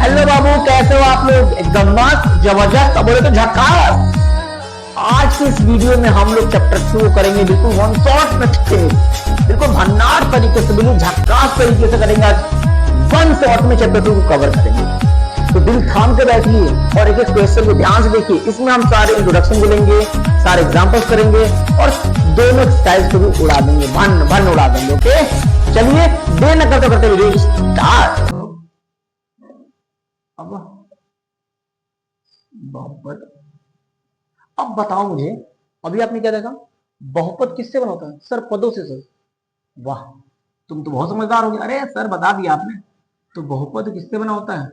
Hello बाबू, कैसे हो आप लोग? एकदम मस्त, जबरदस्त, बोले तो झकास। आज के इस वीडियो में हम लोग चैप्टर 2 करेंगे बिल्कुल वन शॉट में, बिल्कुल भन्नाट तरीके से, बिल्कुल झकास तरीके से करेंगे। आज वन शॉट में चैप्टर 2 को कवर करेंगे। तो दिल थाम के बैठिए और एक एक क्वेश्चन को ध्यान से देखिए। इसमें हम सारे इंट्रोडक्शन बोलेंगे, सारे एग्जाम्पल्स करेंगे और दोनों एक्सरसाइज को भी उड़ा देंगे, भन भन उड़ा देंगे। ओके, चलिए देर न करते करते वीडियो स्टार्ट। अब बहुपद, अब बताओ मुझे, अभी आपने क्या देखा? बहुपद किससे बना होता है? सर पदों से। सर वाह, तुम तो बहुत समझदार हो गए। अरे सर बता दिया आपने। तो बहुपद किससे बना होता है?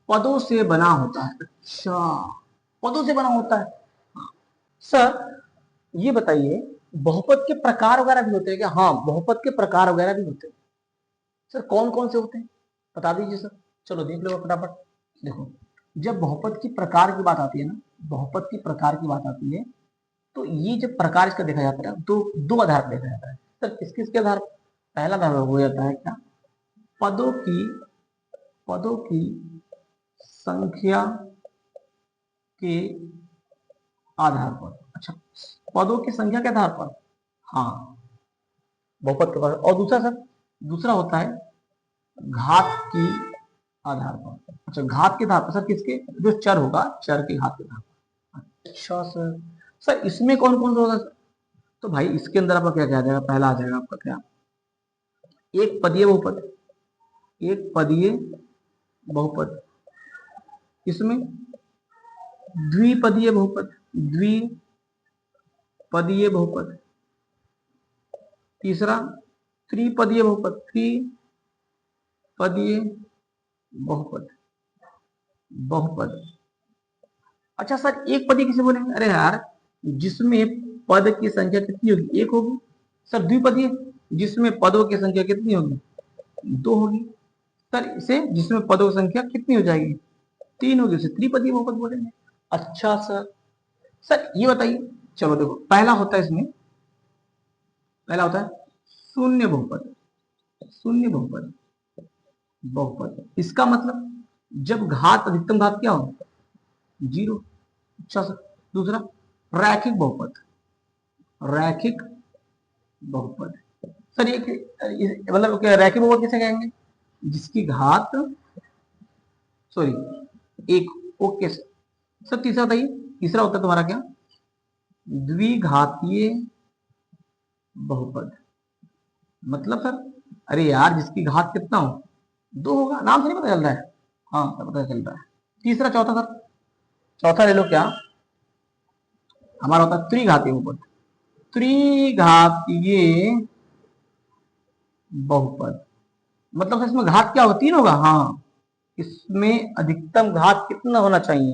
पदों से बना होता है। अच्छा, पदों से बना होता है। सर ये बताइए, बहुपद के प्रकार वगैरह भी होते हैं क्या? हाँ, बहुपद के प्रकार वगैरह भी होते हैं। सर कौन कौन से होते हैं बता दीजिए सर। चलो देख लो फटाफट। देखो, जब बहुपद की प्रकार की बात आती है ना, बहुपद की प्रकार की बात आती है, तो ये जब प्रकार इसका देखा जाता है तो दो आधार पर देखा जाता है। सर किस किस के आधार पर? पहला आधार हो जाता है क्या? पदों की संख्या के आधार पर। अच्छा, पदों की संख्या के आधार पर, हाँ, बहुपद के पास। और दूसरा सर, दूसरा होता है घात की आधार पर। अच्छा, घात के आधार पर सर किसके? जो चर होगा, चर के घात के आधार पर। अच्छा सर, सर इसमें कौन कौन सा होगा सर? तो भाई इसके अंदर आपका क्या क्या आ जाएगा? पहला आ जाएगा आपका क्या? एक पदीय बहुपद। एक पदीय बहुपद। इसमें द्विपदीय बहुपद। द्विपदीय बहुपद। तीसरा त्रिपदीय बहुपद। त्रिपदीय बहुपद। बहुपद। अच्छा सर, एक पदी किसे बोलेंगे? अरे यार, जिसमें पद की संख्या कितनी होगी? एक होगी। सर द्विपदीय, जिसमें पदों की संख्या कितनी होगी? दो होगी। सर इसे जिसमें पदों की संख्या कितनी हो जाएगी? तीन होगी, उसे त्रिपदीय बहुपद बोलेंगे। अच्छा सर, सर ये बताइए, चलो देखो, पहला होता है इसमें, पहला होता है शून्य बहुपद। शून्य बहुपद। बहुपद इसका मतलब जब घात, अधिकतम घात क्या हो? जीरो। अच्छा सर, दूसरा रैखिक बहुपद। रैखिक बहुपद। सर ये मतलब क्या रैखिक बहुपद किसे कहेंगे? जिसकी घात, सॉरी एक, ओके सर। तीसरा बताइए, तीसरा होता है तुम्हारा क्या? द्विघातीय बहुपद। मतलब सर, अरे यार जिसकी घात कितना हो? दो होगा। नाम से नहीं पता चल रहा है? हाँ सर पता चल रहा है। तीसरा, चौथा सर, चौथा ले लो क्या? हमारा होता है त्रिघातीय बहुपद। त्रिघातीय बहुपद मतलब इसमें घात क्या होगा? तीन होगा। हाँ, इसमें अधिकतम घात कितना होना चाहिए?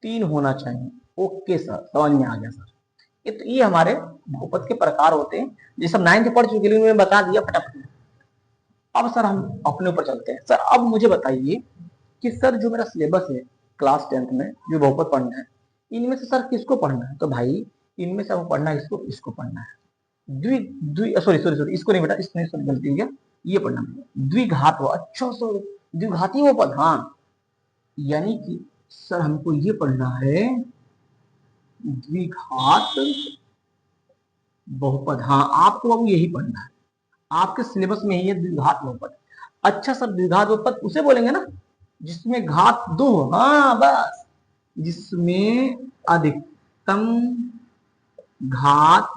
तीन होना चाहिए। ओके सर, समझ में आ गया सर। ये हमारे बहुपद के प्रकार होते हैं। ये सब 9th पढ़ चुके हैं, मैंने बता दिया फटाफट। अब सर हम अपने ऊपर चलते हैं। सर अब मुझे बताइए कि सर जो मेरा सिलेबस है क्लास 10th में, जो बहुपद पढ़ना है, इनमें से सर किसको पढ़ना है? तो भाई इनमें से आपको पढ़ना है इसको, इसको पढ़ना है। द्वि द्वि सॉरी सॉरी सॉरी, इसको नहीं बेटा, इसको नहीं, गलती हो गया। ये पढ़ना है द्विघात हो। अच्छा सर, द्विघाती बहुपद, हाँ, यानी कि सर हमको ये पढ़ना है द्विघात बहुपद। हाँ, आपको अब यही पढ़ना है, आपके सिलेबस में ही है द्विघात बहुपद। अच्छा सर, द्विघात बहुपद उसे बोलेंगे ना जिसमें घात दो हो। हाँ बस, जिसमें अधिकतम घात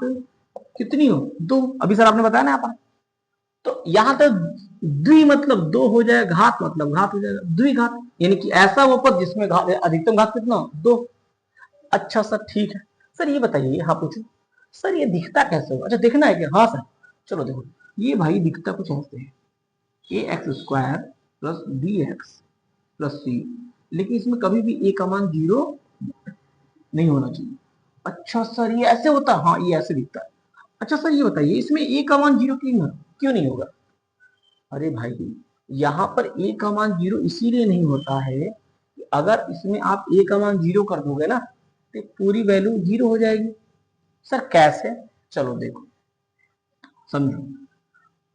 कितनी हो? दो। अभी सर आपने बताया ना यहाँ पर। तो यहां तक द्वि मतलब दो हो जाए, घात मतलब घात हो जाएगा, द्विघात यानी कि ऐसा बहुपद जिसमें घात, अधिकतम घात कितना हो? दो। अच्छा सर ठीक है। सर ये बताइए, हाँ पूछो सर, ये दिखता कैसे होगा? अच्छा देखना है क्या? हाँ सर, चलो देखो, ये भाई दिखता कुछ ऐसे है, A X square plus B X plus C, लेकिन इसमें कभी भी ए का मान जीरो नहीं होना चाहिए। अच्छा सर, ये ऐसे होता है? हाँ, ये ऐसे दिखता है। अच्छा सर ये बताइए, इसमें ए का मान जीरो क्यों नहीं होगा? अरे भाई, यहाँ पर ए का मान जीरो इसीलिए नहीं होता है कि अगर इसमें आप ए का मान जीरो कर दोगे ना, तो पूरी वैल्यू जीरो हो जाएगी। सर कैसे? चलो देखो, समझो।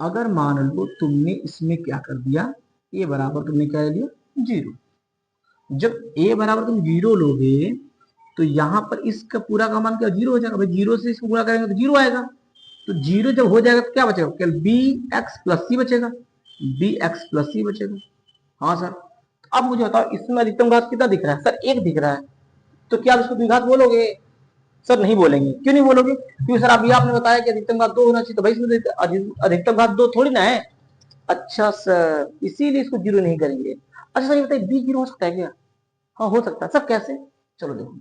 अगर मान लो तुमने इसमें क्या कर दिया, ए बराबर तुमने क्या ले लिया? जीरो। जब a बराबर तुम जीरो लोगे तो यहाँ पर इसका पूरा का मान क्या जीरो हो जाएगा भाई, जीरो से इसको पूरा करेंगे तो जीरो आएगा। तो जीरो जब हो जाएगा तो क्या बचेगा, केवल बी एक्स प्लस सी बचेगा, बी एक्स प्लस सी बचेगा। हाँ सर, अब मुझे बताओ इसमें अधिकतम घात कितना दिख रहा है, सर एक दिख रहा है, तो क्या आप इसको द्विघात बोलोगे? सर नहीं बोलेंगे। क्यों नहीं बोलोगे? क्योंकि सर अभी आपने बताया कि अधिकतम घात दो होना चाहिए, तो भाई इसमें अधिकतम घात दो थोड़ी ना है। अच्छा सर, इसीलिए इसको जीरो नहीं करेंगे। अच्छा सर ये बताइए बी जीरो हो सकता है क्या? हाँ हो सकता है। सर कैसे? चलो देखो,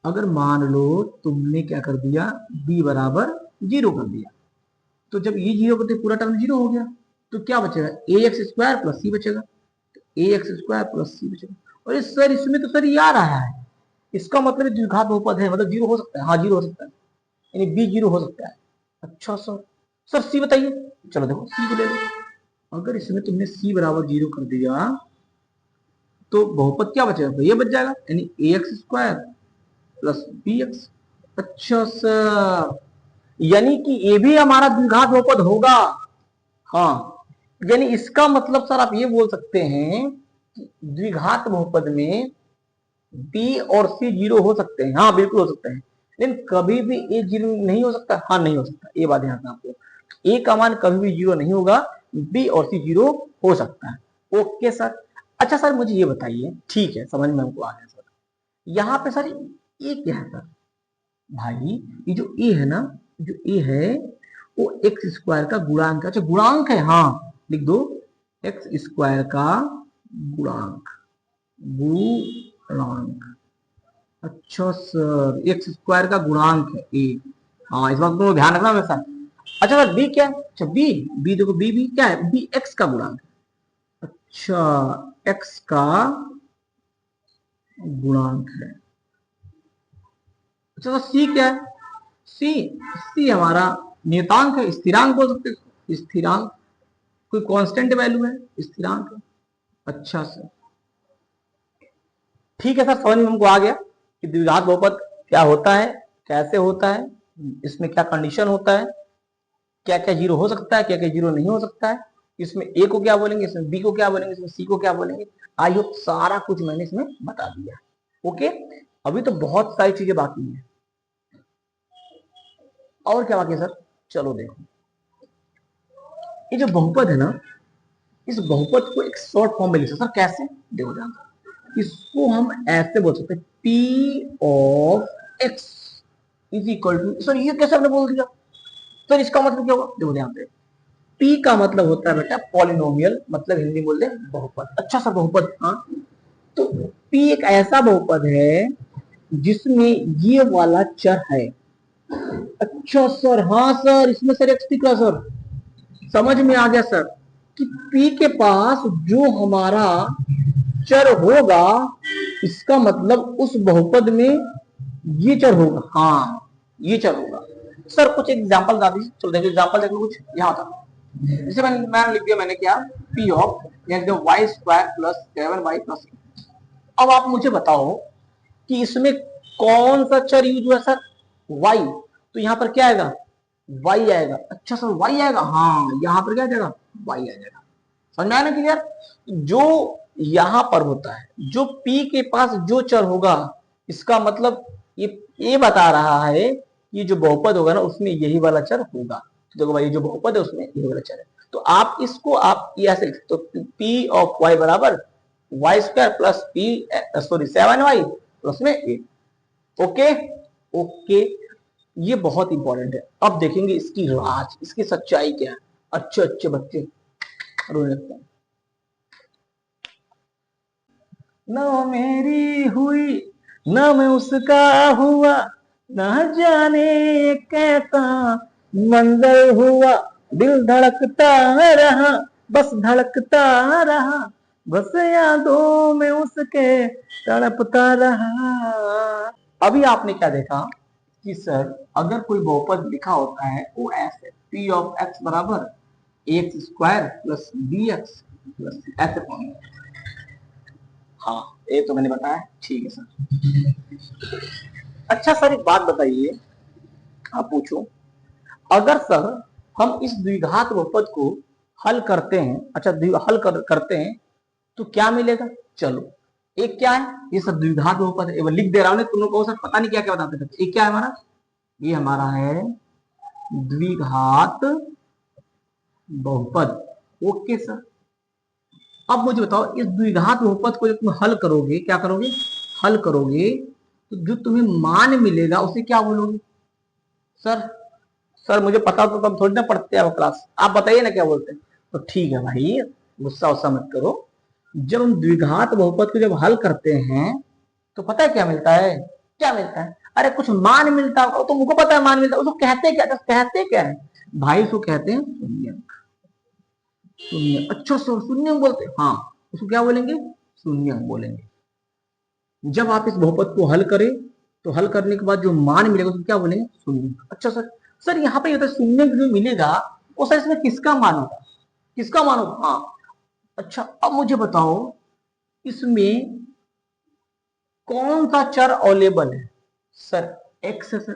अगर मान लो तुमने क्या कर दिया, b बराबर जीरो कर दिया, तो जब ये जीरो करते पूरा टर्म जीरो हो गया, तो क्या बचेगा, ए एक्स स्क्वायर प्लस सी बचेगा, ए एक्स स्क्वायर प्लस सी बचेगा। और सर इसमें तो सर ये आ रहा है, इसका मतलब द्विघात बहुपद है, मतलब जीरो हो सकता है। हाँ जीरो हो सकता है, यानी बी जीरो हो सकता है। अच्छा सर, सर सी बताइए। चलो देखो सी को ले लो, अगर इसमें तुमने सी बराबर जीरो कर दिया तो बहुपद क्या बचेगा, तो ये बच जाएगा, यानी A X square plus B X. अच्छा सर, यानी कि ये भी हमारा द्विघात बहुपद होगा। हाँ, यानी इसका मतलब सर आप ये बोल सकते हैं कि द्विघात बहुपद में बी और सी जीरो हो सकते हैं। हाँ बिल्कुल हो सकते हैं, लेकिन कभी भी ए जीरो नहीं हो सकता। हाँ नहीं हो सकता, ये बात ध्यान रखना आपको, ए का मान कभी भी जीरो नहीं होगा, बी और सी जीरो हो सकता है। Okay sir. अच्छा सर मुझे ये बताइए, ठीक है समझ में हमको आ गया सर, यहाँ पे सर ये क्या है सर, भाई ये जो ए है ना, जो ए है वो एक्स स्क्वायर का गुणांक है। अच्छा गुणांक है, हाँ लिख दो, एक्स स्क्वायर का गुणांक, गुणांक। अच्छा सर एक्स स्क्वायर का गुणांक है ए, हाँ इस बात को ध्यान रखना मेरे साथ। अच्छा सर बी क्या है, अच्छा बी, बी देखो बी भी क्या है, बी एक्स का गुणांक है। अच्छा एक्स का गुणांक है। अच्छा तो सी क्या है, सी, सी हमारा नियतांक है, स्थिरांक बोल सकते हैं, स्थिरांक, कोई कांस्टेंट वैल्यू है, स्थिरांक है। अच्छा सर ठीक है सर, समझ में हमको आ गया कि द्विघात बहुपद क्या होता है, कैसे होता है, इसमें क्या कंडीशन होता है, क्या क्या जीरो हो सकता है, क्या क्या जीरो नहीं हो सकता है, इसमें ए को क्या बोलेंगे, इसमें बी को क्या बोलेंगे, इसमें सी को क्या बोलेंगे। आई होप सारा कुछ मैंने इसमें बता दिया। ओके, अभी तो बहुत सारी चीजें बाकी है। और क्या बाकी है सर, चलो देखो, ये जो बहुपद है ना, इस बहुपद को एक शॉर्ट फॉर्म में लिख सकते सर, कैसे देखो ध्यान, इसको हम ऐसे बोल सकते हैं, P of X is equal to, sir ये कैसे आपने बोल दिया, सर इसका मतलब क्या होगा, देखो ध्यान से, पी का मतलब होता है बेटा पॉलिनोमियल, मतलब हिंदी बोल दे बहुपद। अच्छा सर बहुपद, हाँ तो पी एक ऐसा बहुपद है जिसमें ये वाला चर है। अच्छा सर, हाँ सर इसमें सर एक्स दिख रहा सर, समझ में आ गया सर, कि पी के पास जो हमारा चर होगा, इसका मतलब उस बहुपद में ये चर होगा। हाँ ये चर होगा। सर कुछ एग्जांपल बता दीजिए, चलो देखो एग्जांपल देखो कुछ यहाँ था, जैसे मैंने लिख दिया, मैंने क्या, P of Y square plus 7y plus. अब आप मुझे बताओ कि इसमें कौन सा चर यूज हुआ सर, y, तो यहाँ पर क्या आएगा, y आएगा। अच्छा सर y आएगा, हाँ यहाँ पर क्या आ जाएगा, y आ जाएगा। समझ में आया ना क्लियर? जो यहां पर होता है, जो p के पास जो चर होगा, इसका मतलब ये बता रहा है ये जो बहुपद होगा ना उसमें यही वाला चर होगा। तो देखो भाई ये जो बहुपद है उसमें यही वाला चर है, तो आप इसको आप ऐसे लिख, तो p ऑफ y बराबर Y square plus P, sorry 7y plus में 8। ओके ओके, ये बहुत इंपॉर्टेंट है। अब देखेंगे इसकी राज, इसकी सच्चाई क्या है। अच्छे अच्छे बच्चे रोने लगते हैं, न मेरी हुई न मैं उसका हुआ, न जाने कैसा मंजर हुआ, दिल धड़कता रहा, बस धड़कता रहा, बस यादों में उसके तड़पता रहा। अभी आपने क्या देखा कि सर अगर कोई बहुपद लिखा होता है वो ऐसे, पी ऑफ एक्स बराबर X square plus B X plus ऐसे फॉर्म में। हाँ ये तो मैंने बताया, ठीक है सर। अच्छा सर एक बात बताइए, आप पूछो, अगर सर हम इस द्विघात बहुपद को हल करते हैं, अच्छा करते हैं, तो क्या मिलेगा? चलो, एक क्या है, ये सब द्विघात बहुपद है, लिख दे रहा हूं, तुम लोग को सर पता नहीं क्या क्या बताते थे। एक क्या है हमारा? ये हमारा है द्विघात बहुपद। Okay sir. अब मुझे बताओ, इस द्विघात बहुपद को जब तुम हल करोगे, क्या करोगे? हल करोगे तो जो तुम्हें मान मिलेगा उसे क्या बोलोगे? सर सर मुझे पता तो तब थोड़ी ना पढ़ते हैं वो क्लास, आप बताइए ना क्या बोलते हैं। तो ठीक है भाई, गुस्सा उस्सा मत करो। जब हम द्विघात बहुपद को जब हल करते हैं तो पता है क्या मिलता है? क्या मिलता है? अरे कुछ मान मिलता होगा, तो मुझको पता है मान मिलता है। उसको कहते क्या? कहते क्या है भाई? उसको कहते हैं शून्यक। शून्य, अच्छा सर शून्यक बोलते हैं? हाँ, उसको क्या बोलेंगे? शून्यक बोलेंगे। जब आप इस बहुपद को हल करें तो हल करने के बाद जो मान मिलेगा उसको क्या बोलेंगे? शून्य। अच्छा सर, सर यहाँ पे शून्य जो मिलेगा वो सर इसमें किसका मान होगा? किसका मान होगा? हाँ। अच्छा, अब मुझे बताओ इसमें कौन सा चर अवेलेबल है? सर एक्स है सर।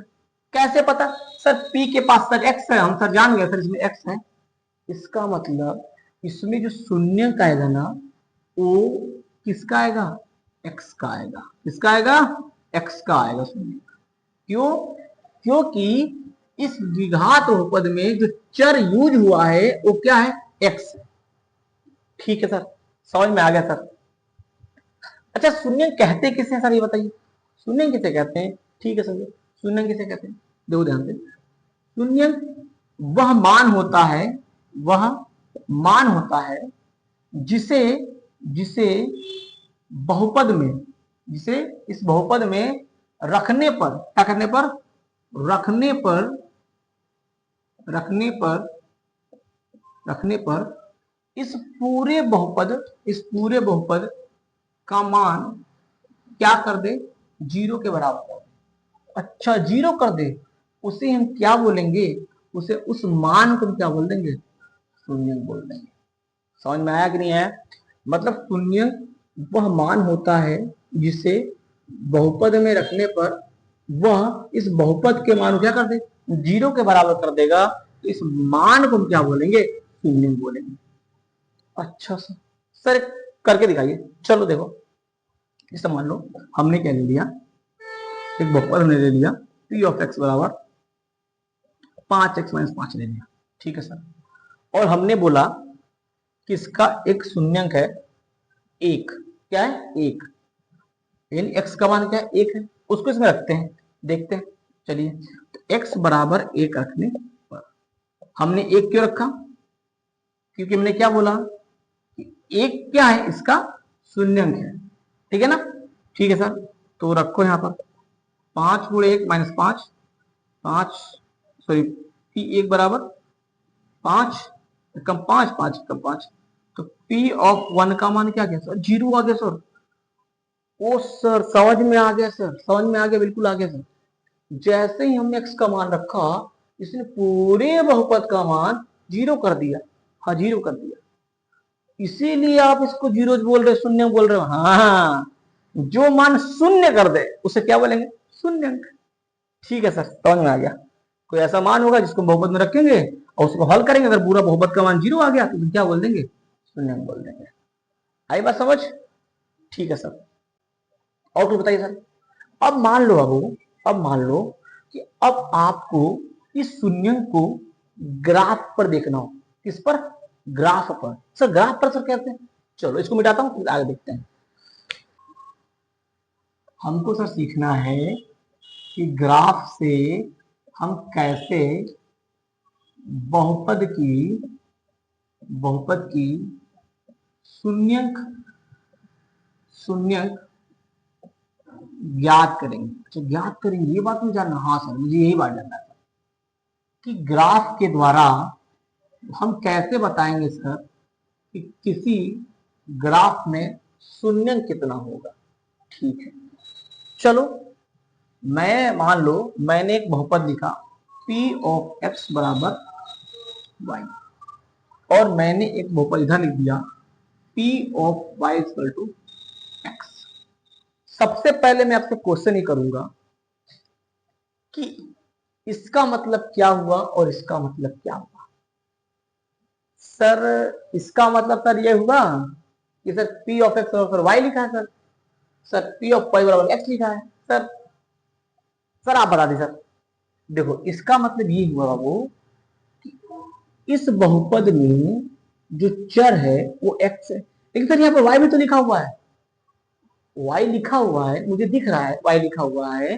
कैसे पता? सर पी के पास सर एक्स है, हम सर जान गए सर इसमें एक्स है। इसका मतलब इसमें जो शून्य का आएगा ना वो किसका आएगा? एक्स का आएगा। किसका आएगा? एक्स का आएगा शून्य। क्यों? क्योंकि इस द्विघात बहुपद में जो चर यूज हुआ है वो क्या है? एक्स। ठीक है सर, समझ में आ गया सर। अच्छा, शून्य कहते किसे सर ये बताइए? शून्य किसे कहते हैं? ठीक है सर, शून्य किसे कहते हैं? देखो ध्यान से, शून्य वह मान होता है, वह मान होता है जिसे जिसे बहुपद में, जिसे इस बहुपद में रखने पर, क्या करने पर? रखने पर, रखने पर, रखने पर इस पूरे बहुपद, इस पूरे बहुपद का मान क्या कर दे? जीरो के बराबर। अच्छा, जीरो कर दे, उसे हम क्या बोलेंगे? उसे, उस मान को हम क्या बोल देंगे? शून्य बोल देंगे। समझ में आया कि नहीं आया? मतलब शून्य वह मान होता है जिसे बहुपद में रखने पर वह इस बहुपद के मान को क्या कर दे? जीरो के बराबर कर देगा। तो इस मान को हम क्या बोलेंगे? शून्य बोलेंगे। अच्छा सर, सर करके दिखाइए। चलो देखो, इसे मान लो हमने क्या ले लिया, एक बहुपद हमने ले लिया पी ऑफ एक्स बराबर 5x माइनस 5 ले लिया। ठीक है सर, और हमने बोला कि इसका एक शून्यंक है एक। क्या है? एक। यानी एक्स का मान क्या है? एक है। उसको इसमें रखते हैं, देखते हैं। चलिए, तो एक्स बराबर एक रखने पर हमने एक क्यों रखा? क्योंकि हमने क्या बोला कि एक क्या है? इसका शून्यंक है। ठीक है ना? ठीक है सर, तो रखो यहां पर 5 गुणे 1 माइनस 5, 5 सॉरी पी एक बराबर 5 कम 5, 5 कम 5, तो पी ऑफ 1 का मान क्या गया सर? जीरो आ गया सर। ओ सर समझ में आ गया सर, समझ में आ गया, बिल्कुल आ गया सर। जैसे ही हमने x का मान रखा, इसने पूरे बहुपद का मान जीरो कर दिया। हाँ, जीरो कर दिया। इसीलिए आप इसको जीरो बोल रहे, शून्य बोल रहे हो। हाँ, जो मान शून्य कर दे उसे क्या बोलेंगे? शून्यंक। ठीक है सर, समझ में आ गया। कोई ऐसा मान होगा जिसको बहुपद में रखेंगे और उसको हल करेंगे, अगर पूरा बहुपद का मान जीरो आ गया तो क्या बोल देंगे? शून्यंक बोल देंगे। आई बात समझ? ठीक है सर, और कुछ बताइए सर। अब मान लो, अब मान लो कि अब आपको इस शून्य को ग्राफ पर देखना हो। किस पर? ग्राफ पर। सर ग्राफ पर सर कहते हैं, चलो इसको मिटाता हूं, आगे देखते हैं। हमको सर सीखना है कि ग्राफ से हम कैसे बहुपद की, बहुपद की शून्यक, शून्यक ज्ञात करेंगे। अच्छा, ज्ञात करेंगे, ये बात नहीं जानना? हाँ सर, मुझे यही बात जानना था कि ग्राफ के द्वारा हम कैसे बताएंगे सर कि किसी ग्राफ में शून्य कितना होगा। ठीक है, चलो मैं मान लो मैंने एक बहुपद लिखा p ऑफ x बराबर y, और मैंने एक बहुपद इधर लिख दिया p of y equal to x। सबसे पहले मैं आपसे क्वेश्चन ही करूंगा कि इसका मतलब क्या हुआ और इसका मतलब क्या हुआ। सर इसका मतलब सर ये हुआ कि सर पी ऑफ एक्स और वाई लिखा है sir, sir P of Y बराबर एक्स लिखा है सर। सर आप बता दी सर। देखो इसका मतलब ये हुआ बाबू, इस बहुपद में जो चर है वो एक्स है, लेकिन सर यहाँ पर वाई भी तो लिखा हुआ है, वाई लिखा हुआ है, मुझे दिख रहा है वाई लिखा हुआ है।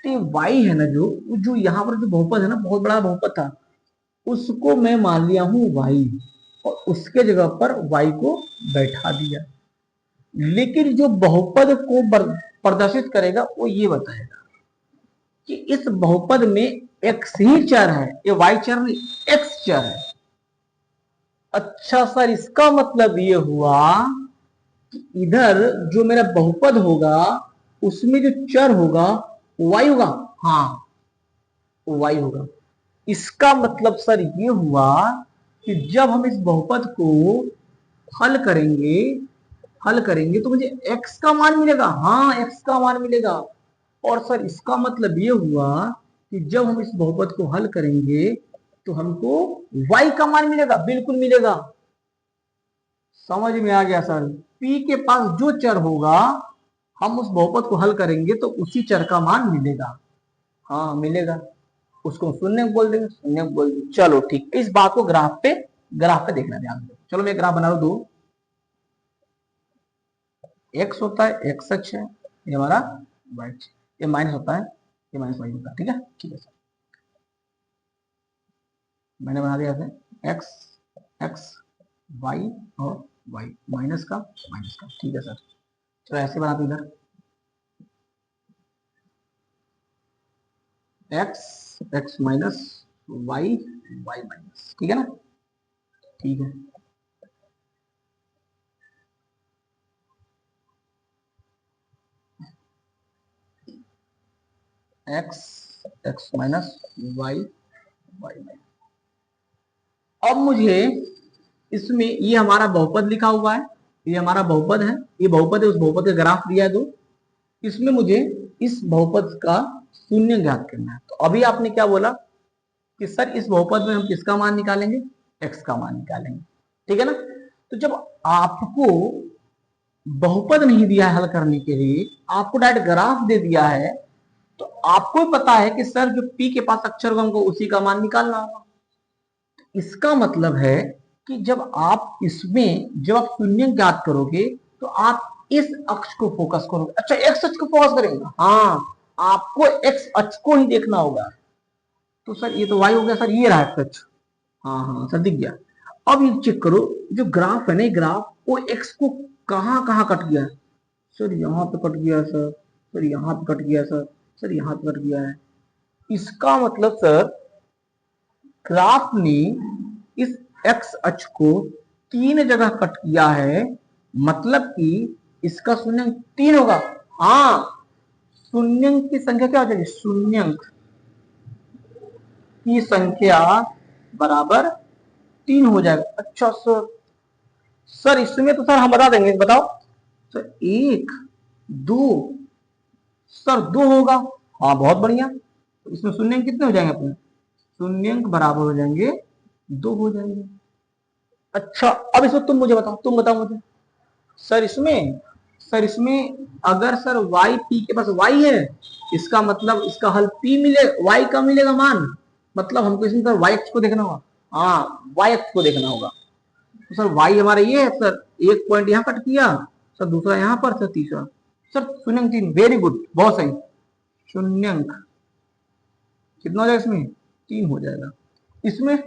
तो ये वाई है ना, जो जो यहाँ पर जो बहुपद है ना, बहुत बड़ा बहुपद था, उसको मैं मान लिया हूं वाई, और उसके जगह पर वाई को बैठा दिया। लेकिन जो बहुपद को प्रदर्शित करेगा वो ये बताएगा कि इस बहुपद में एक्स ही चर है, ये वाई चर नहीं, एक्स चर है। अच्छा सर, इसका मतलब ये हुआ कि इधर जो मेरा बहुपद होगा उसमें जो चर होगा वाई होगा। हाँ वाई होगा। इसका मतलब सर ये हुआ कि जब हम इस बहुपद को हल करेंगे, हल करेंगे तो मुझे x का मान मिलेगा। हाँ x का मान मिलेगा। और सर इसका मतलब ये हुआ कि जब हम इस बहुपद को हल करेंगे तो हमको y का मान मिलेगा, बिल्कुल मिलेगा। समझ में आ गया सर। p के पास जो चर होगा हम उस बहुपद को हल करेंगे तो उसी चर का मान मिलेगा। हाँ मिलेगा, उसको शून्य बोल देंगे, शून्य बोल देंगे। चलो ठीक, इस बात को ग्राफ पे देखना ध्यान दो। चलो मैं ग्राफ बना रहा हूं। दो एक्स होता है, एक्स अक्ष है, ये हमारा वाई, ये माइनस होता है, ये माइनस वाई होता है। ठीक है, ठीक है सर, मैंने बना दिया ऐसे एक्स एक्स वाई और वाई, माइनस का माइनस का। ठीक है सर, चलो ऐसे बना दो इधर X X minus Y Y minus. ठीक है ना, ठीक है। X X minus Y Y minus. अब मुझे इसमें ये हमारा बहुपद लिखा हुआ है, ये हमारा बहुपद है, ये बहुपद है, उस बहुपद का ग्राफ दिया है दो। इसमें मुझे इस बहुपद का शून्य ज्ञात करना है। तो अभी आपने क्या बोला कि सर इस बहुपद में हम किसका मान निकालेंगे, एक्स का मान निकालेंगे। ठीक है ना। तो जब आपको बहुपद नहीं दिया है हल करने के लिए, आपको डायरेक्ट ग्राफ दे दिया है, तो आपको पता है कि सर जो पी के पास अक्षर होगा हमको उसी का मान निकालना होगा। इसका मतलब है कि जब आप इसमें जब आप शून्य ज्ञात करोगे तो आप इस अक्ष को फोकस करोगे। अच्छा एक्स अक्ष को फोकस करेंगे, हाँ आपको एक्स अक्ष को ही देखना होगा। तो सर ये तो वाई हो गया सर, ये रहा एक्स अक्ष। हाँ हाँ सर दिख गया। अब ये चेक करो, जो ग्राफ है ना, ग्राफ वो एक्स को कहां कहां कट गया है। सर यहाँ पे कट गया सर, सर यहाँ पे कट गया सर, सर यहाँ पे कट गया है। इसका मतलब सर ग्राफ ने इस एक्स अक्ष को 3 जगह कट किया है, मतलब कि इसका शून्यंक 3 होगा। हाँ शून्यंक की संख्या क्या हो जाएगी, शून्यंक की संख्या बराबर 3 हो जाएगा। अच्छा सर, सर इसमें तो सर हम बता देंगे, बताओ सर 1 2, सर 2 होगा। हाँ बहुत बढ़िया, तो इसमें शून्यंक कितने हो जाएंगे अपने, शून्यंक बराबर हो जाएंगे 2 हो जाएंगे। अच्छा अब इसमें तुम मुझे बताओ, तुम बताओ मुझे सर इसमें, सर इसमें अगर सर y p के पास y है, इसका मतलब इसका हल p मिले, y का मिलेगा मान, मतलब हमको इसमें सर y अक्ष को देखना होगा। हाँ y अक्ष को देखना होगा। तो सर y हमारा ये है सर, एक पॉइंट यहाँ कट किया सर, दूसरा यहाँ पर सर, तीसरा सर शून्यंक 3। वेरी गुड, बहुत सही। शून्यंक कितना हो जाएगा इसमें, 3 हो जाएगा। इसमें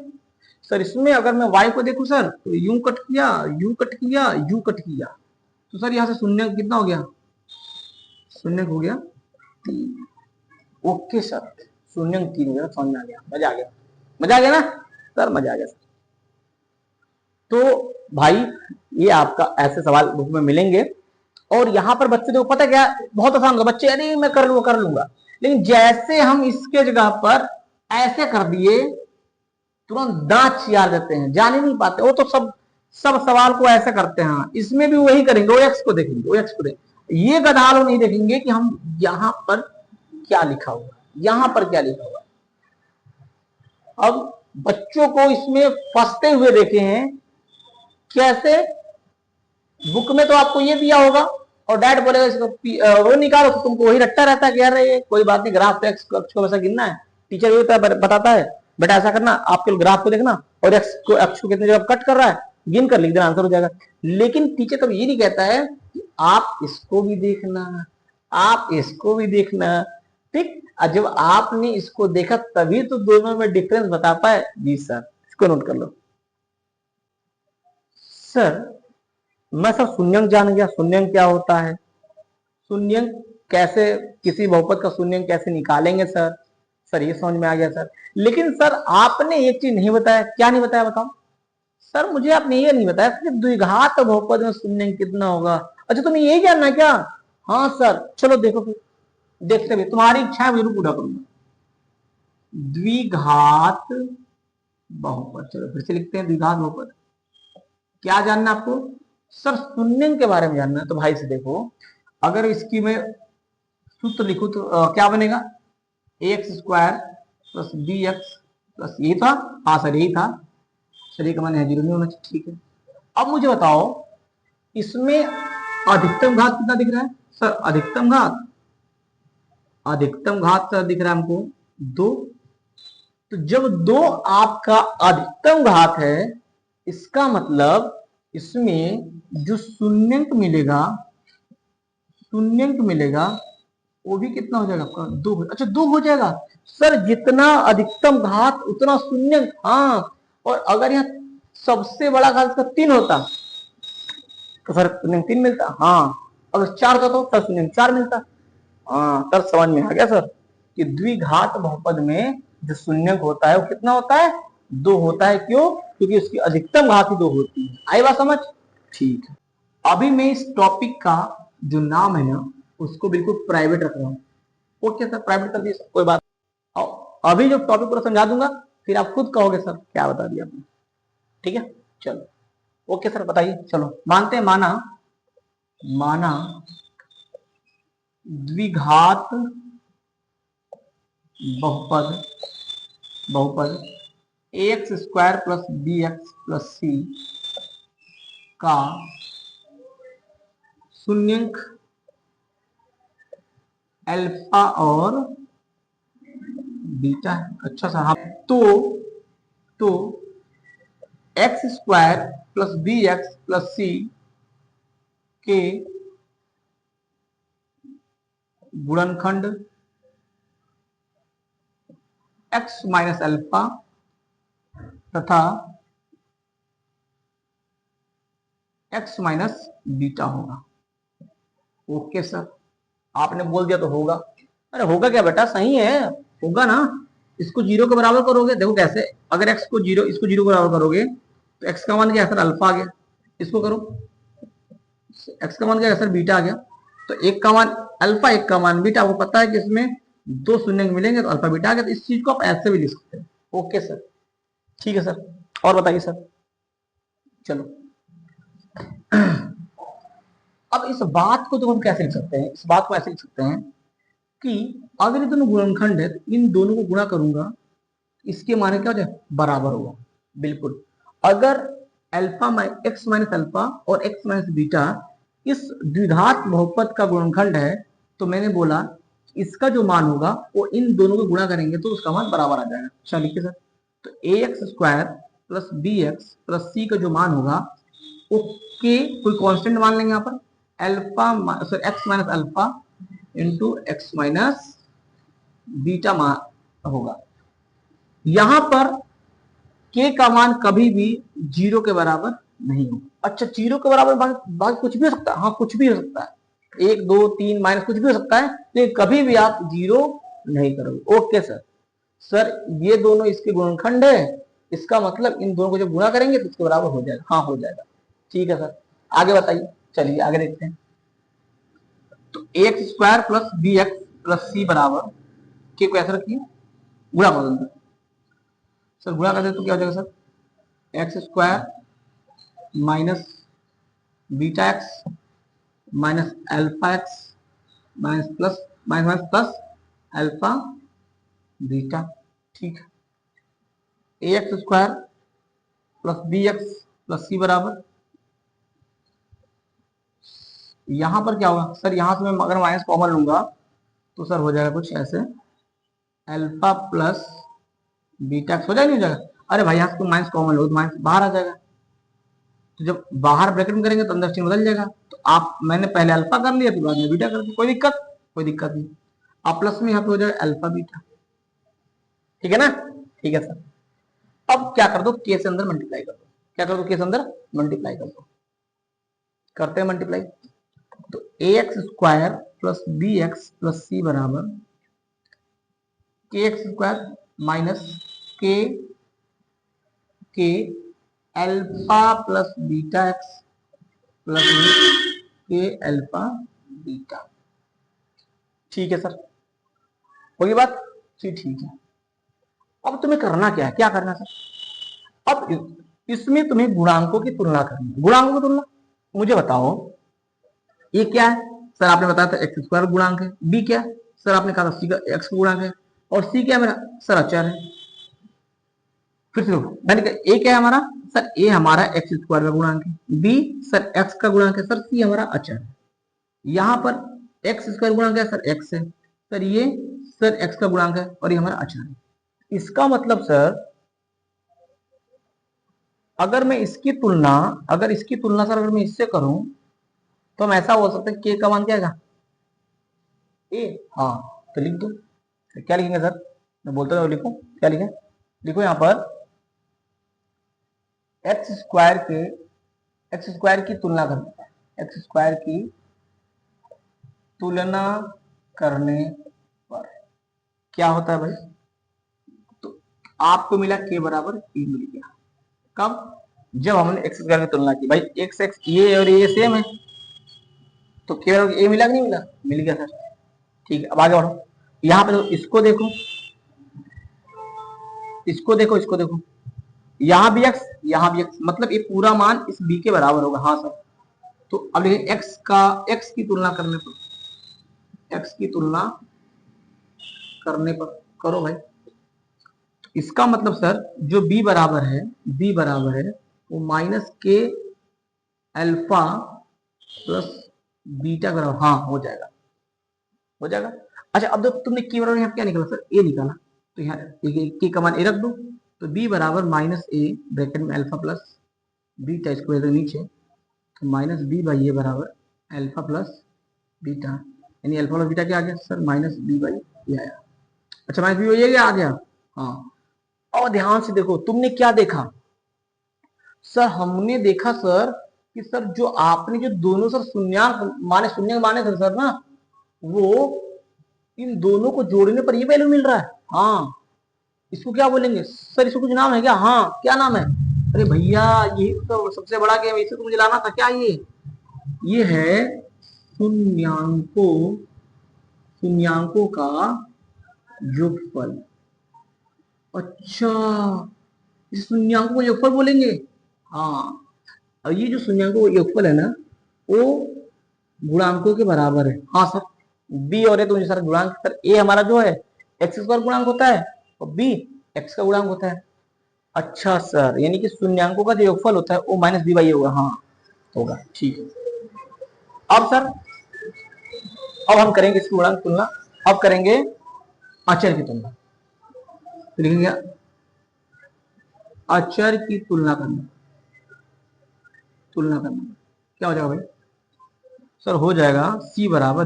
सर, इसमें अगर मैं y को देखूं सर तो यूं कट किया, यू कट किया, यू कट किया, तो सर यहाँ से शून्य कितना हो गया, शून्य हो गया 3। ओके सर, शून्य 3 हो गया, समझ में आ गया, मजा आ गया, मजा आ गया ना सर, मजा आ गया सर। तो भाई ये आपका ऐसे सवाल बुक में मिलेंगे, और यहाँ पर बच्चे को पता क्या, बहुत आसान होगा, बच्चे अरे मैं कर लूंगा, लेकिन जैसे हम इसके जगह पर ऐसे कर दिए तुरंत दांत चियार देते हैं, जान ही नहीं पाते। वो तो सब सब सवाल को ऐसे करते हैं, इसमें भी वही करेंगे, ओ एक्स को देखेंगे, ओ एक्स को देखेंगे। ये गधा लोग नहीं देखेंगे कि हम यहाँ पर क्या लिखा हुआ, यहाँ पर क्या लिखा हुआ। अब बच्चों को इसमें फंसते हुए देखे हैं कैसे, बुक में तो आपको ये दिया होगा और डैड बोलेगा इसको वो निकालो, तो तुमको वही रट्टा रहता है कि यार ये कोई बात नहीं, ग्राफ पे एक्स को वैसा गिनना है। टीचर ये बताता है बेटा ऐसा करना, आपके ग्राफ को देखना और एक्स को कितने जगह कट कर रहा है गिन कर लिख देना, आंसर हो जाएगा। लेकिन टीचर कभी ये नहीं कहता है कि आप इसको भी देखना, आप इसको भी देखना। ठीक, जब आपने इसको देखा तभी तो दोनों में डिफरेंस बता पाए। जी सर, इसको नोट कर लो। सर मैं सब शून्यंक जान गया, शून्यंक क्या होता है, शून्यंक कैसे, किसी बहुपद का शून्यंक कैसे निकालेंगे सर, सर ये समझ में आ गया सर। लेकिन सर आपने एक चीज नहीं बताया, क्या नहीं बताया बताओ सर, मुझे आपने ये नहीं बताया कि द्विघात बहुपद में शून्यंक कितना होगा। अच्छा तुम्हें यही जानना है क्या? हाँ सर, चलो देखो फिर, देखते भी, तुम्हारी इच्छा है जरूर पूरा करूंगा। द्विघात बहुपद, चलो फिर से लिखते हैं द्विघात बहुपद। क्या जानना आपको? सर शून्यंक के बारे में जानना है। तो भाई से देखो, अगर इसकी मैं सूत्र लिखूं तो क्या बनेगा, X square plus B X plus, ये था, हाँ सर यही था सर, का मान है जीरो नहीं होना चाहिए, ठीक है। अब मुझे बताओ इसमें अधिकतम घात कितना दिख रहा है सर, अधिकतम घात, अधिकतम घात सर दिख रहा है हमको 2। तो जब 2 आपका अधिकतम घात है, इसका मतलब इसमें जो शून्यंक मिलेगा, शून्यंक मिलेगा वो भी कितना हो जाएगा आपका 2। अच्छा 2 हो जाएगा सर, जितना अधिकतम घात उतना शून्यंक, हाँ। और अगर यहाँ सबसे बड़ा घात इसका 3 होता तो सर शून्यंक 3 मिलता, हाँ। अगर 4 होता तो सर शून्यंक 4 मिलता। हाँ सर समझ में आ गया सर कि द्विघात बहुपद में जो शून्यक होता है वो कितना होता है, 2 होता है। क्यों? क्योंकि उसकी अधिकतम घात ही 2 होती है। आई बात समझ? ठीक है, अभी मैं इस टॉपिक का जो नाम है ना उसको बिल्कुल प्राइवेट रख रहा हूँ। ओके सर, प्राइवेट कर दिए, कोई बात। अभी जो टॉपिक पूरा समझा दूंगा, फिर आप खुद कहोगे सर क्या बता दिया आपने। ठीक है, चलो ओके सर बताइए। चलो मानते हैं, माना, माना द्विघात बहुपद, बहुपद X square plus B X plus C का शून्यंक अल्फा और बीटा है। अच्छा साहब, तो X square plus B X plus C के गुणनखंड एक्स माइनस अल्फा तथा एक्स माइनस बीटा होगा। ओके सर, आपने बोल दिया तो होगा। अरे होगा क्या बेटा, सही है, होगा ना। इसको जीरो के बराबर करोगे, देखो कैसे, अगर एक्स को जीरो, इसको जीरो के बराबर करोगे तो एक्स का मान क्या है सर, अल्फा आ गया। इसको करो, एक्स का मान क्या है सर, बीटा आ गया। तो एक का मान अल्फा, एक का मान बीटा। आपको पता है कि इसमें 2 शून्य मिलेंगे तो अल्फा बीटा आ गया। तो इस चीज को आप ऐसे भी लिख सकते हैं। ओके सर, ठीक है सर, और बताइए सर। चलो अब इस बात को तो हम कैसे लिख सकते हैं, इस बात को ऐसे लिख सकते हैं कि अगर ये दोनों गुणनखंड है तो इन दोनों को गुणा करूंगा, इसके माने क्या हो जाए, बराबर होगा। बिल्कुल, अगर अल्फा एक्स माइनस अल्फा और एक्स माइनस बीटा इस द्विघात बहुपद का गुणनखंड है, तो मैंने बोला इसका जो मान होगा वो इन दोनों को गुणा करेंगे तो उसका मान बराबर आ जाएगा। अच्छा लिखिए सर, तो A X square plus B X plus C का जो मान होगा वो के कोई कांस्टेंट मान लेंगे यहाँ पर, alpha sorry x minus alpha into x minus beta मान होगा। यहां पर के का मान कभी भी 0 के बराबर नहीं होगा। अच्छा 0 के बराबर बाकी कुछ भी हो सकता है, हाँ कुछ भी हो सकता है, 1 2 3 माइनस कुछ भी हो सकता है, लेकिन कभी भी आप 0 नहीं करोगे। ओके सर, सर ये दोनों इसके गुणनखंड है, इसका मतलब इन दोनों को जब गुणा करेंगे तो इसके बराबर हो जाएगा। हाँ हो जाएगा, ठीक है सर, आगे बताइए। चलिए आगे देखते हैं। तो X square plus B X plus C बराबर के को ऐसा रखिए, गुणा कर दो सर, गुणा कर दे तो क्या हो जाएगा sir, X square minus beta X minus alpha X minus plus minus plus alpha beta. ठीक है, A X square plus B X plus C बराबर यहाँ पर क्या होगा सर, यहाँ से मैं अगर माइनस कॉमन लूंगा तो सर हो जाएगा कुछ ऐसे, अल्फा प्लस बीटा एक्स हो जाएगा, नहीं हो जाएगा? अरे भाई यहाँ से माइनस कॉमन लो तो माइनस बाहर आ जाएगा, तो जब बाहर ब्रैकेट में करेंगे तो अंदर चिन्ह बदल जाएगा। तो आप मैंने पहले अल्फा कर लिया फिर बाद में बीटा कर दिया, कोई दिक्कत? कोई दिक्कत नहीं। आप प्लस में यहाँ पे हो जाएगा अल्फा बीटा, ठीक है ना? ठीक है सर। अब क्या कर दो, के से अंदर मल्टीप्लाई कर दो। क्या कर दो, के से अंदर मल्टीप्लाई कर दो। करते हैं मल्टीप्लाई। तो A X square plus B X plus C बराबर K X square minus K K alpha plus beta X plus K alpha beta. ठीक है सर, होगी बात? ठीक है। अब तुम्हें करना क्या है, क्या करना है सर? अब इसमें तुम्हें गुणांकों की तुलना करनी है। गुणांकों की तुलना, मुझे बताओ ये क्या है? सर आपने बताया था एक्स स्क्वायर गुणांक है। बी क्या है? सर आपने कहा था सी का एक्स गुणांक है। और सी क्या है मेरा? सर अचर है। फिर से मैंने कहा ए क्या है हमारा? सर ए हमारा एक्स स्क्वायर का गुणांक है। बी सर एक्स का गुणांक है। सर सी हमारा अचर है। यहाँ पर एक्स स्क्वायर गुणांक है सर एक्स है। सर ये सर एक्स का गुणांक है और ये हमारा अचर है। इसका मतलब सर अगर मैं इसकी तुलना सर अगर मैं इससे करूं तो हम ऐसा हो सकता है के का मान क्या है? ए। हाँ तो लिख दो। क्या लिखेंगे सर? मैं बोलता हूँ लिखो, क्या लिखें? लिखो यहाँ पर एक्स स्क्वायर की तुलना करने, एक्स स्क्वायर की तुलना करने पर क्या होता है भाई? तो आपको मिला के बराबर ए मिल गया। कब? जब हमने एक्स स्क्वायर की तुलना की। भाई एक्स एक्स ये और ये सेम है तो के बराबर ए मिला कि नहीं मिला? मिल गया सर। ठीक है, अब आगे बढ़ो। यहाँ पे तो इसको देखो, इसको देखो, यहाँ भी एक्स मतलब ये पूरा मान इस बी के बराबर होगा। हाँ सर। तो अब देखिए एक्स की तुलना करने पर करो भाई। इसका मतलब सर जो बी बराबर है वो माइनस के अल्फा प्लस बीटा बराबर, हाँ हो जाएगा। अच्छा अब जब तुमने के बराबर यहाँ क्या निकाला सर? ए निकाला। तो यहाँ के का मान ए रख दो। तो बी बराबर माइनस ए ब्रैकेट में अल्फा प्लस बीटा, इसको नीचे, तो माइनस बी बाई ए बराबर अल्फा प्लस बीटा, यानी अल्फा प्लस बीटा क्या आ गया सर? माइनस बी बाई ए आया। अच्छा माइनस बी बाई ए आ गया। हाँ। और ध्यान से देखो, तुमने क्या देखा सर? हमने देखा सर कि सर जो आपने जो दोनों सर शून्यंक माने सर ना, वो इन दोनों को जोड़ने पर ये वैल्यू मिल रहा है। हाँ, इसको क्या बोलेंगे सर? इसको कुछ नाम है क्या? हाँ, क्या नाम है? अरे भैया यही तो सबसे बड़ा गेम, इसे तो मुझे लाना था। क्या ये है शून्यांकों का योगफल। अच्छा, इस शून्यांकों को योगफल बोलेंगे। हाँ, और ये जो शून्यांकों का योगफल है ना, वो गुणांकों के बराबर है। हाँ सर, बी और ए तो सर गुणांक, सर ए हमारा जो है एक्स स्क्वायर गुणांक होता है और बी एक्स का गुणांक होता है। अच्छा सर, यानी कि शून्यांकों का जो योगफल होता है वो माइनस बी बाई होगा। हाँ होगा, ठीक है। अब सर अब हम करेंगे इसकी गुणांक तुलना। अब करेंगे अचर की तुलना। तो लिखेंगे अचर की तुलना करना क्या हो जाएगा भाई? सर हो जाएगा सी बराबर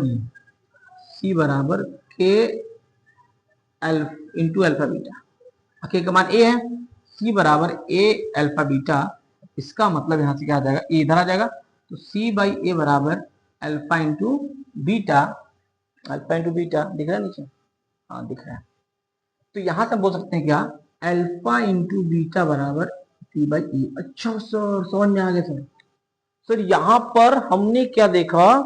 के इंटू अल्फा बीटा। के का मान ए है, सी बराबर ए अल्फा बीटा। इसका मतलब यहां से क्या आ जाएगा? ए इधर आ जाएगा, तो सी बाई ए बराबर अल्फा इंटू बीटा। दिख रहा है नीचे? हाँ दिख रहा है। तो यहां से बोल सकते हैं क्या? अल्फा इंटू बीटा बराबर सी बाई ए। अच्छा सर, समझ में आ गया सर। सर यहां पर हमने क्या देखा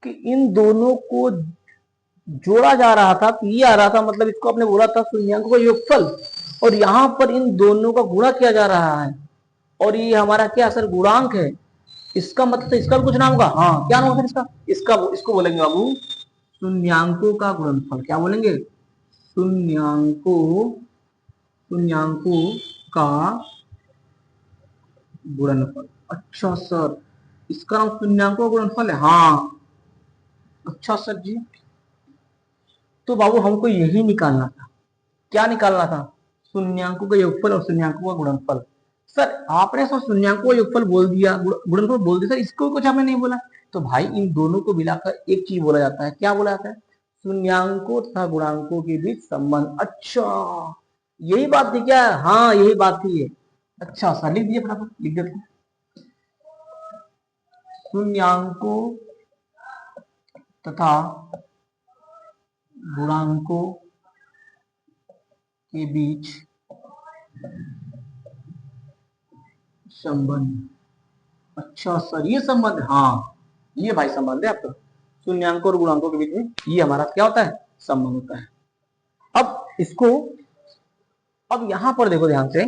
कि इन दोनों को जोड़ा जा रहा था, तो ये आ रहा था, मतलब इसको आपने बोला था शून्यांकों का योगफल, और यहां पर इन दोनों का गुणा किया जा रहा है, और ये हमारा क्या सर? गुणांक है। इसका मतलब इसका कुछ नाम होगा। हाँ, क्या नाम होगा इसको बोलेंगे बाबू शून्यांकों का गुणनफल। क्या बोलेंगे? शून्यांकों का गुणनफल। अच्छा सर, इसका नाम शून्यांकों का गुणनफल है। हाँ अच्छा सर जी, तो बाबू हमको यही निकालना था। क्या निकालना था? शून्यांकों का योगफल और शून्यांकों का गुणनफल। सर आपने सर शून्यांकों का योगफल बोल दिया, गुणनफल बोल दिया, सर इसको कुछ आपने नहीं बोला। तो भाई इन दोनों को मिलाकर एक चीज बोला जाता है। क्या बोला जाता है? शून्यांकों तथा गुणांकों के बीच संबंध। अच्छा यही बात थी क्या? हाँ यही बात थी ये। अच्छा सर लिख दिए, फटाफट लिख देते। शून्यांकों तथा गुणांकों के बीच संबंध। अच्छा सर ये संबंध, हाँ ये भाई संबंध है आपका। शून्यांकों और गुणांकों के बीच में ये हमारा क्या होता है? संबंध होता है। अब इसको, अब यहां पर देखो ध्यान से,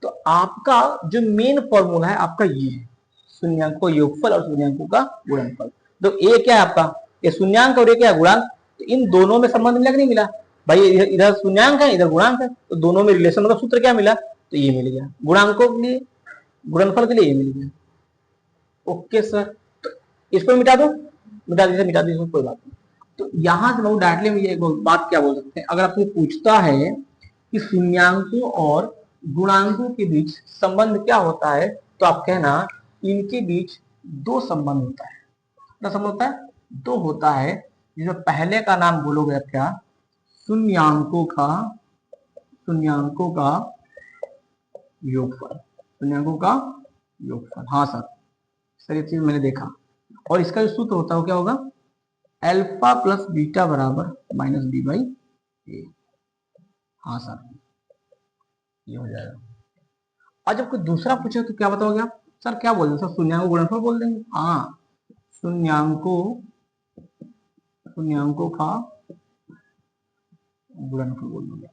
तो आपका जो मेन फॉर्मूला है आपका ये है, शून्यांकों योगफल और शून्यांकों का गुणनफल। तो ए क्या है आपका? ये शून्यांक और ये क्या है? गुणांक। तो इन दोनों में संबंध मिला कि नहीं मिला? भाई इधर शून्यांक है इधर गुणांक है, तो दोनों में रिलेशन मतलब सूत्र क्या मिला? तो ये मिल गया। गुणांकों के लिए, गुणनफल के लिए ये मिल गया। ओके सर, तो इसको मिटा दो, मिटा दीजिए कोई बात नहीं। तो यहां से बहुत डायरेक्टली में ये बात क्या बोल सकते हैं, अगर आपसे पूछता है कि शून्यांकों और गुणांकों के बीच संबंध क्या होता है, तो आप कहना इनके बीच दो संबंध होता है। क्या संबंध होता है? दो होता है, जिसमें पहले का नाम बोलोगे आप क्या? शून्यांकों का, शून्यांकों का योगफल, शून्यांकों का योगफल। हाँ सर ये चीज मैंने देखा। और इसका जो सूत्र होता है वो क्या होगा? अल्फा प्लस बीटा बराबर माइनस बी बाई ए। हाँ सर ये हो जाएगा। और जब कोई दूसरा पूछे तो क्या बताओगे आप? सर क्या बोल देंगे? सर शून्यांकों गुणनफल बोल देंगे। हाँ शून्यांकों, शून्यांकों का गुणनफल बोल देंगे,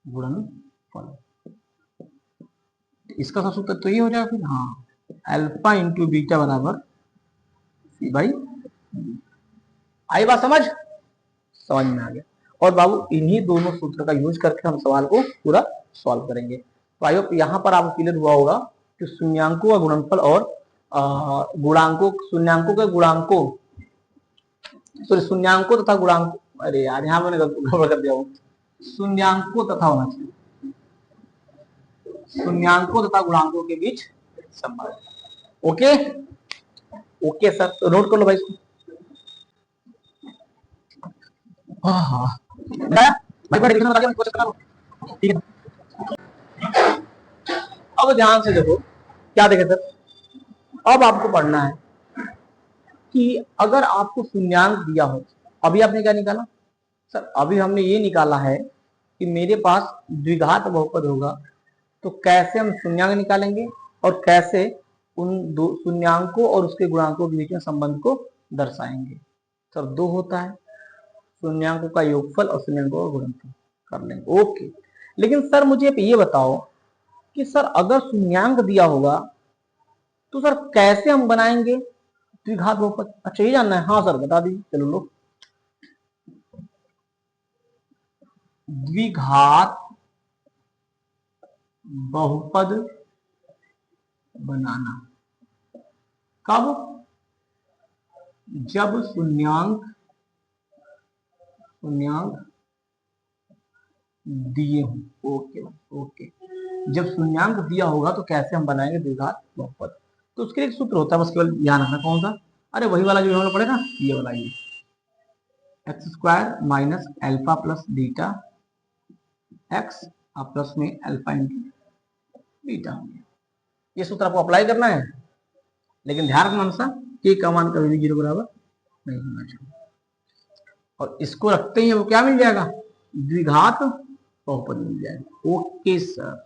गुणनफल। इसका सब सूत्र तो ये हो जाएगा फिर। हाँ अल्फा इंटू बीटा बराबर सी बाई। आई बात समझ? समझ में आ गया। और बाबू इन्हीं दोनों सूत्र का यूज करके हम सवाल को पूरा सॉल्व करेंगे। तो आई होप यहाँ पर आपको क्लियर हुआ होगा कि शून्यांकों का गुणनफल और गुणांकों, शून्यांकों के गुणांकों, सॉरी शून्यांकों तथा गुणांकों, अरे यार यहाँ मैंने गड़बड़ कर दिया हूँ। शून्यांकों तथा होना चाहिए, शून्यांकों तथा गुणांकों के बीच संबंध। ओके ओके सर, तो नोट कर लो भाई इसको। हाँ हाँ भाई ठीक है। अब ध्यान से देखो, क्या देखे सर, अब आपको पढ़ना है कि अगर आपको शून्यांक दिया हो, अभी आपने क्या निकाला? सर अभी हमने ये निकाला है कि मेरे पास द्विघात बहुपद होगा, तो कैसे हम शून्यांक निकालेंगे और कैसे उन दो शून्यांकों और उसके गुणांकों के बीच में संबंध को दर्शाएंगे। सर दो होता है, शून्यांकों का योगफल और शून्यांकों का गुणनफल कर लेंगे। ओके, लेकिन सर मुझे ये बताओ कि सर अगर शून्यांक दिया होगा तो सर कैसे हम बनाएंगे द्विघात बहुपद? अच्छा ये जानना है? हाँ सर बता दीजिए, चलो लो। द्विघात बहुपद बनाना कब? जब शून्यांक, शून्यांक दिए हो। ओके ओके, जब शून्यांक दिया होगा तो कैसे हम बनाएंगे द्विघात बहुपद? तो उसके लिए एक सूत्र होता है, बस केवल ध्यान रखना। कौन सा? अरे वही वाला जो हम लोग पढ़े ना, ये वाला, ये x square minus alpha plus beta X plus में अल्फा इंटू बीटा। ये सूत्र आपको अप्लाई करना है, लेकिन ध्यान रखना हमेशा के का मान कभी भी 0 बराबर नहीं होना चाहिए। और इसको रखते ही वो क्या मिल जाएगा? द्विघात बहुपद मिल जाएगा। Okay sir,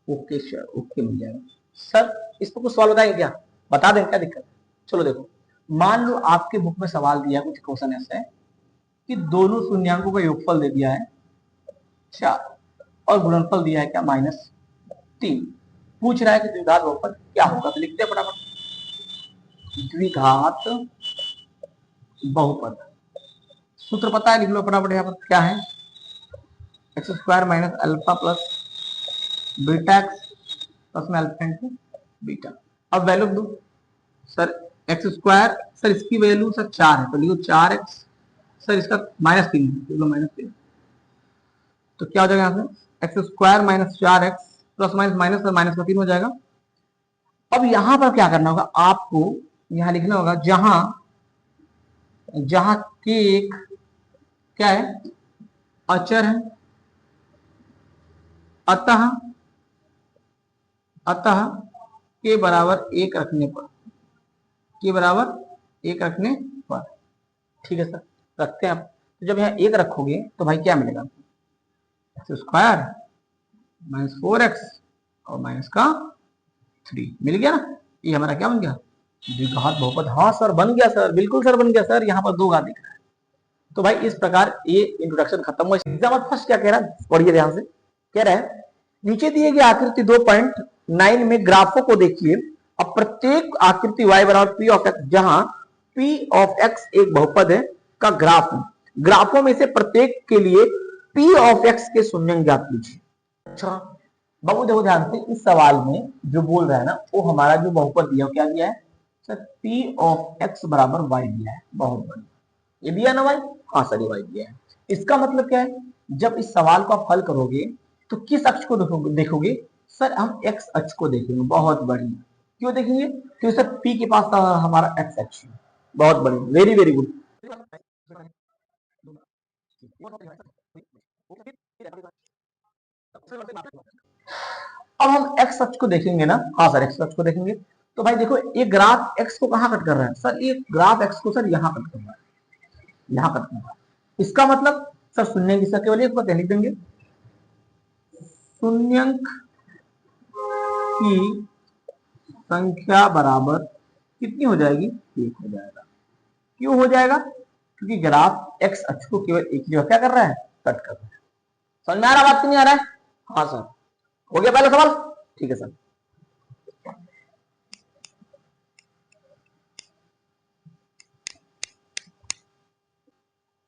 okay sir, okay मिल जाएगा। सर इसको कुछ सवाल बताएंगे क्या? बता दें क्या दिक्कत? चलो देखो, मान लो आपके बुक में सवाल दिया, कुछ क्वेश्चन ऐसा है कि दोनों शून्यांकों का योगफल दे दिया है 4 और गुणनफल दिया है क्या? -3। पूछ रहा है कि द्विघात बहुपद क्या होगा? तो लिखते हैं फटाफट, द्विघात बहुपद। सूत्र पता है, लिख लो फटाफट। यहाँ पर क्या है? X square minus alpha plus beta X plus में अल्फा इंटू बीटा। अब वैल्यू दो सर, एक्स स्क्वायर सर इसकी वैल्यू सर 4 है, तो लिखो 4x, सर इसका -3 है, तो -3, तो क्या हो जाएगा यहाँ से x square minus 4x plus minus minus और माइनस का 3 हो जाएगा। अब यहां पर क्या करना होगा आपको, यहां लिखना होगा जहां जहां के एक क्या है, अचर है, अतः अतः के बराबर 1 रखने पर, के बराबर 1 रखने पर, ठीक है सर, रखते हैं आप। तो जब यहाँ 1 रखोगे तो भाई क्या मिलेगा, एक्स स्क्वायर माइनस 4x और माइनस का 3 मिल गया ना, ये हमारा क्या बन गया, द्विघात बहुपद। हाँ सर बन गया सर, बिल्कुल सर बन गया सर, यहाँ पर 2 घात दिख रहा है। तो भाई इस प्रकार ये इंट्रोडक्शन खत्म हुआ। एग्जाम फर्स्ट क्या कह रहा है, पढ़िए ध्यान से, कह रहा है नीचे दिए गए आकृति 2.9 में ग्राफों को देखिए। अब प्रत्येक आकृति y बराबर पी ऑफ एक्स, जहां पी ऑफ एक्स एक बहुपद है का ग्राफ है, ग्राफों में से प्रत्येक के लिए पी ऑफ एक्स के शून्य ज्ञात कीजिए। अच्छा बाबू देखो ध्यान से, इस सवाल में जो बोल रहा है ना, वो हमारा जो बहुपद दिया क्या दिया है सर, पी ऑफ एक्स बराबर वाई दिया है। बहुत बढ़िया, ये दिया ना वाई, हाँ सर ये वाई दिया है। इसका मतलब क्या है, जब इस सवाल को आप हल करोगे तो किस अक्ष को देखोगे सर, हम एक्स अक्ष को देखेंगे। बहुत बढ़िया, क्यों देखेंगे, क्योंकि सर पी के पास हमारा एक्स अक्ष है। बहुत बढ़िया, वेरी वेरी गुड। अब हम एक्स अक्ष को देखेंगे ना, हाँ सर एक्स अक्ष को देखेंगे, तो भाई देखो ये ग्राफ एक्स को कहां कट कर रहा है सर, ये ग्राफ एक्स को सर यहां कट कर रहा है, यहां कट कर रहा है। इसका मतलब सर शून्य की संख्या केवल एक बार लिख देंगे, शून्यंक की संख्या बराबर कितनी हो जाएगी, 1 हो जाएगा। क्यों हो जाएगा, क्योंकि ग्राफ एक्स अक्ष को केवल एक जगह क्या कर रहा है, कट कर रहा है। समझ में आ रहा, बात नहीं आ रहा है, हाँ सर हो गया पहला सवाल, ठीक है सर।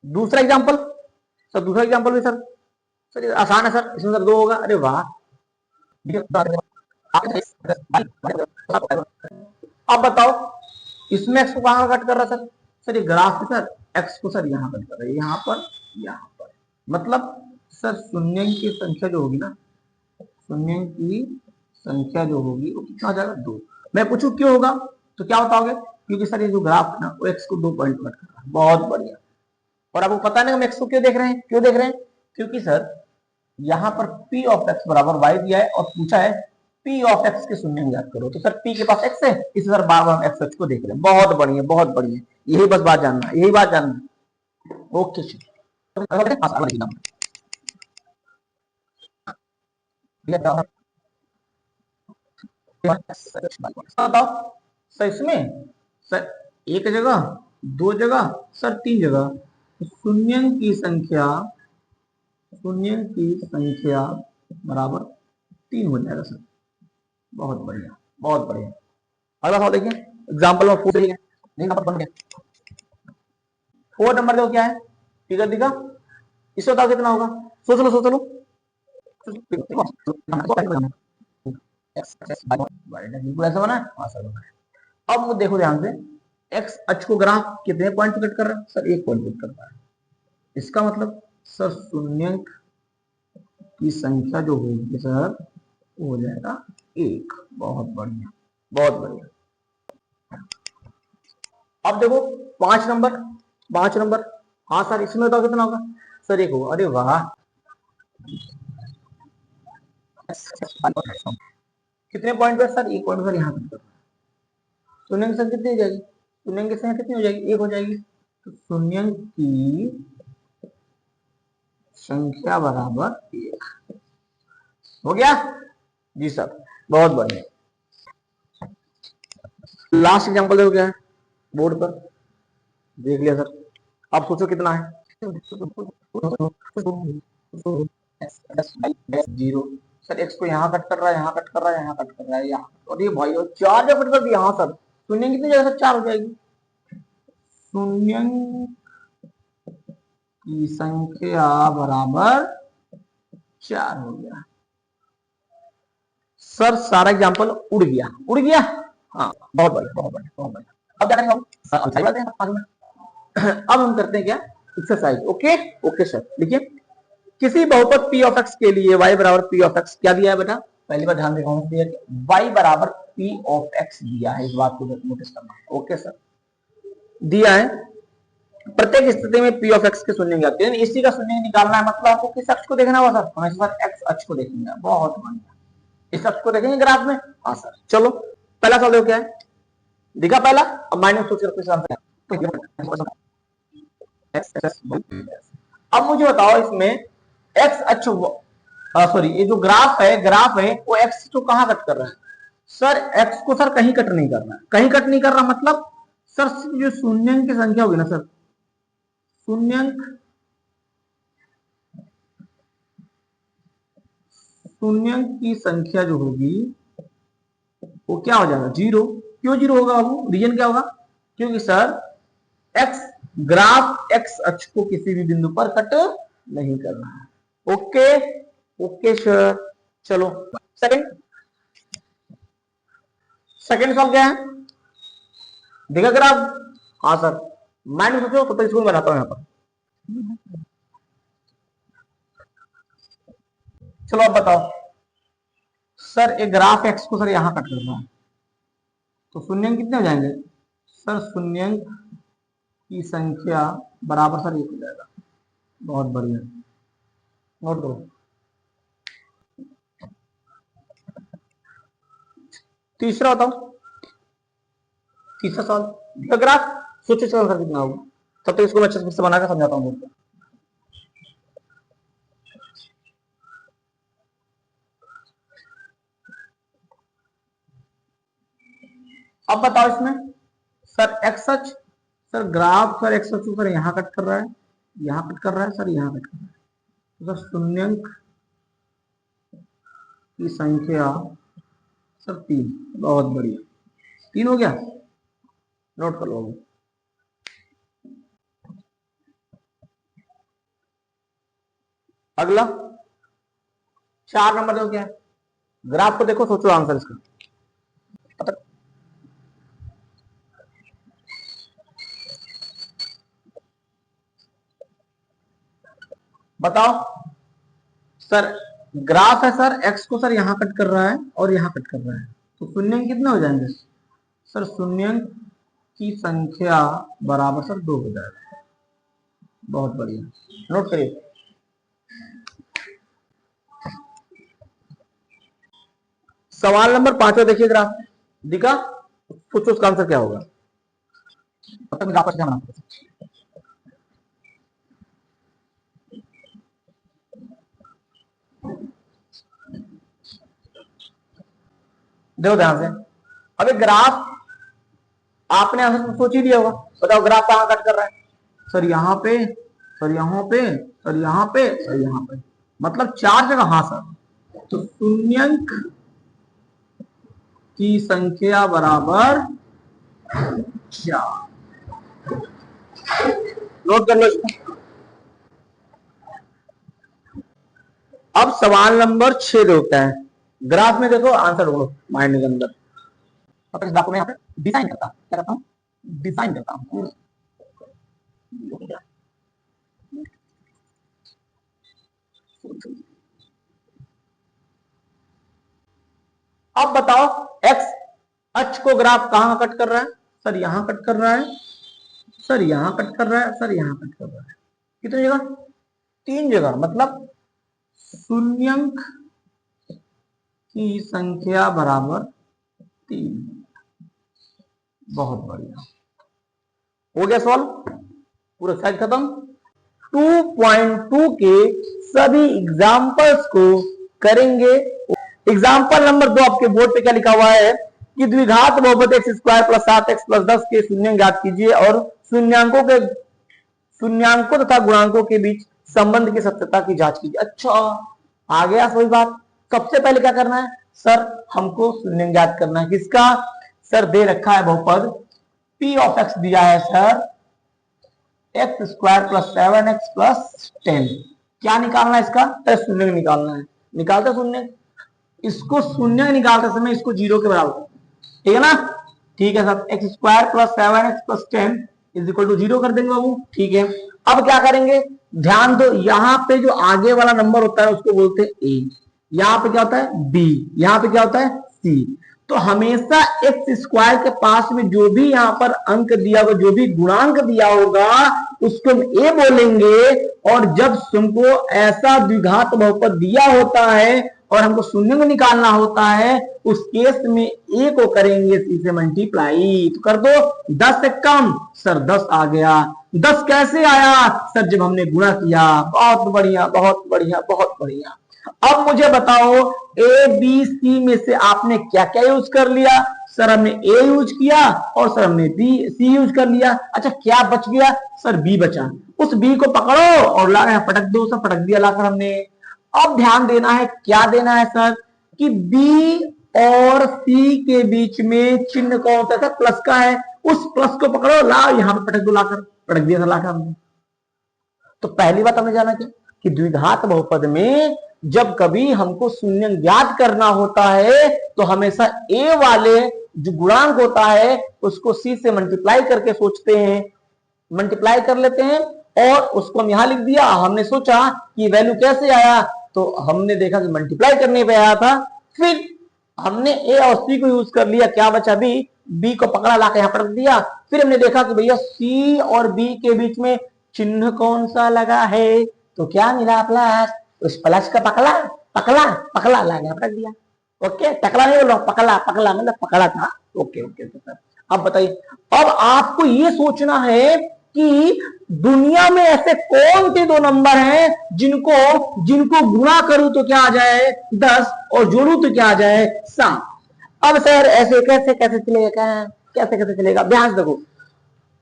दूसरा एग्जांपल सर, दूसरा एग्जांपल भी सर, सर आसान है सर, इसमें सर 2 होगा। अरे वाह, अब बताओ इसमें एक्स को कहां कट कर रहा है सर, सर ये ग्राफ सर एक्स को सर यहां कट कर रहा है, यहां पर यहां पर, मतलब सर शून्य की संख्या जो होगी ना, शून्य की संख्या जो होगी वो कितना हो जाएगा, 2। मैं पूछूं क्यों होगा, तो क्या बताओगे, क्योंकि सर ये जो ग्राफ है ना वो एक्स को 2 पॉइंट कट कर रहा है। बहुत बढ़िया, और आपको पता नहीं हम एक्स को क्यों देख रहे हैं, क्यों देख रहे हैं, क्योंकि सर यहां पर p ऑफ x बराबर y दिया है और पूछा है p ऑफ x के शून्य ज्ञात करो। तो सर p के पास x है, इस सर बार बार हम x अक्ष को देख रहे हैं। बहुत बढ़िया, बहुत बढ़िया, यही बस बात जानना, यही बात जानना। ओके बताओ सर, इसमें सर एक जगह, 2 जगह, सर 3 जगह, शून्य की संख्या, शून्य की संख्या बराबर 3 हो जाएगा सर। बहुत बढ़िया, बहुत बढ़िया। अगला सवाल देखिए, एग्जांपल में 4 है, नंबर बन गया। 4 नंबर देखो क्या है, फिगर दिखा, इससे बताओ कितना होगा, सोच लो सोच लो। बिल्कुल ऐसा बना है, हाँ सर बना है। अब देखो ध्यान से, एक्स अक्ष को ग्राफ कितने पॉइंट कट कर रहा है सर, 1 पॉइंट कट कर रहा है। इसका मतलब सर शून्य की संख्या जो होगी सर वो हो जाएगा 1। बहुत बढ़िया, बहुत बढ़िया। अब देखो 5 नंबर, 5 नंबर, हाँ सर इसमें बताओ कितना होगा सर, 1 होगा। अरे वाह, कितने पॉइंट पे सर, 1 पॉइंट सर यहाँ पर। शून्य की संख्या कितनी हो जाएगी, शून्य की संख्या कितनी हो जाएगी, 1 हो जाएगी। तो शून्य की संख्या बराबर 1 हो गया जी सर, बहुत बढ़िया। लास्ट एग्जांपल देखो क्या है बोर्ड पर, देख लिया सर। अब सोचो कितना है, 0। सर एक्स को यहाँ कट कर रहा है, यहाँ कट कर रहा है, यहाँ कट कर रहा है, यहाँ, और ये भाई और 4 जब कट कर दिया, हाँ सर शून्य कितनी जगह सर, 4 हो जाएगी। शून्य की संख्या बराबर 4 हो गया सर। सारा एग्जांपल उड़ गया, उड़ गया, हाँ, बहुत बढ़िया, बहुत बढ़िया, बहुत बढ़िया। अब क्या करेंगे हम? एक्सरसाइज करते हैं आगे में। अब हम करते हैं क्या? एक्सरसाइज। ओके ओके सर, देखिए किसी बहुपद p ऑफ x के लिए y बराबर p ऑफ x क्या दिया है बेटा? पहली बार ध्यान देगा दिया कि y बराबर p ऑफ x दिया है, इस बात को नोटिस करना। ओके सर, दिया है प्रत्येक स्थिति में p ऑफ x के शून्य ज्ञात करें। इसी का शून्य निकालना है, मतलब आपको किस अक्ष को देखना होगा सर? हमेशा सर x अक्ष को देखेंगे। बहुत बढ़िया, इस अक्ष को देखेंगे ग्राफ में। हाँ सर, चलो पहला सवाल देखो क्या है, दिखा पहला। अब माइनस सोच कर आंसर। अब मुझे बताओ इसमें x अक्ष, सॉरी ये जो ग्राफ है वो x को कहां कट कर रहा है? सर x को सर कहीं कट नहीं कर रहा है। कहीं कट नहीं कर रहा मतलब सर जो शून्यंक की संख्या होगी ना सर, शून्यंक की संख्या जो होगी वो क्या हो जाएगा? जीरो। क्यों जीरो होगा बाबू? रीजन क्या होगा? क्योंकि सर ग्राफ x अक्ष को किसी भी बिंदु पर कट नहीं कर रहा है। ओके ओके सर, चलो सेकंड सवाल क्या है? देखा ग्राफ? हाँ सर, माइंड में सोचो, तो इसको बनाता हूं यहां पर। चलो अब बताओ सर, एक ग्राफ एक्स को सर यहां कट कर रहा है, तो शून्यंक कितने हो जाएंगे? सर शून्यंक की संख्या बराबर सर एक हो जाएगा। बहुत बढ़िया, नोट करो। तीसरा बताओ, तीसरा सवाल ग्राफ सोचो, चलो सर कितना होगा? तब तो इसको मैं अच्छे से बनाकर समझाता हूँ। अब बताओ इसमें सर एक्स अक्ष, सर ग्राफ सर एक्स अक्ष सर यहां कट कर रहा है, यहां कट कर रहा है सर, यहां कट कर रहा है, तो सर शून्यंक की संख्या सर 3। बहुत बढ़िया, 3 हो गया, नोट कर लो। अगला 4 नंबर देखो क्या है, ग्राफ को देखो, सोचो आंसर इसका। बताओ सर, ग्राफ है सर एक्स को सर यहां कट कर रहा है और यहां कट कर रहा है, तो शून्यंक कितने हो जाएंगे? सर शून्यंक की संख्या बराबर सर 2 हो जाएगा। बहुत बढ़िया, नोट करिए। सवाल नंबर 5 देखिए, ग्राफ दिखा, सोचो उसका आंसर क्या होगा? देखो ध्यान से, अभी ग्राफ आपने आंसर सोच ही दिया होगा। बताओ ग्राफ कहां कट कर रहा है? सर यहाँ पे, सर यहाँ पे, सर यहाँ पे, सर यहाँ पे, मतलब 4 जगह। हाँ सर, तो शून्यंक की संख्या बराबर 4। नोट कर लो इसको। अब सवाल नंबर 6 होता है, ग्राफ में देखो, आंसर ढूंढो माइंड के अंदर। इस ग्राफ को मैं यहाँ पे डिजाइन करता हूँ, क्या करता हूँ? डिजाइन करता हूँ। अब बताओ एक्स अक्ष को ग्राफ कहां कट कर रहा है? सर यहां कट कर रहा है, सर यहां कट कर रहा है, सर यहां कट कर रहा है। कितनी जगह? 3 जगह, मतलब शून्यंक की संख्या बराबर 3। बहुत बढ़िया, हो गया सॉल्व, पूरा साइज खत्म। 2.2 के सभी एग्जाम्पल्स को करेंगे। एग्जाम्पल नंबर 2 आपके बोर्ड पे क्या लिखा हुआ है कि द्विघात बहुपद X square plus 7x plus 10 के शून्य ज्ञात कीजिए और शून्यांकों तथा गुणांकों के बीच संबंध की सत्यता की जांच कीजिए। अच्छा, आ गया वही बात। सबसे पहले क्या करना है सर? हमको शून्य ज्ञात करना है। किसका? सर दे रखा है बहुपद p ऑफ x, दिया है sir X square plus 7x plus 10। क्या निकालना है इसका? शून्य निकालना है। निकालते शून्य, इसको शून्य निकालते समय इसको 0 के बराबर, ठीक है ना? ठीक है sir, X square plus 7x plus 10 is equal to 0 कर देंगे बाबू। ठीक है, अब क्या करेंगे, ध्यान दो, यहाँ पे जो आगे वाला नंबर होता है उसको बोलते हैं ए, यहाँ पे क्या होता है बी, यहाँ पे क्या होता है सी। तो हमेशा एक्स स्क्वायर के पास में जो भी यहाँ पर अंक दिया होगा, जो भी गुणांक दिया होगा उसको हम ए बोलेंगे। और जब तुमको ऐसा द्विघात बहुपद दिया होता है और हमको शून्य को निकालना होता है, उस केस में ए को करेंगे सी से मल्टीप्लाई। तो कर दो 10 से कम, सर 10 आ गया। 10 कैसे आया सर, जब हमने गुणा किया। बहुत बढ़िया बहुत बढ़िया बहुत बढ़िया। अब मुझे बताओ ए बी सी में से आपने क्या क्या यूज कर लिया। सर हमने ए यूज किया और सर हमने बी सी यूज कर लिया। अच्छा क्या बच गया, सर बी बचा। उस बी को पकड़ो और ला पटक दो, सर पटक दिया लाकर हमने। अब ध्यान देना है, क्या देना है सर, कि बी और सी के बीच में चिन्ह कौन सा था, प्लस का है। उस प्लस को पकड़ो, ला यहां पर पटक दो लाकर, पटक दिया था लाकर हमने। तो पहली बात हमने जाना कि द्विघात बहुपद में जब कभी हमको शून्य ज्ञात करना होता है तो हमेशा ए वाले जो गुणांक होता है उसको सी से मल्टीप्लाई करके सोचते हैं, मल्टीप्लाई कर लेते हैं और उसको हम यहां लिख दिया। हमने सोचा कि वैल्यू कैसे आया, तो हमने देखा कि मल्टीप्लाई करने पे आया था। फिर हमने ए और सी को यूज कर लिया, क्या बचा बी, बी को पकड़ा लाकर यहां पर रख दिया। फिर हमने देखा कि भैया सी और बी के बीच में चिन्ह कौन सा लगा है, तो क्या मिला प्लस। उस प्लस का पकड़ा पकड़ा पकड़ा ला गया रख दिया। ओके, टकला नहीं बोलो, पकड़ा पकड़ा मतलब पकड़ा था। ओके ओके सर, अब बताइए, अब आपको ये सोचना है कि दुनिया में ऐसे कौन से दो नंबर हैं जिनको गुणा करूं तो क्या आ जाए 10 और जोड़ू तो क्या आ जाए 7। अब सर ऐसे कैसे कैसे चलेगा, कैसे कैसे चलेगा, ध्यान देखो।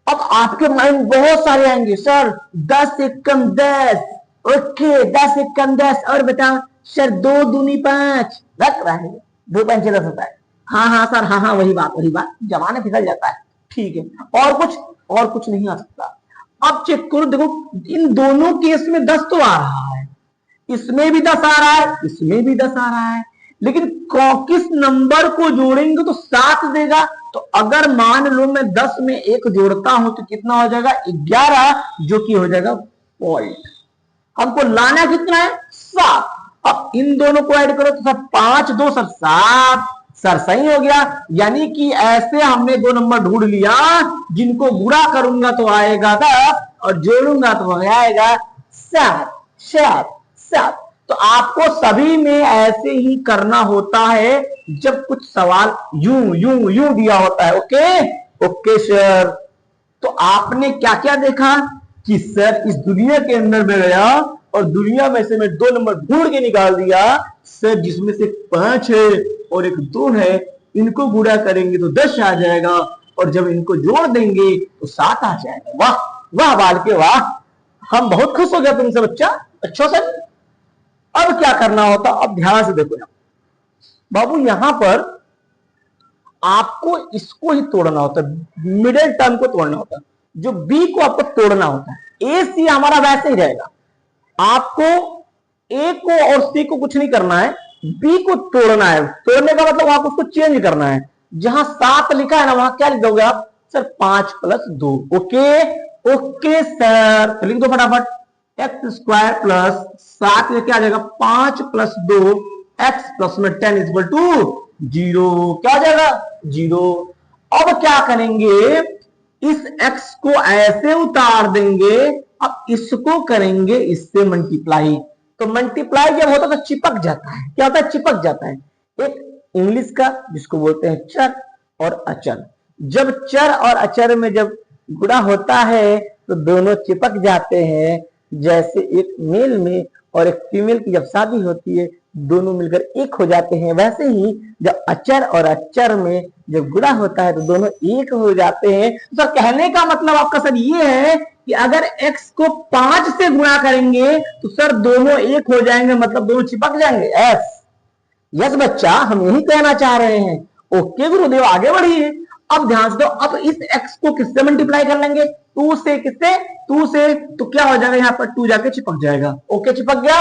अब आपके माइंड बहुत सारे आएंगे, सर 10 से कम 10, ओके 10 से कम 10, और बताओ सर 2 दूनी 5 रख रहा है, 2 5 10 होता है। हाँ हाँ सर, हाँ हाँ वही बात, जमाने फिसल जाता है। ठीक है, और कुछ नहीं आ सकता। अब चेक करो, देखो इन दोनों केस में 10 तो आ रहा है, इसमें भी 10 आ रहा है, इसमें भी 10 आ रहा है, लेकिन किस नंबर को जोड़ेंगे तो 7 देगा। तो अगर मान लो मैं 10 में 1 जोड़ता हूं तो कितना हो जाएगा 11, जो कि हो जाएगा पॉइंट। हमको लाना कितना है 7। अब इन दोनों को ऐड करो तो सर 5 2 सर 7, सर सही हो गया। यानी कि ऐसे हमने 2 नंबर ढूंढ लिया जिनको गुणा करूंगा तो आएगा 10 और जोड़ूंगा तो आएगा 7 7 7। तो आपको सभी में ऐसे ही करना होता है जब कुछ सवाल यूं यूं यूं दिया होता है। ओके ओके सर, तो आपने क्या क्या देखा कि सर इस दुनिया के अंदर में गया और दुनिया में से मैं 2 नंबर ढूंढ के निकाल दिया सर, जिसमें से 5 है और एक 2 है, इनको गुणा करेंगे तो 10 आ जाएगा और जब इनको जोड़ देंगे तो 7 आ जाएगा। वाह वाह बाल के वाह, हम बहुत खुश हो गया तुमसे बच्चा। अच्छा सर, अब क्या करना होता, अब ध्यान से देखो बाबू, यहां पर आपको इसको ही तोड़ना होता है, मिडिल टर्म को तोड़ना होता है, जो बी को आपको तोड़ना होता है। ए सी हमारा वैसे ही रहेगा, आपको ए को और सी को कुछ नहीं करना है, बी को तोड़ना है। तोड़ने का मतलब आपको उसको चेंज करना है। जहां 7 लिखा है ना वहां क्या लिख दोगे आप, सर 5 + 2। ओके ओके सर, लिख दो फटाफट, एक्स स्क्वायर प्लस 7 क्या आ जाएगा 5 + 2 एक्स प्लस में 10 = 0। क्या आ जाएगा 0। अब क्या करेंगे, इस x को ऐसे उतार देंगे, अब इसको करेंगे इससे मल्टीप्लाई। तो मल्टीप्लाई जब होता है तो चिपक जाता है, क्या होता है चिपक जाता है। एक इंग्लिश का जिसको बोलते हैं चर और अचर, जब चर और अचर में जब गुणा होता है तो दोनों चिपक जाते हैं। जैसे एक मेल में और एक फीमेल की जब शादी होती है दोनों मिलकर एक हो जाते हैं, वैसे ही जब अचर और अचर में जब गुणा होता है तो दोनों एक हो जाते हैं। तो कहने का मतलब आपका सर ये है कि अगर x को 5 से गुणा करेंगे तो सर दोनों एक हो जाएंगे, मतलब दोनों चिपक जाएंगे। यस बच्चा, हम यही कहना चाह रहे हैं। ओके गुरुदेव, आगे बढ़िए। अब ध्यान से दो, अब इस x को किससे मल्टीप्लाई कर लेंगे 2 से, किससे 2 से, तो क्या हो जाएगा यहाँ पर 2 जाके चिपक जाएगा। ओके चिपक गया,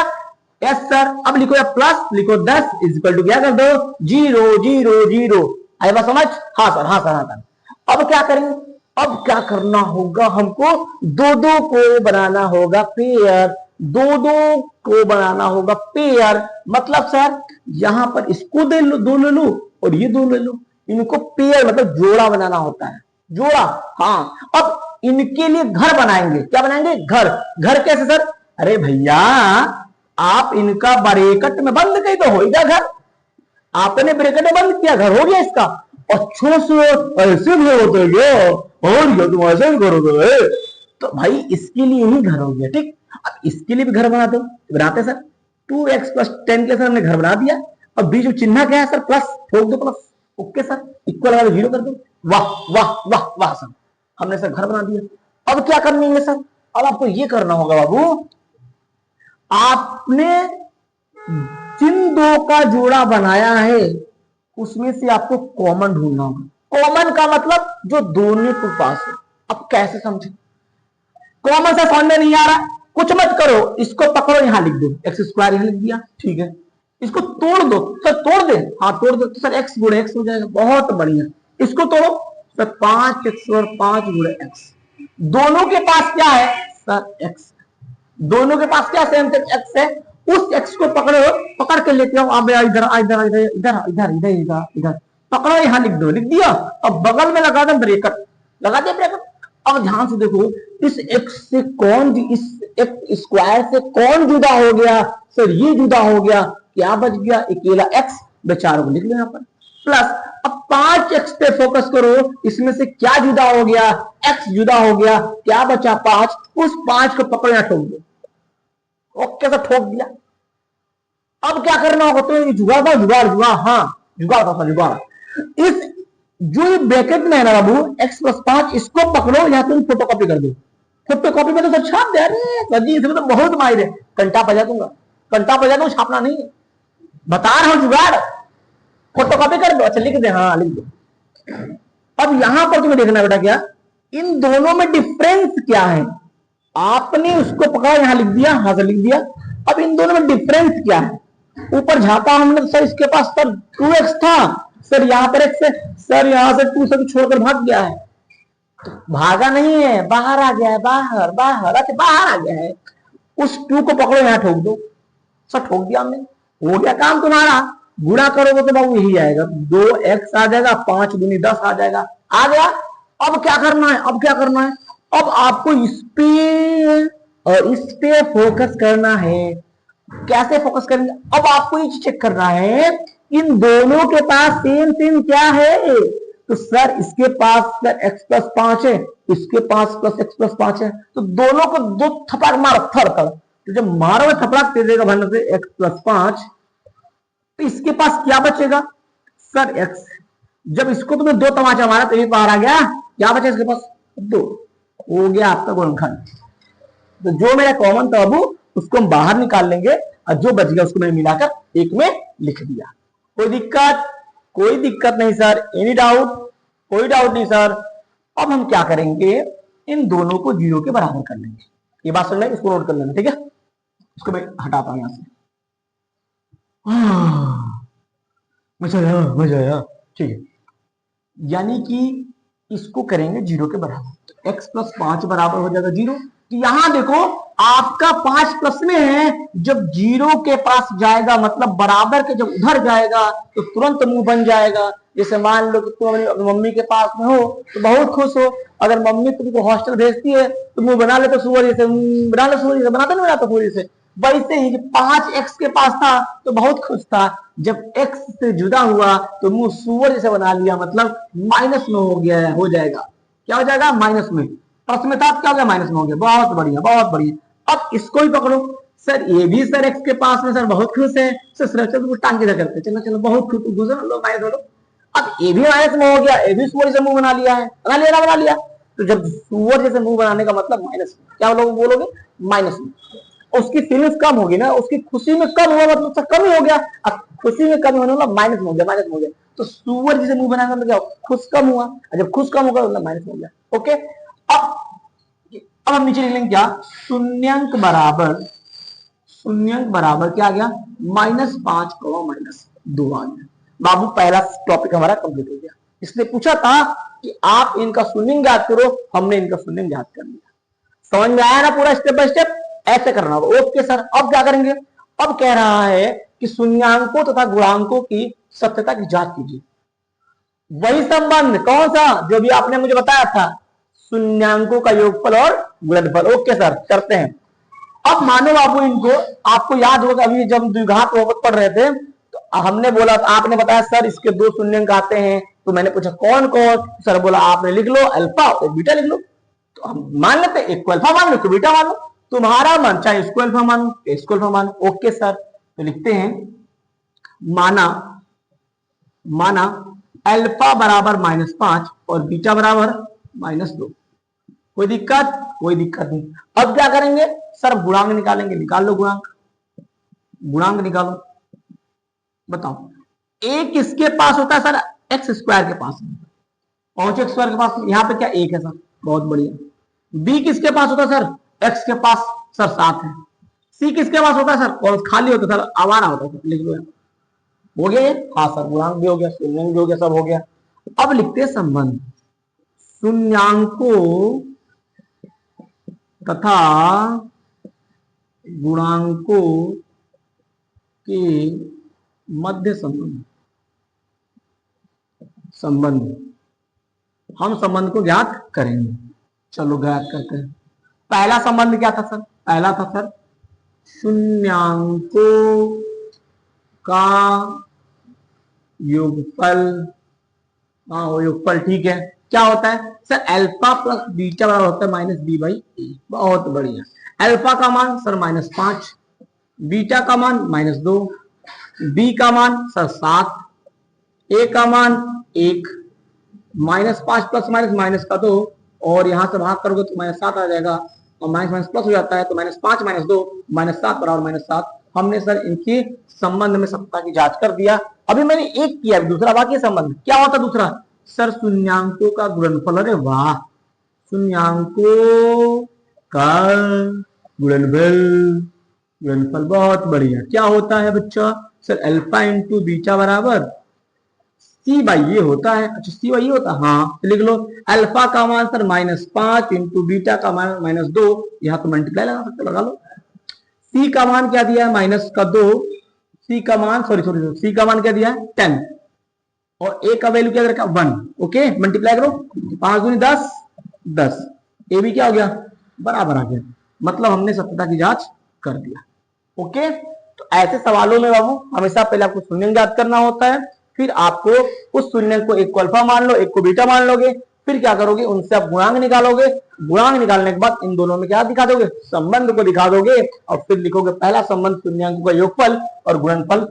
यस सर। अब लिखो या प्लस लिखो 10 = क्या कर दो 0 0 0। आए बात समझ, हाँ सर हाँ सर हाँ सर। अब क्या करेंगे, अब क्या करना होगा, हमको दो दो को बनाना होगा पेयर, दो दो को बनाना होगा पेयर। मतलब सर यहां पर इसको दो ले लो और ये दो ले लो, इनको पेयर मतलब जोड़ा बनाना होता है, जोड़ा। हाँ, अब इनके लिए घर बनाएंगे, क्या बनाएंगे, घर। घर कैसे सर, अरे भैया आप इनका ब्रैकेट में बंद कर दो, होगा घर। आपने ब्रैकेट में बंद किया, घर हो गया इसका। अच्छे से ऐसे घर होते हैं और क्या तुम ऐसे ही करोगे, तो भाई इसके लिए ही घर हो गया, ठीक। अब इसके लिए भी घर बना दो, बनाते सर 2x + 10 के सर हमने घर बना दिया। अब बीच में चिन्ह क्या है सर, प्लस, ठोक दो प्लस, ओके सर, इक्वल वाला 0 कर दो। वाह वाह वाह वाह सर, हमने सर घर बना दिया। अब क्या करनी है सर, अब आपको ये करना होगा बाबू, आपने जिन दो का जोड़ा बनाया है उसमें से आपको कॉमन ढूंढना होगा। कॉमन का मतलब जो दोनों के पास है। अब कैसे समझे, कॉमन से समझ में नहीं आ रहा, कुछ मत करो, इसको पकड़ो यहां लिख दो, x² यहां लिख दिया, ठीक है। इसको तोड़ दो सर, तोड़ दे, हाँ तोड़ दो, तो सर x × x हो जाएगा, बहुत बढ़िया। इसको तोड़ो सर, 5x और 5 × x, दोनों के पास क्या है सर x, दोनों के पास क्या सेम x है, उस x को पकड़ो, पकड़ के लेते हो आप, इधर इधर इधर इधर इधर इधर इधर पकड़ो, यहां लिख दो, लिख दिया। अब बगल में लगा दो ब्रैकेट, लगा दिया ब्रैकेट। अब ध्यान से देखो, इस x से कौन, इस x² से कौन जुदा हो गया सर, ये जुदा हो गया, क्या बच गया, अकेला x, बेचारों को लिख लो यहां पर, प्लस अब 5x पे फोकस करो, इसमें से क्या जुदा हो गया, x जुदा हो गया, क्या बचा 5, उस 5 को पकड़ो यहां ठोक दो, ओके सर ठोक दिया। अब क्या करना होगा, तो जुगाड़ था, जुगाड़ जुगाड़, हाँ जुगाड़ था जुगाड़, इस जो ब्रैकेट में है ना बाबू x + 5, इसको पकड़ो या तुम फोटो कॉपी कर दो, फोटो कॉपी में तो सर छाप दे, अरे जी इसमें तो बहुत माहिर है, घंटा बजा दूंगा, घंटा बजा दूंगा, छापना नहीं है, बता रहा हूं जुगाड़, फोटो कॉपी कर दो, अच्छा लिख दे, हाँ लिख दो। अब यहां पर तुम्हें देखना बेटा, क्या इन दोनों में डिफरेंस क्या है, आपने उसको पकड़ा यहां लिख दिया, हां से लिख दिया। अब इन दोनों में डिफरेंस क्या है, ऊपर झापा हमने सर, इसके पास सर 2x था सर, यहां पर x है सर, यहां से 2 से छोड़कर भाग गया है, तो भागा नहीं है, बाहर आ गया है, बाहर बाहर, अच्छा बाहर आ गया है, उस 2 को पकड़ो यहां ठोक दो, सर ठोक दिया हमने, हो गया काम तुम्हारा। गुणा करोगे तो बाबू यही आएगा, 2x आ जाएगा, 5 × 10 आ जाएगा, आ गया। अब क्या करना है, अब क्या करना है, अब आपको इस पे और इस पे फोकस करना है। कैसे फोकस करेंगे, अब आपको ये चेक करना है, इन दोनों के पास सेम सेम क्या है, तो सर इसके पास सर x + 5 है, इसके पास x + 5 है, तो दोनों को 2 थपड़ाक मारो, थड़, तो जब मारोगे थपड़ाक तेजेगा भरने से x + 5, तो इसके पास क्या बचेगा सर x, जब इसको तुमने 2 तमाचा मारा तो ये बाहर आ गया, क्या बचा इसके पास 2, हो गया आपका गुणनखंड। तो जो मेरा कॉमन था बाबू उसको हम बाहर निकाल लेंगे, और जो बच गया उसको मैंने मिलाकर एक में लिख दिया। कोई दिक्कत, कोई दिक्कत नहीं सर, एनी डाउट, कोई डाउट नहीं सर। अब हम क्या करेंगे, इन दोनों को 0 के बराबर कर लेंगे, ये बात सुन लें, इसको नोट कर लेना, ठीक है, इसको मैं हटाता हूं यहां से, मजा आया, ठीक है। यानी कि इसको करेंगे 0 के बराबर, तो x + 5 बराबर हो जाएगा 0। तो यहां देखो आपका 5 प्लस में है, जब 0 के पास जाएगा मतलब बराबर के जब उधर जाएगा तो तुरंत मुंह बन जाएगा। जैसे मान लो कि तुम अपनी मम्मी के पास में हो तो बहुत खुश हो, अगर मम्मी तुमको हॉस्टल भेजती है तो मुंह बना ले, तो सूर्य जैसे बना ले, सूर्य जैसे बनाते नहीं, बनाता सूर्य से, वैसे ही 5x के पास था तो बहुत खुश था, जब x से जुदा हुआ तो मुंह सुअर जैसे बना लिया, मतलब माइनस में हो गया, हो जाएगा, क्या हो जाएगा माइनस में, प्लस में था क्या हो गया माइनस में हो गया, बहुत बढ़िया बहुत बढ़िया। अब इसको ही पकड़ो सर, ये भी सर x के पास में सर बहुत खुश है, सर चलो टांग के करते, चलो चलो बहुत खुश, गुजर लो माइनस लो। अब ये भी माइनस में हो गया, ये भी सुअर जैसे मुंह बना लिया है, बना लिया, तो जब सुअर जैसे मुंह बनाने का मतलब माइनस में, क्या लोग बोलोगे माइनस में, उसकी फीलिंग्स कम होगी ना, उसकी खुशी में कम हुआ मतलब सब कम ही हो गया, अब खुशी में कम होने वाला माइनस में हो गया, माइनस में हो गया, तो सुअर जैसे मुंह बनाने का मतलब क्या, खुश कम हुआ, जब खुश कम होगा मतलब माइनस में हो गया, ओके। अब हम नीचे लिख लेंगे क्या, शून्यंक बराबर क्या आ गया, -5, -2 आ गया। बाबू पहला टॉपिक हमारा कंप्लीट हो गया। इसने पूछा था कि आप इनका शून्य ज्ञात करो, हमने इनका शून्य ज्ञात कर लिया। समझ में आया ना पूरा स्टेप बाय स्टेप? ऐसे करना होगा। ओके सर, अब क्या करेंगे? अब कह रहा है कि शून्यांकों तथा गुणांकों की सत्यता की जांच कीजिए। वही संबंध कौन सा जो भी आपने मुझे बताया था, शून्यांकों का योगफल और गुणनफल। ओके सर, करते हैं। अब मानो बाबू इनको, आपको याद होगा अभी जब द्विघात बहुपद पढ़ रहे थे तो हमने बोला, आपने बताया सर इसके दो शून्यंक आते हैं, तो मैंने पूछा कौन कौन, सर बोला आपने लिख लो अल्फा और बीटा लिख लो। तो हम मान लेते एक को अल्फा मान लो, एक को बीटा मान लो, तुम्हारा मन चाहे इसको अल्फा मानो इसको अल्फा मानो। ओके सर, तो लिखते हैं माना अल्फा बराबर -5 और बीटा बराबर -2। कोई दिक्कत? कोई दिक्कत नहीं। अब क्या करेंगे सर? गुणांक निकालेंगे। निकाल लो गुणांक निकालो। बताओ ए किसके पास होता है सर? एक्स स्क्वायर के पास। पहुंचे एक्स स्क्वायर के पास, यहाँ पे क्या एक है सर, बहुत बढ़िया। बी किसके पास होता है सर? एक्स के पास सर 7 है। सी किसके पास होता है सर? और खाली होता है सर, आवारा होता है सर। लिख लो, हो गया ये? हाँ सर, गुणांक भी हो गया, शून्यंक भी हो गया, सब हो गया। अब लिखते हैं संबंध शून्यांकों तथा गुणांकों के मध्य संबंध। हम संबंध को ज्ञात करेंगे। चलो ज्ञात करते हैं। पहला संबंध क्या था सर? पहला था सर शून्यांकों का योगफल। हाँ, वो योगफल ठीक है। क्या होता है सर? अल्फा प्लस बीटा बराबर होता है -b/a। बहुत बढ़िया। अल्फा का मान सर -5, बीटा का मान -2, बी का मान सर 7, ए का मान 1, -5 प्लस माइनस का 2, और यहां से भाग करोगे तो -7 आ जाएगा, और माइनस प्लस हो जाता है तो -5 -2 -7 बराबर -7। हमने सर इनके संबंध में सत्ता की जांच कर दिया। अभी मैंने एक किया, दूसरा बाकी संबंध क्या होता दूसरा? सर शून्यांकों का गुणनफल। अरे वाह, शून्यांकों का गुणनफल बहुत बढ़िया। क्या होता है बच्चा? सर अल्फा इंटू बीटा बराबर सी बाई ये होता है। अच्छा, सी बाई ये होता है, हाँ तो लिख लो अल्फा का मान सर -5 इंटू बीटा का मान -2। यहाँ तो मल्टीप्लाई लगा सकते, लगा लो। सी का मान क्या दिया है? -2। सी का मान सी का मान क्या दिया है? 10, और ए का वैल्यू क्या रखा? 1। ओके, मल्टीप्लाई करो, 5 दूनी 10, 10। ए भी क्या हो गया? बराबर आ गया। मतलब हमने सत्यता की जांच कर दिया। ओके, तो ऐसे सवालों में बाबू हमेशा पहले आपको शून्य ज्ञात करना होता है, फिर आपको उस शून्य को एक को अल्फा मान लो, एक को बीटा मान लोगे, फिर क्या करोगे? उनसे आप गुणांक निकालोगे। गुणांक निकालने के बाद इन दोनों में क्या दिखा दोगे? संबंध को दिखा दोगे, और फिर लिखोगे पहला संबंध शून्यांकों का योगफल और गुणनफल।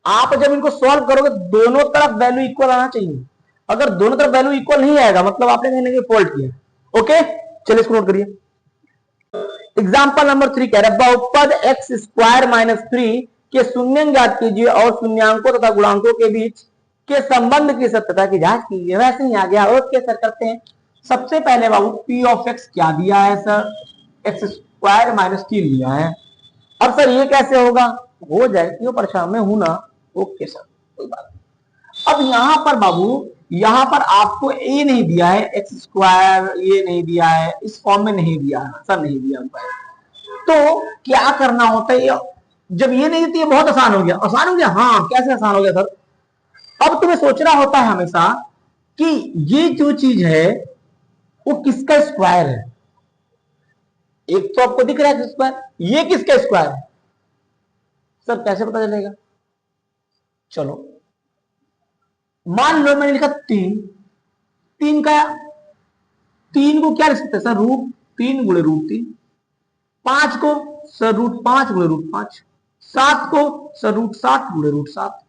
आप जब इनको सॉल्व करोगे दोनों तरफ वैल्यू इक्वल आना चाहिए। अगर दोनों तरफ वैल्यू इक्वल नहीं आएगा मतलब आपने कहीं ना कहीं फॉल्ट किया। ओके, चलिए इसको नोट करिए। एग्जाम्पल नंबर 3 कह रहा है बहुपद एक्स स्क्वायर -3 के शून्य ज्ञात कीजिए और शून्यांकों तथा गुणांकों के बीच के संबंध की सत्यता की जांच कीजिए। वैसे ही आ गया। ओके सर, करते हैं। सबसे पहले बाबू पी ऑफ एक्स क्या दिया है सर? एक्स स्क्वायर -3 लिया है। अब सर ये कैसे होगा? हो जाए, क्यों परेशान, मैं हूं ना। ओके सर, कोई बात नहीं। अब यहां पर बाबू, यहां पर आपको ए नहीं दिया है, एक्स स्क्वायर ये नहीं दिया है, इस फॉर्म में नहीं दिया है सर, नहीं दिया है। तो क्या करना होता है? जब ये नहीं देती है बहुत आसान हो गया। आसान हो गया, हाँ कैसे आसान हो गया सर? अब तुम्हें सोचना होता है हमेशा कि ये जो चीज है वो किसका स्क्वायर है। एक तो आपको दिख रहा है स्क्वायर, ये किसका स्क्वायर है सर? कैसे पता चलेगा? चलो मान लो मैंने लिखा 3। 3 का 3 को क्या लिख सकते हैं सर? √3 गुणे √3। 5 को सर √5 गुणे √5। 7 को सर √7 गुणे √7।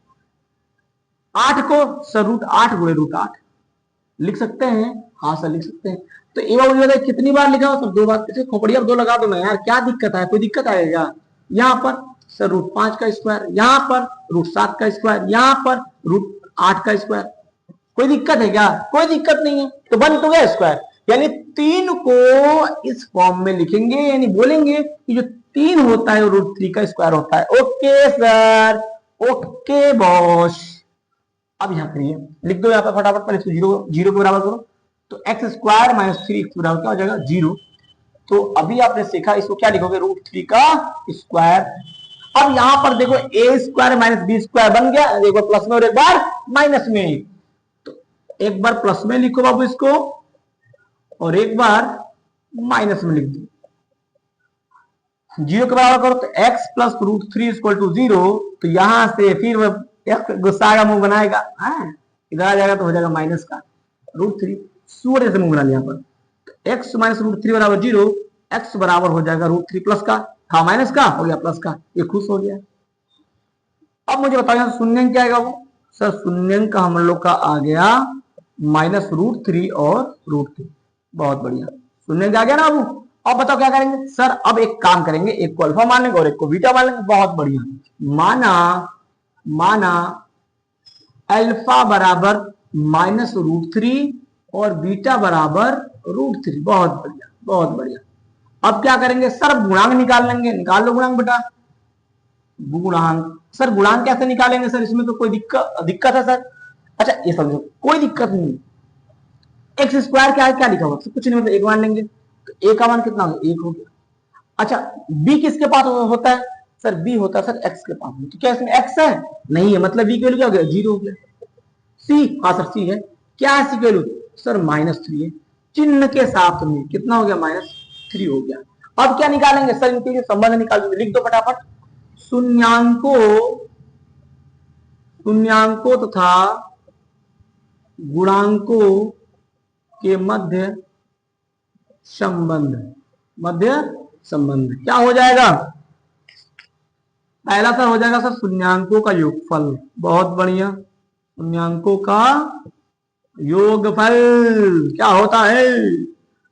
8 को सर √8 गुणे √8। लिख सकते हैं? हाँ सर, लिख सकते हैं। तो ए बाबू कितनी बार लिखा हो सर? 2 बार। इसे खोपड़ी अब 2 लगा दो ना यार, क्या दिक्कत है? कोई दिक्कत आएगा? यहाँ पर सर √5 का स्क्वायर, यहाँ पर √7 का स्क्वायर, यहाँ पर √8 का स्क्वायर। कोई दिक्कत है क्या? कोई दिक्कत नहीं है। तो बन तो गया स्क्वायर। यानी 3 को इस फॉर्म में लिखेंगे, यानी बोलेंगे कि जो 3 होता है वो √3 का स्क्वायर होता है। Okay sir, okay boss. अब यहाँ करिए, लिख दो यहाँ पे फटाफट, पहले इसको जीरो जीरो के बराबर करो, तो X square minus three x बराबर क्या हो जाएगा, जीरो। तो अभी आपने सीखा, इसको क्या लिखोगे, रूट थ्री का स्क्वायर। अब यहां पर देखो ए स्क्वायर माइनस बी स्क्वायर बन गया, एक बार प्लस में और एक बार माइनस में, तो एक बार प्लस में लिखो बाबू इसको और एक बार माइनस में लिख दो, जीरो के बराबर करो, तो X plus root three equal to zero. तो यहां से फिर गुस्सा का मुंह बनाएगा, इधर आ जाएगा तो हो जाएगा माइनस का रूट थ्री, सूर्य से मुंह बना लिया पर, एक्स माइनस रूट थ्री बराबर जीरो, एक्स बराबर हो जाएगा रूट थ्री प्लस का, हाँ माइनस का हो गया प्लस का, ये खुश हो गया। अब मुझे बताओ यहाँ शून्यंक क्या आएगा वो, सर शून्यंक का हम लोग का आ गया माइनस रूट थ्री और रूट थ्री, बहुत बढ़िया, शून्यंक आ गया ना बाबू। अब बताओ क्या करेंगे, सर अब एक काम करेंगे, एक को अल्फा मान लेंगे और एक को बीटा मान लेंगे, बहुत बढ़िया। माना अल्फा बराबर माइनस रूट थ्री और बीटा बराबर रूट थ्री, बहुत बढ़िया बहुत बढ़िया। अब क्या करेंगे सर, गुणांक निकाल लेंगे, निकाल लो गुणांक बेटा, गुणांक। सर गुणांक कैसे निकालेंगे सर, इसमें तो कोई दिक्कत है सर, अच्छा ये समझो कोई दिक्कत नहीं, एक्स स्क्वायर क्या है, क्या लिखा हुआ, कुछ नहीं, मतलब एक मान लेंगे, तो ए का मान कितना होगा, एक हो गया। अच्छा बी किसके पास होता है, सर बी होता है सर एक्स के पास, तो क्या इसमें एक्स है, नहीं है, मतलब बी की वैल्यू क्या हो गया, जीरो हो गया। सी, हाँ सर सी है, क्या है सी की वैल्यू, सर माइनस थ्री है, चिन्ह के साथ में कितना हो गया, माइनस थ्री हो गया। अब क्या निकालेंगे सर, इनके लिए संबंध निकाल देंगे, लिख दो फटाफट, शून्यांकों तथा गुणांकों के मध्य संबंध क्या हो जाएगा, पहला सर हो जाएगा सर शून्यांकों का योगफल, बहुत बढ़िया, शून्यांकों का योगफल क्या होता है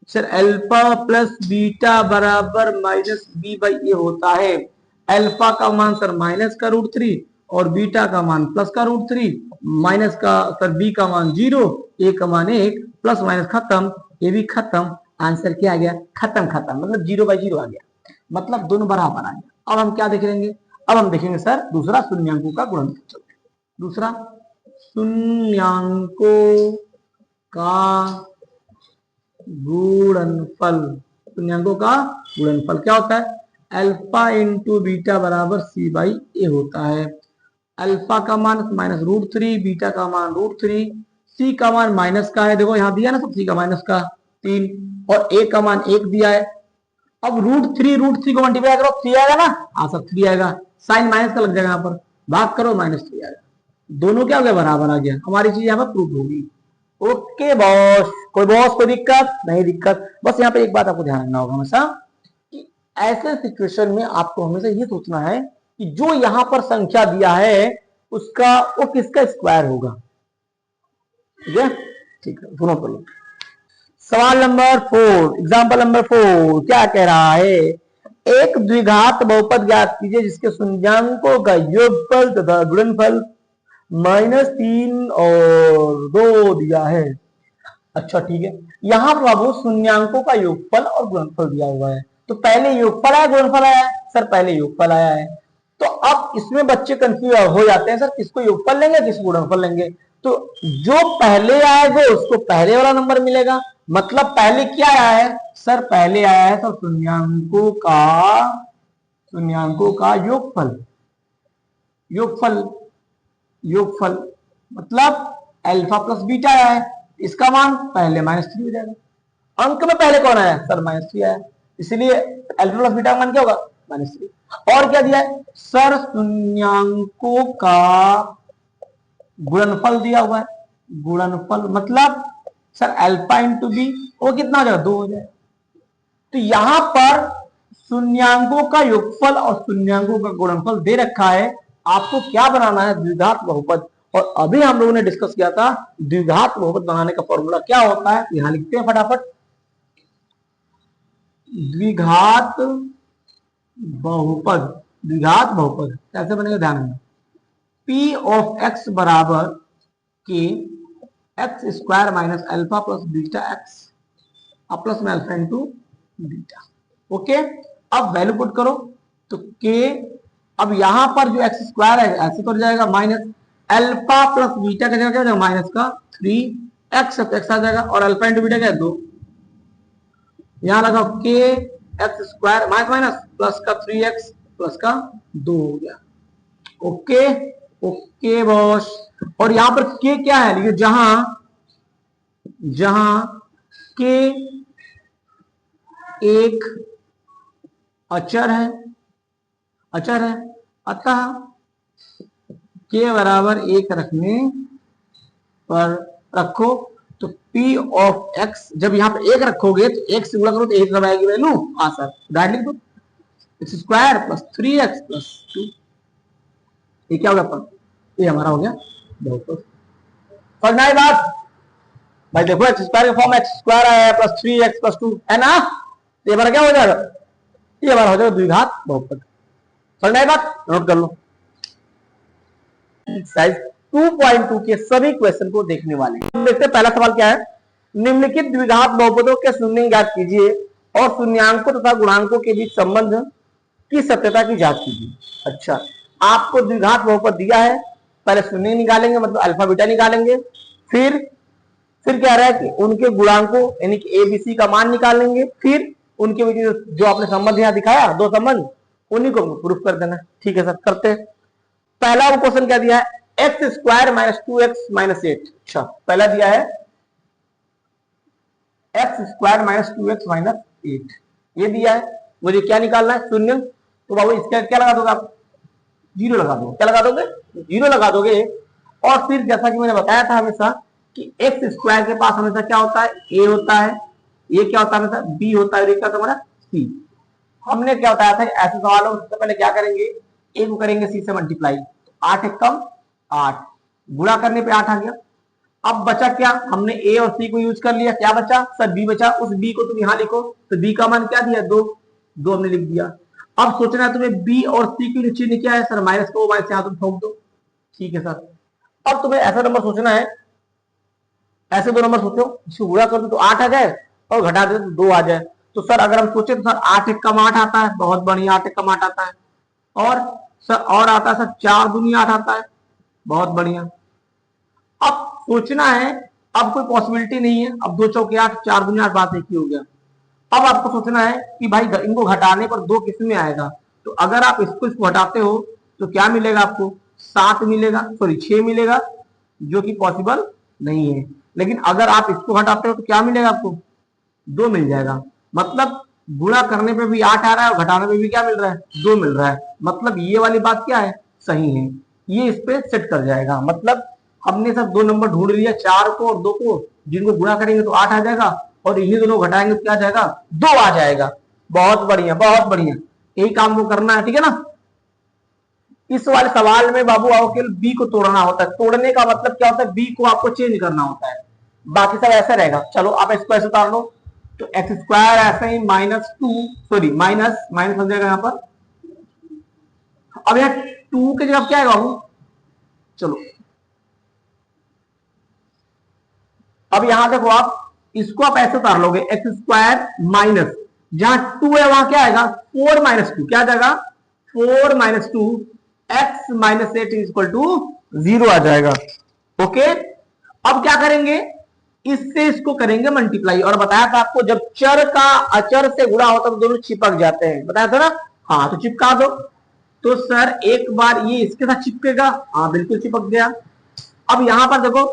सर, अल्फा प्लस बीटा बराबर माइनस बी बाई ए होता है। अल्फा का मान सर माइनस का रूट थ्री और बीटा का मान प्लस का रूट थ्री, माइनस का सर बी का मान जीरो, ए का मान एक, प्लस माइनस खत्म, ये भी खत्म, आंसर क्या आ गया, खत्म खत्म, मतलब जीरो बाई जीरो आ गया, मतलब दोनों बराबर आ गया। अब हम क्या देख लेंगे, अब हम देखेंगे सर दूसरा शून्यांकों का गुणनफल, दूसरा शून्यांकों का गुणनफल, शून्यांकों का गुणनफल क्या होता है, अल्फा इंटू बीटा बराबर सी बाई ए होता है। अल्फा का मान माइनस रूट थ्री, बीटा का मान रूट थ्री, सी का मान माइनस का है, देखो यहाँ दिया ना सब, सी का माइनस का तीन, और ए का मान एक दिया है। अब रूट थ्री को मल्टीप्लाई करो, थ्री आएगा ना, हाँ सब थ्री आएगा, साइन माइनस का लग जाएगा यहाँ पर, भाग करो माइनस थ्री आएगा, दोनों क्या हो गया, बराबर आ गया, हमारी चीज यहाँ पर प्रूव होगी। ओके बॉस, कोई दिक्कत नहीं, दिक्कत बस यहाँ पे एक बात आपको ध्यान रखना होगा हमेशा, कि ऐसे सिचुएशन में आपको हमेशा ये सोचना है कि जो यहाँ पर संख्या दिया है उसका वो किसका स्क्वायर होगा, ठीक है, ठीक है, सुनो कर लो। सवाल नंबर 4, एग्जाम्पल नंबर 4 क्या कह रहा है, एक द्विघात बहुपद ज्ञात कीजिए जिसके शून्यांकों का योगफल तथा गुणनफल -3 और 2 दिया है। अच्छा ठीक है, यहाँ पर बाबू शून्यांकों का योगफल और गुणनफल दिया हुआ है, तो पहले योगफल आया गुणनफल आया है, सर पहले योगफल आया है, तो अब इसमें बच्चे कंफ्यूज हो जाते हैं, सर किसको योगफल लेंगे किसको गुणनफल लेंगे, तो जो पहले आएगा उसको पहले वाला नंबर मिलेगा, मतलब पहले क्या आया है सर, पहले आया है तो शून्यांकों का योगफल मतलब अल्फा प्लस बीटा आया है, इसका मान पहले -3 हो जाएगा, अंक में पहले कौन आया सर -3 आया, इसलिए अल्फा प्लस बीटा का मान क्या होगा -3। और क्या दिया है सर, शून्यांकों का गुणनफल दिया हुआ है, गुणनफल मतलब सर अल्फा इंटू बी, वो कितना हो जाएगा 2 हो जाएगा। तो यहां पर शून्यांकों का योगफल और शून्यांकों का गुणनफल दे रखा है, आपको क्या बनाना है, द्विघात बहुपद, और अभी हम लोगों ने डिस्कस किया था द्विघात बहुपद बनाने का फॉर्मूला क्या होता है, यहां लिखते हैं फटाफट, द्विघात बहुपद कैसे बनेगा ध्यान रखना, पी ऑफ एक्स बराबर K X square minus alpha plus beta x, अब प्लस में अल्फा इंटू बीटा, ओके। अब वैल्यू पुट करो तो के, अब यहां पर जो एक्स स्क्वायर है ऐसे तो जाएगा माइनस, अल्फा प्लस बीटा का जगह क्या हो जाएगा, माइनस का 3x एक्स आ जाएगा, और अल्फा इंटू बीटा क्या है 2, यहां लगाओ के X square minus minus plus का 3x प्लस का 2 हो गया। Okay okay boss. और यहां पर के क्या है, लिखिए जहां जहां के एक अचर है, अतः के बराबर 1 रखने पर रखो तो P ऑफ x, जब यहाँ पे 1 रखोगे तो x से गुणा करो तो 1 कब आएगी वैल्यू, हाँ सर डायरेक्ट लिख दो, x square plus 3x plus 2, ये क्या हो गया, ये हमारा हो गया बहुपद। समझ आई बात भाई, देखो एक्स स्क्वायर का फॉर्म एक्स स्क्वायर आया प्लस 3x प्लस 2 है ना, तो ये हमारा क्या हो जाएगा, ये हमारा हो जाएगा द्विघात बहुपद। समझ आई बात, नोट कर लो। एक्सरसाइज 2.2 के सभी क्वेश्चन को देखने वाले देखते हैं। पहला सवाल क्या है, निम्नलिखित द्विघात बहुपदों के शून्य ज्ञात कीजिए और शून्यांकों तथा गुणांकों के बीच संबंध की सत्यता की जांच कीजिए। अच्छा, आपको द्विघात बहुपद दिया है, पहले शून्य निकालेंगे मतलब अल्फा बीटा निकालेंगे, फिर क्या रहा है कि उनके गुणांकों यानी कि ए बी सी का मान निकालेंगे, फिर उनके बीच जो आपने संबंध यहाँ दिखाया दो संबंध, उन्हीं को प्रूफ कर देना। ठीक है सर, करते हैं। पहला वो क्वेश्चन क्या दिया है, x square minus 2x minus 8। अच्छा, पहला दिया है x square minus 2x minus 8, ये दिया है, मुझे क्या निकालना है, शून्य। तो बाबू इसका क्या लगा दोगे आप, 0 लगा दोगे। क्या लगा दोगे, 0 लगा दोगे। और फिर जैसा कि मैंने बताया था हमेशा कि एक्स स्क्वायर के पास हमेशा क्या होता है, a होता है, ये क्या होता है हमेशा b होता है, और ये क्या होता है हमारा c। हमने क्या बताया था, ऐसे सवालों में सबसे पहले क्या करेंगे, a को करेंगे c से मल्टीप्लाई, 8 एक कम 8, गुणा करने पे 8 आ गया। अब बचा क्या, हमने a और c को यूज कर लिया, क्या बचा सर b बचा, उस b को तुम यहां लिखो, तो b का मान क्या दिया 2, 2 हमने लिख दिया। अब सोचना है तुम्हें b और c के नीचे क्या है सर, माइनस को माइनस यहां तुम ठोक दो। ठीक है सर, अब तुम्हें ऐसा नंबर सोचना है, ऐसे दो नंबर सोचो, इसको गुणा कर दो तो 8 आ जाए और घटा दे तो 2 आ जाए। तो सर अगर हम सोचे तो सर 8 एक कम 8 आता है, बहुत बढ़िया, 8 एक कम 8 आता है। और सर और आता है सर 4 दूनी 8 आता है, बहुत बढ़िया। अब सोचना है, अब कोई पॉसिबिलिटी नहीं है, अब 2 चौके 8, 4 दूनी 8, बात एक ही हो गया। अब आपको सोचना है कि भाई इनको घटाने पर 2 किस में आएगा, तो अगर आप इसको हटाते हो तो क्या मिलेगा आपको, 7 मिलेगा, सॉरी 6 मिलेगा, जो कि पॉसिबल नहीं है। लेकिन अगर आप इसको हटाते हो तो क्या मिलेगा आपको, 2 मिल जाएगा। मतलब गुणा करने पे भी 8 आ रहा है और घटाने पे भी क्या मिल रहा है, 2 मिल रहा है। मतलब ये वाली बात क्या है, सही है, ये इस पे सेट कर जाएगा। मतलब हमने सब 2 नंबर ढूंढ लिया, 4 को और 2 को, जिनको गुणा करेंगे तो 8 आ जाएगा, और इन्हीं दोनों घटाएंगे तो क्या आ जाएगा, 2 आ जाएगा। बहुत बढ़िया, बहुत बढ़िया, यही काम को करना है। ठीक है ना, इस वाले सवाल में बाबू आओ केवल बी को तोड़ना होता है। तोड़ने का मतलब क्या होता है, बी को आपको चेंज करना होता है, बाकी सब ऐसा रहेगा। चलो आप इसको ऐसे उतार लो, तो एक्स स्क्वायर ऐसे ही -2, सॉरी माइनस माइनस हो जाएगा यहाँ पर। अब यहाँ 2 की जगह क्या है बाबू, चलो अब यहां देखो, आप इसको आप ऐसे उतार लोगे, एक्स स्क्वायर माइनस जहां 2 है वहां क्या आएगा, 4 माइनस 2, क्या आ जाएगा 4 minus 2 X minus 8 equal to 0 आ जाएगा। ओके, अब क्या करेंगे, इससे इसको करेंगे मल्टीप्लाई। और बताया था आपको, जब चर का अचर से गुणा होता है तो दोनों चिपक जाते हैं, बताया था ना। हाँ, तो चिपका दो। तो सर एक बार ये इसके साथ चिपकेगा, हाँ बिल्कुल चिपक गया। अब यहां पर देखो,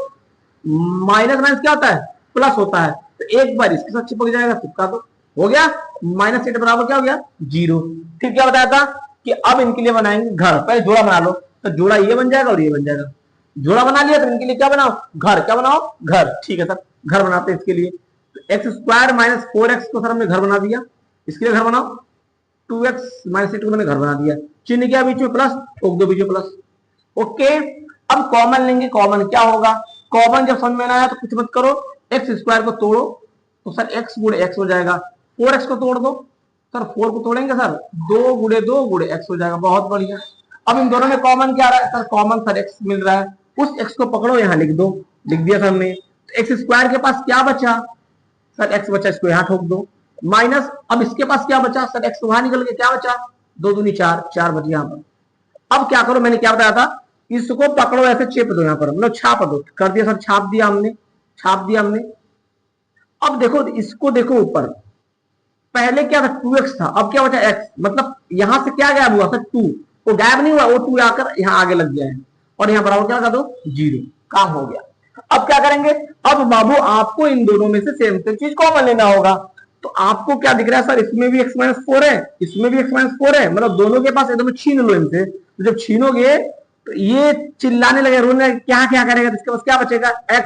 माइनस माइनस क्या होता है, प्लस होता है, तो एक बार इसके साथ चिपक जाएगा, चिपका दो, हो गया। -8 बराबर क्या हो गया, 0। फिर क्या बताया था कि अब इनके लिए बनाएंगे घर, पहले जोड़ा बना लो, तो जोड़ा ये बन जाएगा और ये बन जाएगा। जोड़ा बना लिया तो इनके लिए क्या बनाओ, घर, क्या बनाओ, घर। ठीक है सर, घर बनाते हैं इसके लिए। तो एक्स स्क्वायर माइनस 4x को सर हमने घर बना दिया, इसके लिए घर बनाओ, 2x माइनस 8 को मैंने घर बना दिया। चिन्ह क्या बीच में प्लस, ठोक दो बीच में प्लस। ओके, अब कॉमन लेंगे, कॉमन क्या होगा, कॉमन जब समझ में आया तो कुछ मत करो, एक्स स्क्वायर को तोड़ो तो सर x गुणे x हो जाएगा, 4x को तोड़ दो सर, 4 को तोड़ेंगे सर, 2 गुणे 2 गुणे x हो जाएगा, बहुत बढ़िया। अब इन दोनों में कॉमन क्या आ रहा है सर, कॉमन सर x मिल रहा है, उस x को पकड़ो यहाँ लिख दो, लिख दिया सर हमने। तो एक्स स्क्वायर के पास क्या बचा सर, x बचा, इसको यहाँ ठोक दो, माइनस अब इसके पास क्या बचा सर, x वहां निकल गया, क्या बचा, 2 दूनी 4, 4 बची यहाँ पर। अब क्या करो, मैंने क्या बताया था, इसको पकड़ो ऐसे चेप दो, यहाँ पर मतलब छाप दो, कर दिया सर, छाप दिया हमने, छाप दिया हमने। अब देखो इसको, देखो ऊपर पहले क्या था 2x था, अब क्या बचा x, मतलब यहां से क्या गायब हुआ था 2, वो गायब नहीं हुआ, वो 2 आकर यहाँ आगे लग गया है, और यहाँ बराबर क्या लगा दो 0, काम हो गया। अब क्या करेंगे, अब बाबू आपको इन दोनों में से सेम सेम चीज कॉमन लेना होगा। तो आपको क्या दिख रहा है सर, इसमें भी x माइनस 4 है, इसमें भी x माइनस 4 है, मतलब दोनों के पास एकदम छीन लो इनसे। तो जब छीनोगे तो ये चिल्लाने लगे, रोने, क्या क्या करेगा, तो इसके पास क्या बचेगा x,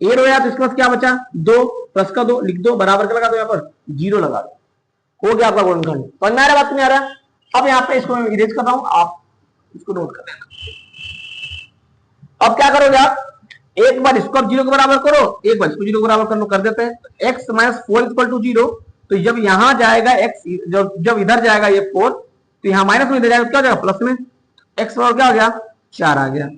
ए रोया तो इसके पास क्या बचा 2, प्लस का 2 लिख दो, बराबर का लगा दो, यहाँ पर 0 लगा दो, हो गया आपका गुणनखंड। समझ में आ रहा है, बात नहीं आ रहा? अब यहाँ पे इसको मैं इरेज कर रहा हूं, आप इसको नोट कर लेना। अब क्या करोगे आप, एक बार इसको 0 के बराबर करो, एक बार इसको 0 के बराबर करना, कर देते हैं। एक्स माइनस 4 इक्वल टू 0, तो जब यहां जाएगा x, जब इधर जाएगा ये 4, तो यहाँ माइनस में इधर जाएगा, क्या हो जाएगा प्लस में, एक्स और क्या हो गया 4 आ गया।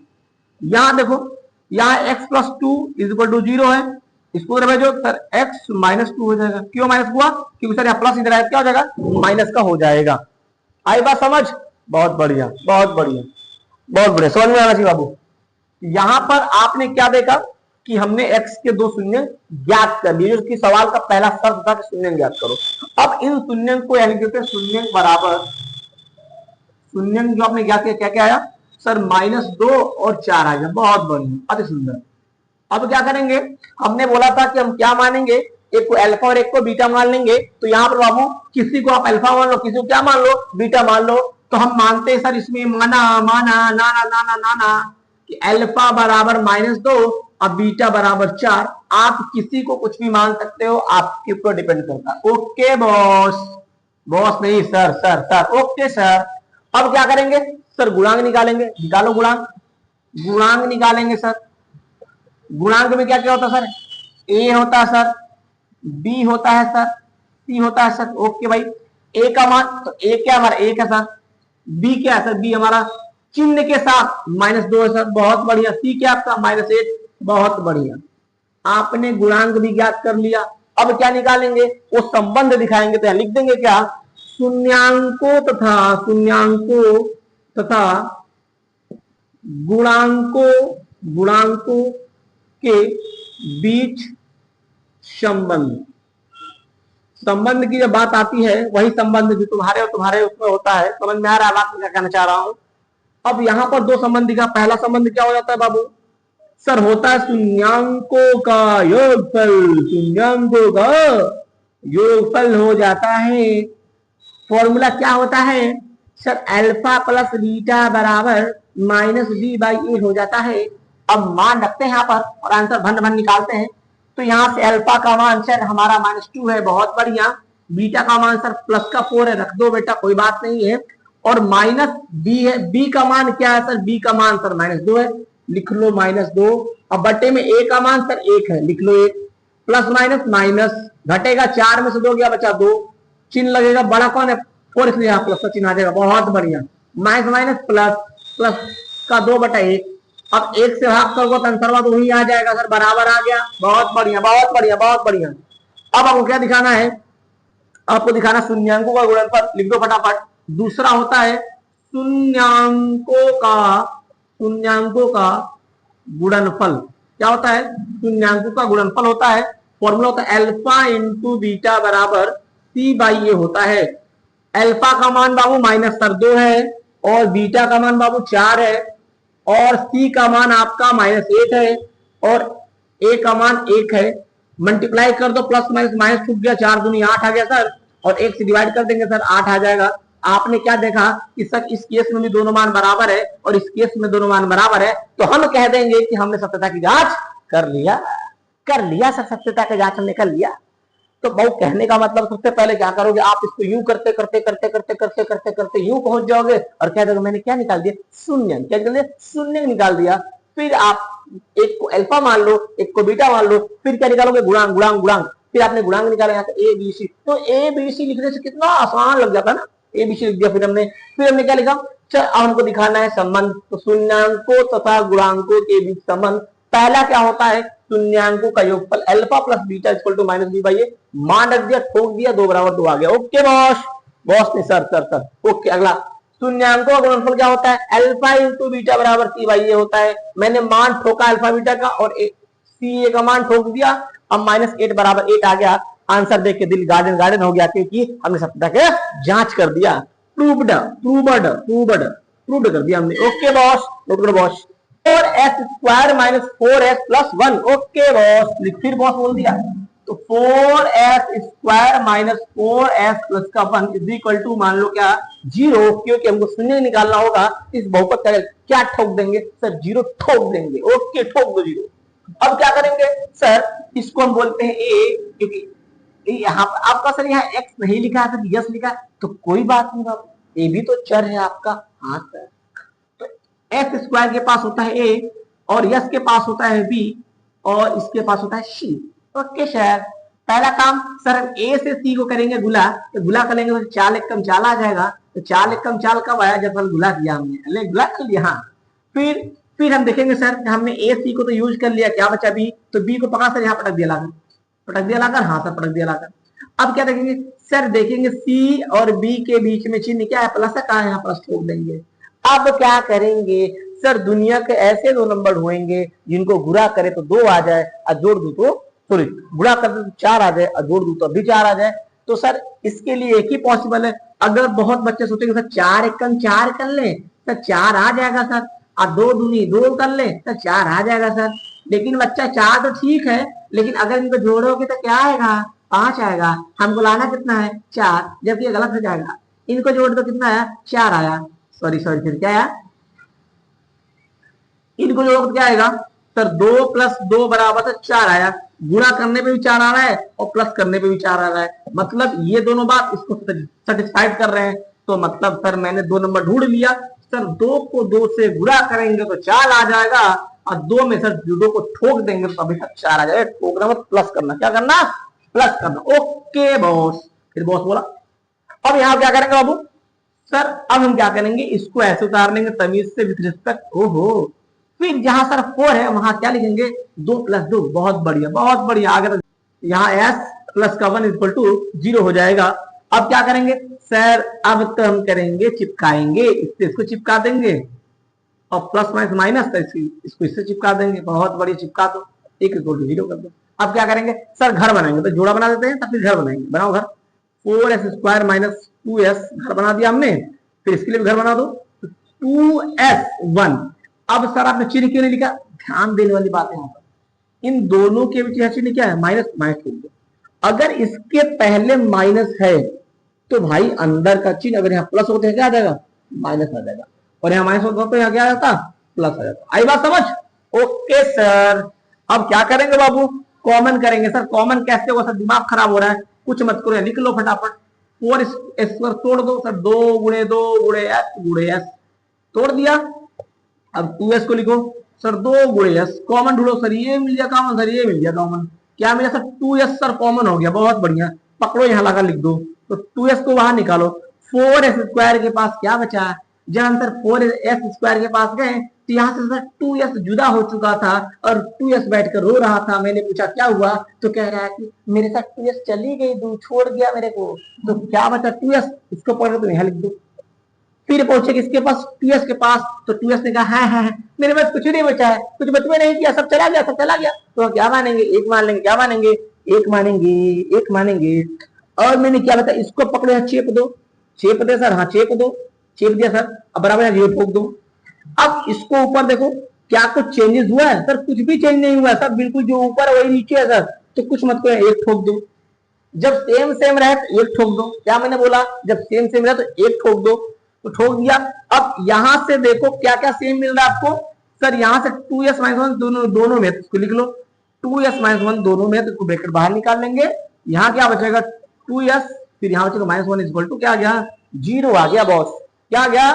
यहां देखो, यहाँ x plus 2 is equal to 0 है, इसको भेजो सर, x माइनस 2 हो जाएगा। क्यों माइनस हुआ, क्योंकि सर यहाँ प्लस इधर आया, क्या हो जाएगा माइनस का हो जाएगा। आई बात समझ, बहुत बढ़िया बहुत बढ़िया बहुत बढ़िया, समझ में आना चाहिए बाबू। यहां पर आपने क्या देखा कि हमने x के दो शून्य ज्ञात कर लिए, जो कि सवाल का पहला शर्त था कि शून्य ज्ञात करो। अब इन शून्य को यानी कहते शून्य बराबर, शून्य जो आपने ज्ञात किया, क्या क्या आया सर, -2 और 4 आ गया, बहुत बढ़िया, अति सुंदर। अब क्या करेंगे, हमने बोला था कि हम क्या मानेंगे, एक को अल्फा और एक को बीटा मान लेंगे। तो यहाँ पर बाबू किसी को आप अल्फा मान लो, किसी को क्या मान लो, बीटा मान लो। तो हम मानते हैं सर, इसमें माना माना नाना नाना नाना कि अल्फा बराबर -2 और बीटा बराबर 4। आप किसी को कुछ भी मान सकते हो, आपके ऊपर डिपेंड करता है। ओके बॉस, बॉस नहीं sir, sir sir, okay sir. अब क्या करेंगे सर, गुणांक निकालेंगे, निकालो गुणांक, गुणांक निकालेंगे सर। गुणांक में क्या क्या होता है सर, ए होता है सर, बी होता है सर, सी होता है सर। ओके भाई, ए का मान, तो ए क्या हमारा 1 है सर, बी क्या है सर, बी हमारा चिन्ह के साथ -2 है सर, बहुत बढ़िया। सी क्या आपका -8, बहुत बढ़िया, आपने गुणांक भी ज्ञात कर लिया। अब क्या निकालेंगे, वो संबंध दिखाएंगे, तो लिख देंगे क्या, शून्यांकों तथा गुणांकों के बीच संबंध की जब बात आती है, वही संबंध जो तुम्हारे और तुम्हारे उसमें होता है। समझ में आ रहा है बात, क्या कहना चाह रहा हूं। अब यहां पर दो संबंध दिखा, पहला संबंध क्या हो जाता है बाबू सर, होता है शून्यांकों का योगफल, शून्यांकों का योगफल हो जाता है। फॉर्मूला क्या होता है सर, अल्फा प्लस बीटा बराबर -b/a हो जाता है। अब मान रखते हैं यहाँ पर और आंसर भन भन निकालते हैं। तो यहाँ से अल्फा का मान सर हमारा -2 है, बहुत बढ़िया। बीटा का मान सर प्लस का 4 है, रख दो बेटा, कोई बात नहीं है। और -b है, b का मान क्या है सर, b का मान सर -2 है, लिख लो -2। अब बटे में a का मान सर 1 है, लिख लो 1, प्लस माइनस माइनस, घटेगा 4 में से 2 गया, बचा 2, चिन्ह लगेगा, बड़ा कौन है 4, इसलिए यहाँ प्लस का चिन्ह आ जाएगा, बहुत बढ़िया। माइनस माइनस प्लस, प्लस का 2/1। अब 1 से भाग करोगे तो आंसर तो वही आ जाएगा सर, बराबर आ गया, बहुत बढ़िया बहुत बढ़िया बहुत बढ़िया। अब आपको क्या दिखाना है, आपको दिखाना शून्यांकों का गुणनफल, लिख दो फटाफट। दूसरा होता है शून्यांकों का गुणनफल। क्या होता है, शून्यांकों का गुणनफल होता है, फॉर्मूला होता है अल्फा इंटू बीटा बराबर c/a होता है। अल्फा का मान बाबू -2 है और बीटा का मान बाबू 4 है और c का मान आपका -8 है और a का मान 1 है। मल्टीप्लाई कर दो, प्लस माइनस माइनस छूट गया, 4 दूनी 8 आ गया सर, और 1 से डिवाइड कर देंगे सर, 8 आ जाएगा। आपने क्या देखा कि सर इस केस में भी दोनों मान बराबर है और इस केस में दोनों मान बराबर है, तो हम कह देंगे कि हमने सत्यता की जांच कर लिया सर, सत्यता की जांच हमने कर लिया। तो बहु कहने का मतलब सबसे पहले क्या करोगे आप, इसको यूं करते करते करते करते करते करते करते यूं पहुंच जाओगे और कह दोगे मैंने क्या निकाल दिया, शून्य। क्या निकाल दिया, शून्य निकाल दिया। फिर आप एक को अल्फा मान लो, एक को बीटा मान लो, फिर क्या निकालोगे, गुणांक गुणांक गुणांक। फिर आपने गुणांक निकाला यहाँ से ABC, तो ABC लिखने से कितना आसान लग जाता है ना, ABC लिख दिया। फिर हमने क्या लिखा, चल हमको दिखाना है संबंध, तो शून्यांकों तथा गुणांकों के बीच संबंध। पहला क्या होता है, शून्यांकों का योगफल alpha plus beta equal to -b/a, मान रख दिया, ठोक दिया, 2 = 2 आ गया। ओके बॉस, बॉस ने सर सर सर, ओके। अगला शून्यांकों का गुणनफल क्या होता है? अल्फा इंटू बीटा बराबर सी बाई ए होता है। मैंने मान ठोका अल्फा बीटा का और सी ए का मान ठोक दिया। अब -8 बराबर 8 आ गया। आंसर देख के दिल गार्डन गार्डन हो गया, क्योंकि हमने सत्यता के जांच कर दिया, प्रूव्ड कर दिया हमने। ओके बॉस, नोट करो boss. 4s² minus 4s plus 1। Okay boss, फिर बॉस बोल दिया। तो 4s² माइनस 4s प्लस का 1 इज इक्वल टू मान लो क्या 0, क्योंकि हमको शून्य निकालना होगा। इस बहुपद का क्या ठोक देंगे सर? 0 ठोक देंगे। ओके, ठोक दो 0। अब क्या करेंगे सर? इसको हम बोलते हैं ए, क्योंकि यहाँ आपका सर यहाँ x नहीं लिखा है, सर यस लिखा है, तो कोई बात नहीं बाबू, ए भी तो चर है आपका। हाँ सर, तो s² के पास होता है a और यस के पास होता है b और इसके पास होता है c। ओके सर, पहला काम सर हम a से c को करेंगे गुला, तो गुला करेंगे तो 4 एक कम 4 आ जाएगा। तो 4 एक कम 4 कब आया? जब हम गुला किया हमने, गुला कर लिया। हाँ, फिर हम देखेंगे सर हमने a c को तो यूज कर लिया, क्या बचा b? तो b को पकड़ा सर, यहाँ पटक दिया लाकर, हाँ सर पटक दिया लाकर। अब क्या देखेंगे सर? देखेंगे सी और बी के बीच में चिन्ह क्या है? प्लस है, कहा है? यहाँ प्लस ठोक देंगे। अब क्या करेंगे सर? दुनिया के ऐसे 2 नंबर होंगे जिनको गुणा करे तो 2 आ जाए और जोड़ दू तो सॉरी गुणा कर दे तो 4 आ जाए और जोड़ दू तो भी 4 आ जाए। तो सर इसके लिए एक ही पॉसिबल है। अगर बहुत बच्चे सोचेंगे सर 4 एक कम 4 कर ले सर 4 आ जाएगा सर, और 2 दूनी 2 कर ले सर 4 आ जाएगा सर। लेकिन बच्चा 4 तो ठीक है, लेकिन अगर इनको जोड़ोगे तो क्या आएगा? 5 आएगा। हमको लाना कितना है? 4, जबकि गलत हो जाएगा। इनको जोड़ दो, कितना आया? 4 आया। सॉरी फिर क्या आया? इनको जोड़ क्या आएगा सर? 2 प्लस 2 बराबर से 4 आया। गुणा करने पे भी 4 आ रहा है और प्लस करने पे भी 4 आ रहा है, मतलब ये दोनों बात इसको सेटिस्फाइड कर रहे हैं। तो मतलब सर मैंने 2 नंबर ढूंढ लिया। सर 2 को 2 से गुणा करेंगे तो 4 आ जाएगा और 2 में सर 2 को ठोक देंगे तो अभी तक 4 आ जाएगा। ठोकना मतलब प्लस करना, क्या करना? प्लस करना। ओके बॉस, फिर बॉस बोला अब यहाँ क्या करेंगे बाबू? सर अब हम क्या करेंगे? इसको ऐसे उतार लेंगे तमीज से विथ रिस्पेक्ट। ओहो, फिर जहां सर 4 है वहां क्या लिखेंगे? 2 प्लस 2। बहुत बढ़िया, बहुत बढ़िया। आगे यहाँ s प्लस का 1 इक्वल टू 0 हो जाएगा। अब क्या करेंगे सर? अब तो हम करेंगे चिपकाएंगे, इससे इसको चिपका देंगे और प्लस माइनस माइनस इसको इससे चिपका देंगे। बहुत बढ़िया, चिपका दो, 1 इक्वल टू 0 कर दो। अब क्या करेंगे सर? घर बनाएंगे, तो जोड़ा बना देते हैं तब फिर घर बनाएंगे। बनाओ घर। 4s² माइनस 2s घर बना दिया हमने, फिर इसके लिए भी घर बना दो। 2s1। अब सर आपने चिन्ह क्यों नहीं लिखा? ध्यान देने वाली बात है यहाँ पर। इन दोनों के बीच चिन्ह क्या है? माइनस। माइनस लिख दो। अगर इसके पहले माइनस है तो भाई अंदर का चिन्ह अगर यहाँ प्लस होते हैं क्या आ जाएगा? माइनस आ जाएगा। और यहाँ माइनस होता तो यहाँ क्या आ जाता? प्लस आ जाता। आई बात समझ? ओके सर, अब क्या करेंगे बाबू? कॉमन करेंगे। सर कॉमन कैसे होगा सर? दिमाग खराब हो रहा है, कुछ मत करो, लिख लो फटाफट। 4s तोड़ दो सर, 2 गुणे 2 गुणे s तोड़ दिया। अब 2s को लिखो सर, 2 गुणे s कॉमन ढूंढो सर, ये मिल गया कॉमन सर, ये मिल गया कॉमन। क्या मिला सर? 2s सर कॉमन हो गया। बहुत बढ़िया, पकड़ो यहाँ लगा लिख दो। तो 2s को वहां निकालो। 4s² के पास क्या बचा? जब हम सर 4s² के पास गए तो यहाँ से सर 2s जुदा हो चुका था और 2s बैठकर रो रहा था। मैंने पूछा क्या हुआ? तो कह रहा है कि मेरे साथ 2s चली गई, दूर छोड़ गया मेरे को। तो क्या बचा? 2s। इसको पढ़ तो यहाँ लिख दो। फिर पहुंचे किसके पास? 2s के पास। तो 2s ने कहा है मेरे पास कुछ नहीं बचा है, कुछ बचवे नहीं किया, सब चला गया, सब चला गया। तो क्या मानेंगे? 1 मान लेंगे। क्या मानेंगे? 1 मानेंगे, 1 मानेंगे। और मैंने क्या बताया? इसको पकड़े, चेप दो। चेप दे सर, हाँ चेप दो। चेप दिया सर, अब बराबर 0 ठोक दो। अब इसको ऊपर देखो, क्या कुछ चेंजेस हुआ है? सर कुछ भी चेंज नहीं हुआ है सर, बिल्कुल जो ऊपर है वही नीचे है सर। तो कुछ मत करो, 1 ठोक दो। जब सेम सेम रहे तो 1 ठोक दो। क्या मैंने बोला? जब सेम सेम रहे तो 1 ठोक दो। तो ठोक दिया। अब यहां से देखो क्या क्या सेम मिल रहा है आपको? सर यहां से 2s - 1 दोनों में, इसको लिख लो। 2s - 1 दोनों में, तो ब्रैकेट बाहर निकाल लेंगे। यहाँ क्या बचेगा? 2s, फिर यहाँ बचेगा -1 इक्वल टू क्या आ गया? 0 आ गया बॉस। क्या आ गया?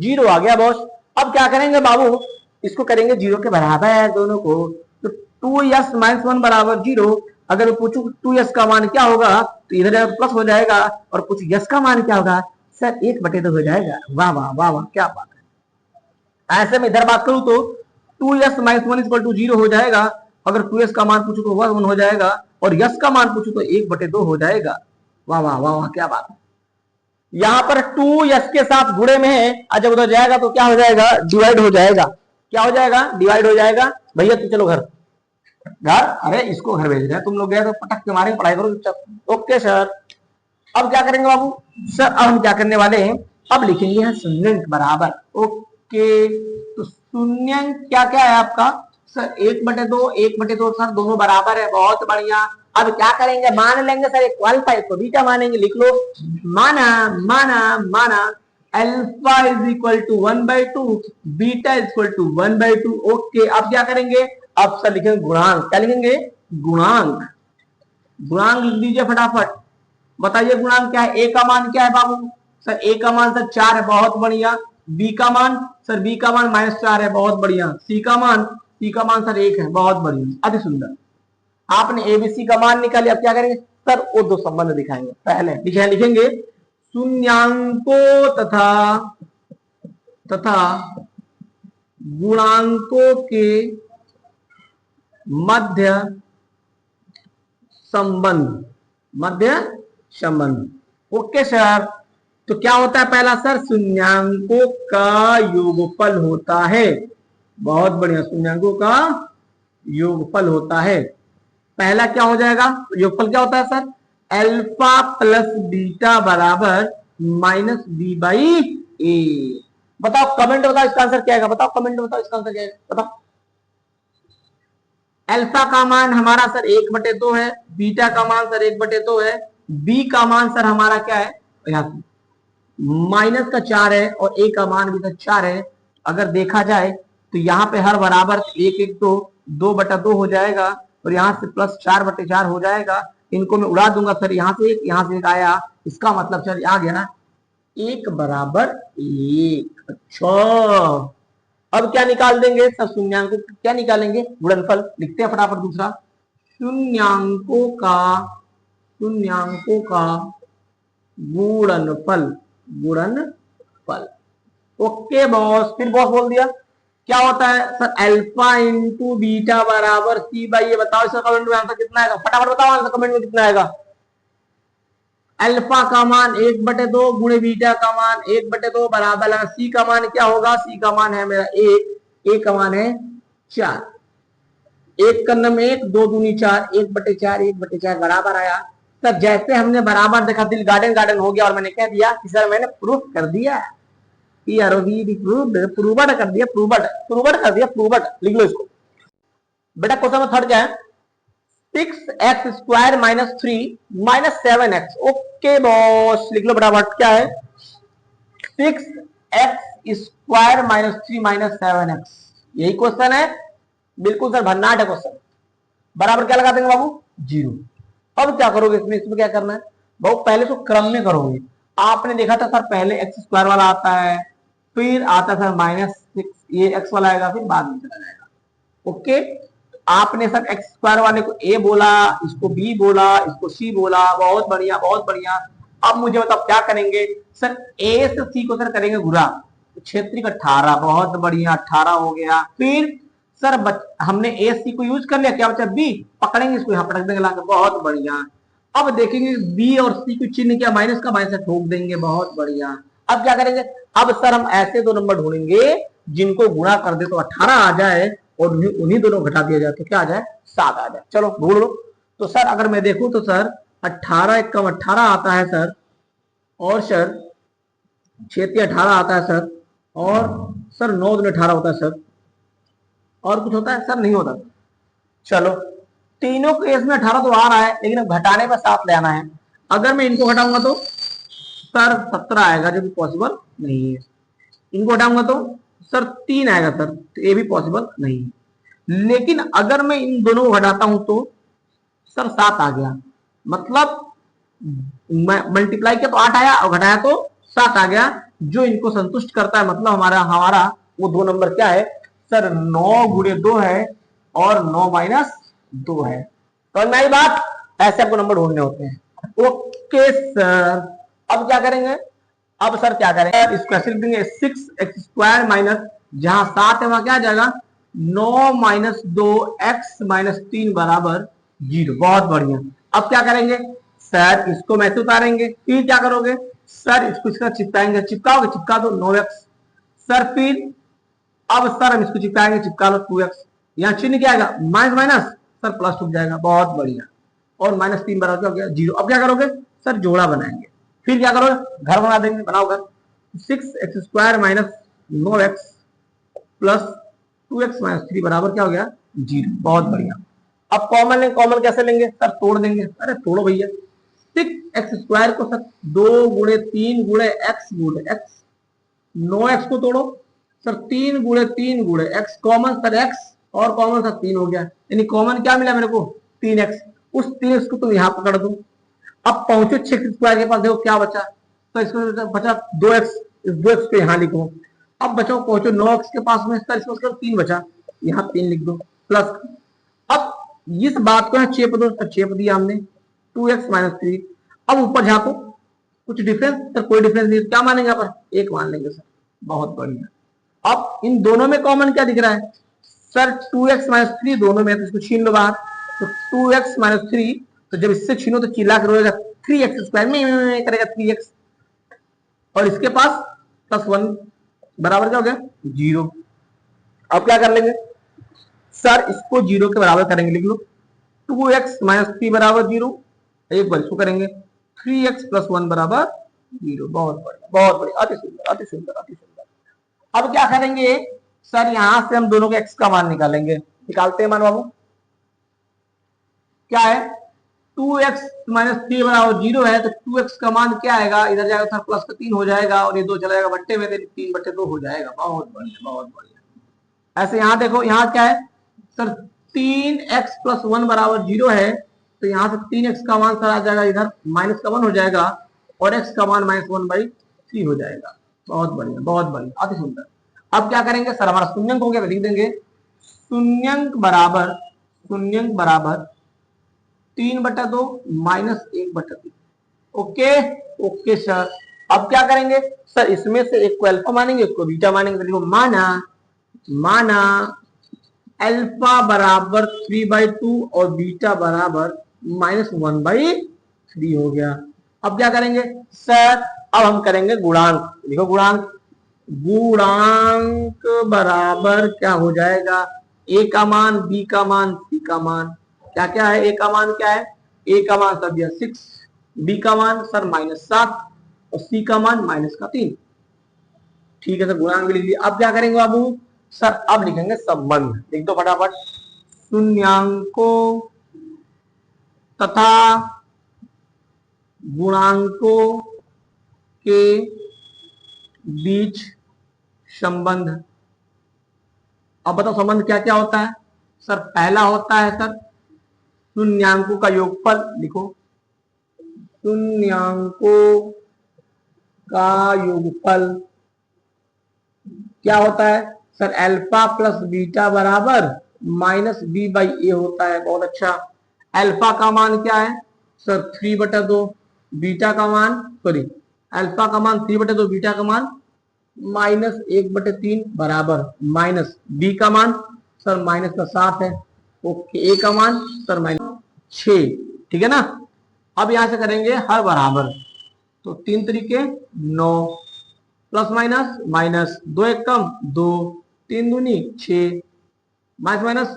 0 आ गया बॉस। अब क्या करेंगे बाबू? इसको करेंगे 0 के बराबर है दोनों को। तो 2s - 1 बराबर 0। अगर पूछू 2s का मान क्या होगा तो इधर प्लस हो जाएगा, और पूछू s का मान क्या होगा सर? 1/2 हो जाएगा। वाह वाह वाह वाह, क्या बात है। ऐसे में इधर बात करूं तो 2s - 1 इक्वल टू 0 हो जाएगा। अगर 2s का मान पूछू तो 1 हो जाएगा, और s का मान पूछू तो 1/2 हो जाएगा। वाह वाह वाह वाह, क्या बात है। यहां पर 2s के साथ गुणे में है, और जब उधर जाएगा तो क्या हो जाएगा, डिवाइड हो जाएगा। क्या हो जाएगा, डिवाइड हो जाएगा। भैया तो चलो घर घर, अरे इसको घर भेज रहे हैं, तुम लोग गए तो पटक के मारेंगे, पढ़ाई करो चुपचाप। ओके सर, अब क्या करेंगे बाबू सर, अब हम क्या करने वाले हैं, अब लिखेंगे हैं शून्यंक बराबर। ओके, तो शून्यंक क्या क्या है आपका सर, 1/2, 1/2 सर दोनों बराबर है, बहुत बढ़िया। अब क्या करेंगे, मान लेंगे सर, एक अल्फा एक को बीटा मानेंगे, लिख लो। माना माना माना alpha is equal to 1/2, beta is equal to 1/2। Okay, अब क्या करेंगे, अब सर लिखेंगे गुणांक। क्या लिखेंगे, गुणांक। गुणांक लिख दीजिए फटाफट। बताइए गुणांक क्या है, ए का मान क्या है बाबू सर, ए का मान सर 4 है, बहुत बढ़िया। बी का मान सर, बी का मान -4 है, बहुत बढ़िया। सी का मान सर 1 है, बहुत बढ़िया, अति सुंदर। आपने एबीसी का मान निकाले, अब क्या करेंगे सर, वो दो संबंध दिखाएंगे। पहले लिखेंगे शून्यांकों तथा गुणांकों के मध्य संबंध। ओके सर, तो क्या होता है पहला सर, शून्यांकों का योगफल होता है। बहुत बढ़िया, शून्यांकों का योगफल होता है। पहला क्या हो जाएगा, योगफल क्या होता है सर, अल्फा प्लस बीटा बराबर -b/a। बताओ कमेंट बताओ इसका आंसर क्या है, बताओ कमेंट बताओ इसका आंसर क्या है, बताओ। अल्फा का मान हमारा सर 1/2 है, बीटा का मान सर 1/2 है, बी का मान सर हमारा क्या है, यहाँ -4 है, और ए का मान भी सर 4 है। अगर देखा जाए तो यहाँ पे हर बराबर 1 1 2/2 हो जाएगा, और यहाँ से +4/4 हो जाएगा। इनको मैं उड़ा दूंगा सर, यहाँ से एक आया, इसका मतलब सर आ गया 1 बराबर 1। अच्छा, अब क्या निकाल देंगे सर, शून्यांकों क्या निकालेंगे, गुणनफल। लिखते हैं फटाफट दूसरा, शून्यांकों का गुणनफल। ओके बॉस, फिर बॉस बोल दिया। क्या होता है सर, अल्फा इंटू बीटा बराबर c/a। बताओ इसका कमेंट में आंसर कितना आएगा, फटाफट बताओ आंसर कमेंट में कितना आएगा। अल्फा का मान 1/2 गुणे बीटा का मान 1/2 बराबर है, सी का मान क्या होगा, सी का मान है मेरा 1, ए का मान है 4। 1 कन्नम 1, 2 दूनी 4, 1/4 बराबर आया। सर जैसे हमने बराबर देखा, दिल गार्डन हो गया, और मैंने कह दिया कि सर मैंने प्रूफ कर दिया, प्रूवड कर दिया, प्रूवड। लिख लो इसको बेटा। क्वेश्चन में थर्ड क्या है, 6x² - 3 - 7x। ओके बॉस, लिख लो फटाफट, क्या है 6x² - 3 - 7x। यही क्वेश्चन है, बिल्कुल सर भन्नाट है क्वेश्चन। बराबर क्या लगा देंगे बाबू, 0। अब क्या करोगे इसमें क्या करना है बाबू, पहले तो क्रम में करोगे। आपने देखा था सर, पहले x² वाला आता है, फिर आता था -6, ये x वाला आएगा, फिर बाद में चला जाएगा। ओके, आपने सर x² वाले को a बोला, इसको b बोला, इसको c बोला, बहुत बढ़िया बहुत बढ़िया। अब मुझे बताओ क्या करेंगे सर, a से c को सर करेंगे गुणा, क्षेत्रिक 18, बहुत बढ़िया, 18 हो गया। फिर सर हमने ए सी को यूज कर लिया, क्या बचा बी, पकड़ेंगे इसको, यहाँ पटक देंगे लाकर, बहुत बढ़िया। अब देखेंगे बी और सी को चिन्ह क्या, माइनस का माइनस ठोक देंगे, बहुत बढ़िया। अब क्या करेंगे, अब सर हम ऐसे दो नंबर ढूंढेंगे जिनको गुणा कर दे तो 18 आ जाए, और उन्हीं दोनों घटा दिया जाए तो क्या आ जाए, 7 आ जाए। चलो ढूंढ लो। तो सर अगर मैं देखूं तो सर 18 × 18 आता है सर, और सर 6 × 18 आता है सर, और सर 9 × 18 होता है सर, और कुछ होता है सर, नहीं होता। चलो तीनों केस में 18 तो आ रहा है, लेकिन अब घटाने पर 7 ले आना है। अगर मैं इनको घटाऊंगा तो सर 17 आएगा, जो भी पॉसिबल नहीं है। इनको घटाऊंगा तो सर 3 आएगा सर, तो ये भी पॉसिबल नहीं है। लेकिन अगर मैं इन दोनों को घटाता हूं तो सर 7 आ गया, मतलब मल्टीप्लाई किया तो 8 आया, और घटाया तो 7 आ गया, जो इनको संतुष्ट करता है। मतलब हमारा वो दो नंबर क्या है सर, 9 × 2 है, और 9 - 2 है। तो नई बात, ऐसे आपको नंबर ढूंढने होते हैं। ओके सर, अब क्या करेंगे, अब सर क्या करेंगे, इसको ऐसे लिख देंगे 6x² जहां 7 है वहां क्या आ जाएगा, 9 - 2x - 3 बराबर 0। बहुत बढ़िया। अब क्या करेंगे सर, इसको मैं से उतारेंगे, फिर क्या करोगे सर इसको इसका चिपकाएंगे, चिपकाओगे, चिपका दो 9x। सर फिर अब सर हम इसको चिपकाएंगे, चिपका लो 2x। यहाँ चिन्ह क्या आएगा, माइनस माइनस, सर प्लस टूट जाएगा, बहुत बढ़िया। और -3 बराबर क्या हो गया, 0। अब क्या करोगे सर, जोड़ा बनाएंगे। फिर क्या करोगे, घर बना देंगे, बनाओ घर। 6x² minus 9x plus 2x minus 3 बराबर क्या हो गया, 0। बहुत बढ़िया। अब कॉमन लेंगे, कॉमन कैसे लेंगे सर, तोड़ देंगे। अरे तोड़ो भैया, 6x² को सर 2 गुणे 3 गुणे x गुणे x, 9x को तोड़ो सर 3 गुणे 3 गुणे x, कॉमन सर x और कॉमन सर 3 हो गया, यानी कॉमन क्या मिला मेरे को, 3x। उस 3x को तुम यहाँ पकड़ दो। अब पहुंचो 6x² के पास, देखो क्या बचा, तो इसको बचा 2x, इस 2x को यहाँ लिखो। अब बचाओ, पहुंचो 9x के पास में, सर इसको 3 बचा, यहाँ 3 लिख दो प्लस। अब इस बात को यहाँ चेप दो, चेप दिया हमने 2x माइनस 3। अब ऊपर झाको, कुछ डिफरेंस सर, कोई डिफरेंस नहीं, क्या मानेंगे यहाँ पर, 1 मान लेंगे सर। बहुत बढ़िया। अब इन दोनों में कॉमन क्या दिख रहा है सर, 2x माइनस 3 दोनों में है, तो इसको छीन लो बाहर। तो 2x माइनस 3, तो जब इससे छीनो तो चिल्ला कर रोएगा 3x² में करेगा 3x, और इसके पास +1 बराबर क्या हो गया, 0। अब क्या कर लेंगे सर, इसको 0 के बराबर करेंगे, लिख लो 2x माइनस 3 बराबर 0। एक बार इसको करेंगे 3x प्लस 1 बराबर 0। बहुत बढ़िया, बहुत बढ़िया, अति सुंदर, अति सुंदर, अति सुंदर। अब क्या करेंगे सर, यहां से हम दोनों के x का मान निकालेंगे। निकालते हैं मान बाबू, क्या है, 2x माइनस 3 बराबर 0 है, तो 2x का मान क्या आएगा, इधर जाएगा सर प्लस का 3 हो जाएगा, और ये 2 चला जाएगा बट्टे में, 3/2 हो जाएगा। बहुत बढ़िया, बहुत बढ़िया। ऐसे यहां देखो, यहां क्या है सर, 3x प्लस 1 बराबर 0 है, तो यहां से 3x का मान सर आ जाएगा इधर, माइनस का 1 हो जाएगा, और x का मान -1/3 हो जाएगा। बहुत बढ़िया, बहुत बढ़िया, अति सुंदर। अब क्या करेंगे सर, हमारा शून्यंक हो गया, लिख देंगे शून्यंक बराबर 3/2 -1/3। Okay okay sir. अब क्या करेंगे सर, इसमें से एक को अल्फा मानेंगे, एक को बीटा मानेंगे। देखो माना अल्फा बराबर 3/2 और बीटा बराबर -1/3 हो गया। अब क्या करेंगे सर, अब हम करेंगे गुणांक। देखो गुणांक बराबर क्या हो जाएगा, a का मान, b का मान, c का मान। क्या क्या है, a का मान क्या है, a का मान सर दिया 6, b का मान सर -7 और c का मान -3। ठीक है सर, गुणांक भी लिख लिया। अब क्या करेंगे बाबू सर, अब लिखेंगे संबंध। लिख दो फटाफट, शून्यांकों तथा गुणांकों के बीच संबंध। अब बताओ संबंध क्या क्या होता है सर। पहला होता है सर शून्यांकों का योगफल। लिखो शून्यांकों का योगफल क्या होता है सर, अल्फा प्लस बीटा बराबर -b/a होता है। बहुत अच्छा। अल्फा का मान क्या है सर, 3/2, बीटा का मान अल्फा का मान 3/2, बीटा का मान -1/3 बराबर माइनस बी का मान सर -7 है। ओके, ए का मान सर -6। ठीक है ना। अब यहां से करेंगे हर बराबर, तो 3 तरीके 9 प्लस माइनस माइनस 2 एक कम 2, 3 दूनी 6, माइनस माइनस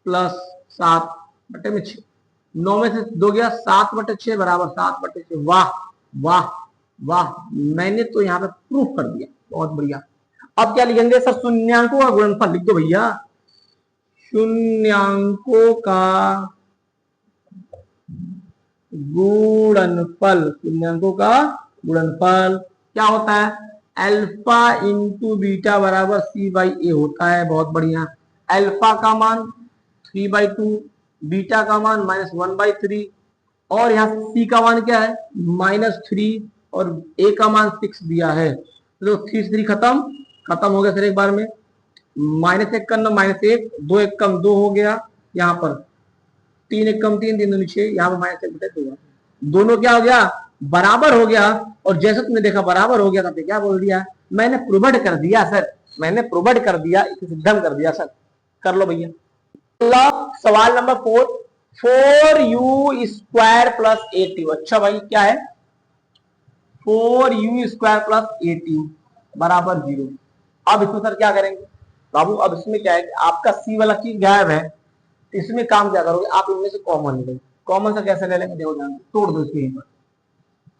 प्लस 7/6। 9 में से 2 गया, 7/6 बराबर 7/6। वाह वाह वाह, मैंने तो यहाँ पे प्रूफ कर दिया। बहुत बढ़िया। अब क्या लिखेंगे सर, शून्यांकों का गुणनफल। लिख दो भैया, शून्यांकों का गुणनफल। शून्यांकों का गुणनफल क्या होता है, अल्फा इंटू बीटा बराबर c/a होता है। बहुत बढ़िया। अल्फा का मान 3/2, बीटा का मान -1/3, और यहाँ c का मान क्या है -3, और a का मान 6 दिया है। तो 3 खत्म हो गया सर एक बार में। -1 करना -1, 2 एक कम 2 हो गया। यहाँ पर 3 एक कम 3, 3 दूनी 6, यहाँ पर -1/2। दोनों क्या हो गया, बराबर हो गया। और जैसे तुमने देखा बराबर हो गया, तब क्या बोल दिया, मैंने प्रूव्ड कर दिया सर, मैंने प्रूव्ड कर दिया, इसे सिद्धम कर दिया सर। कर लो भैया। सवाल नंबर 4, 4u² + 8u। अच्छा भाई क्या है, 4u² प्लस 8u बराबर 0। अब इसमें सर क्या करेंगे बाबू, अब इसमें क्या है कि आपका सी वाला की गायब है, तो इसमें काम क्या करोगे आप, इनमें से कॉमन ले, कॉमन सा कैसे ले लेंगे, देखो ध्यान तोड़ दो इसके पर।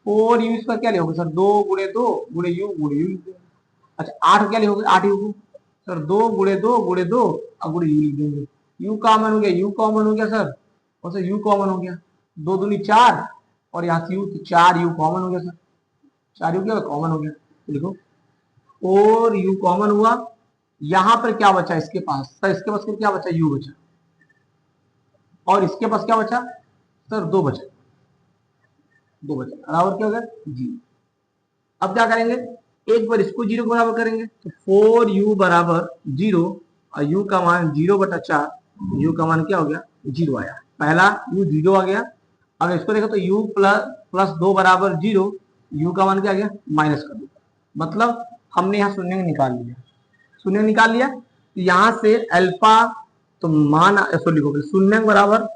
4u² क्या लिखोगे सर, 2 गुणे 2 गुणे यू गुणे यू। अच्छा 8 क्या लिखोगे, 8u सर, 2 गुणे 2 गुणे 2 अब गुणे यू लिख देंगे। यू कॉमन हो गया, यू कॉमन हो गया सर, और सर यू कॉमन हो गया, 2 दूनी 4 और यहाँ से यू, तो 4u कॉमन हो गया सर, 4u क्या कॉमन हो गया, तो लिखो 4u कॉमन हुआ। यहां पर क्या बचा इसके पास सर, इसके पास क्या बचा, u बचा, और इसके पास क्या बचा सर, 2 बचा, 2 बचा, बराबर क्या हो गया जी। अब क्या करेंगे, एक बार इसको 0 के बराबर करेंगे, तो 4u बराबर 0 और u का मान 0/4, u का मान क्या हो गया 0 आया, पहला u 0 आ गया। अगर इसको देखो तो u प्लस 2 बराबर 0, u का मान क्या आ गया माइनस कर दो, मतलब हमने यहाँ शून्य निकाल लिया, शून्य निकाल लिया, तो यहाँ से अल्फा तो मान ऐसा लिखोगे शून्य बराबर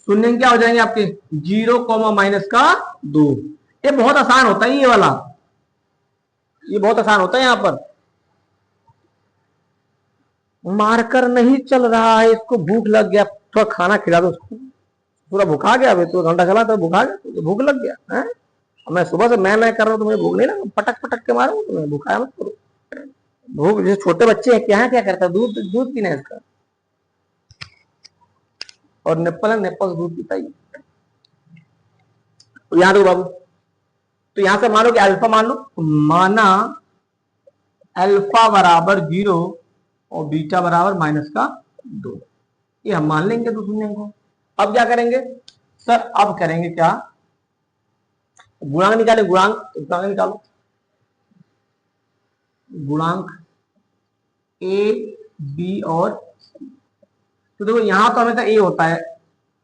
शून्य क्या हो जाएंगे आपके 0, माइनस का 2। ये बहुत आसान होता है, ये वाला ये बहुत आसान होता है। यहाँ पर मार्कर नहीं चल रहा है, इसको भूख लग गया, थोड़ा खाना खिला दो उसको, पूरा भूखा गया, अभी तो घंटा चला तो भूखा गया, तो भूख लग गया है। मैं सुबह से मैं कर रहा हूँ, तो मुझे भूख नहीं लगा, पटक पटक के मारूं, तो मैं भूखा मत करो। भूख जैसे छोटे बच्चे हैं, क्या करता है, दूध दूध पीना है इसका, और नेप्पल है, नेप्पल से दूध पीता ही। तो यहाँ दो बाबू, तो यहां से मानो कि अल्फा मान लो, माना अल्फा बराबर 0 और बीटा बराबर माइनस का 2, ये हम मान लेंगे तो शून्य को। अब क्या करेंगे सर, अब करेंगे क्या, गुणांक निकाले, गुणांक निकालो, गुणांक ए बी और सी। तो देखो यहां तो हमेशा ए होता है,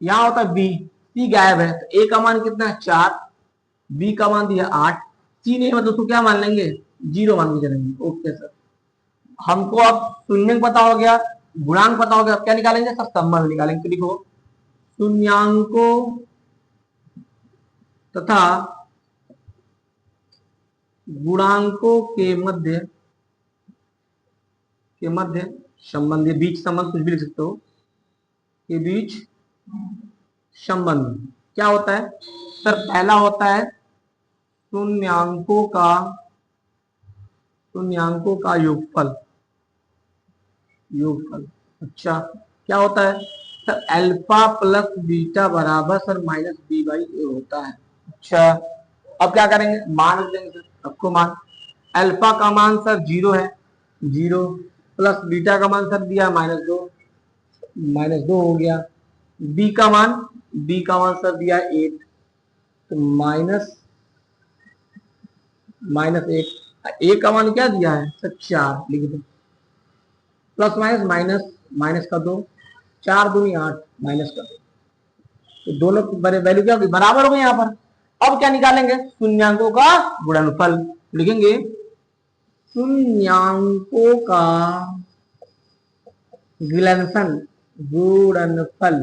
यहां होता है बी, सी गायब है, तो ए का मान कितना है 4, बी का मान दिया 8, सी नहीं मतलब तो क्या मान लेंगे 0 मान के चलेंगे। ओके सर, हमको अब शून्य पता हो गया, गुणांक पता हो गया, अब क्या निकालेंगे सर, संबंध निकालेंगे। तो लिखो शून्यांकों तथा गुणांकों के मध्य संबंध, बीच संबंध कुछ भी लिख सकते हो, के बीच संबंध क्या होता है सर, पहला होता है शून्यांकों का योगफल। अच्छा क्या होता है सर, अल्फा प्लस बीटा बराबर सर माइनस b/a होता है। अच्छा अब क्या करेंगे, मान देंगे सर, सबको मान, अल्फा का मान सर 0 है, 0 प्लस बीटा का मान सर दिया -2 हो गया, b का मान सर दिया 8, तो -1, a का मान क्या दिया है सर 4 लिख दो, प्लस माइनस का 2, 4 दूनी 8 माइनस का 2, तो दोनों वैल्यू क्या होगी बराबर हो गई यहाँ पर। अब क्या निकालेंगे, शून्यांकों का गुणनफल, लिखेंगे शून्यांकों का गुणनफल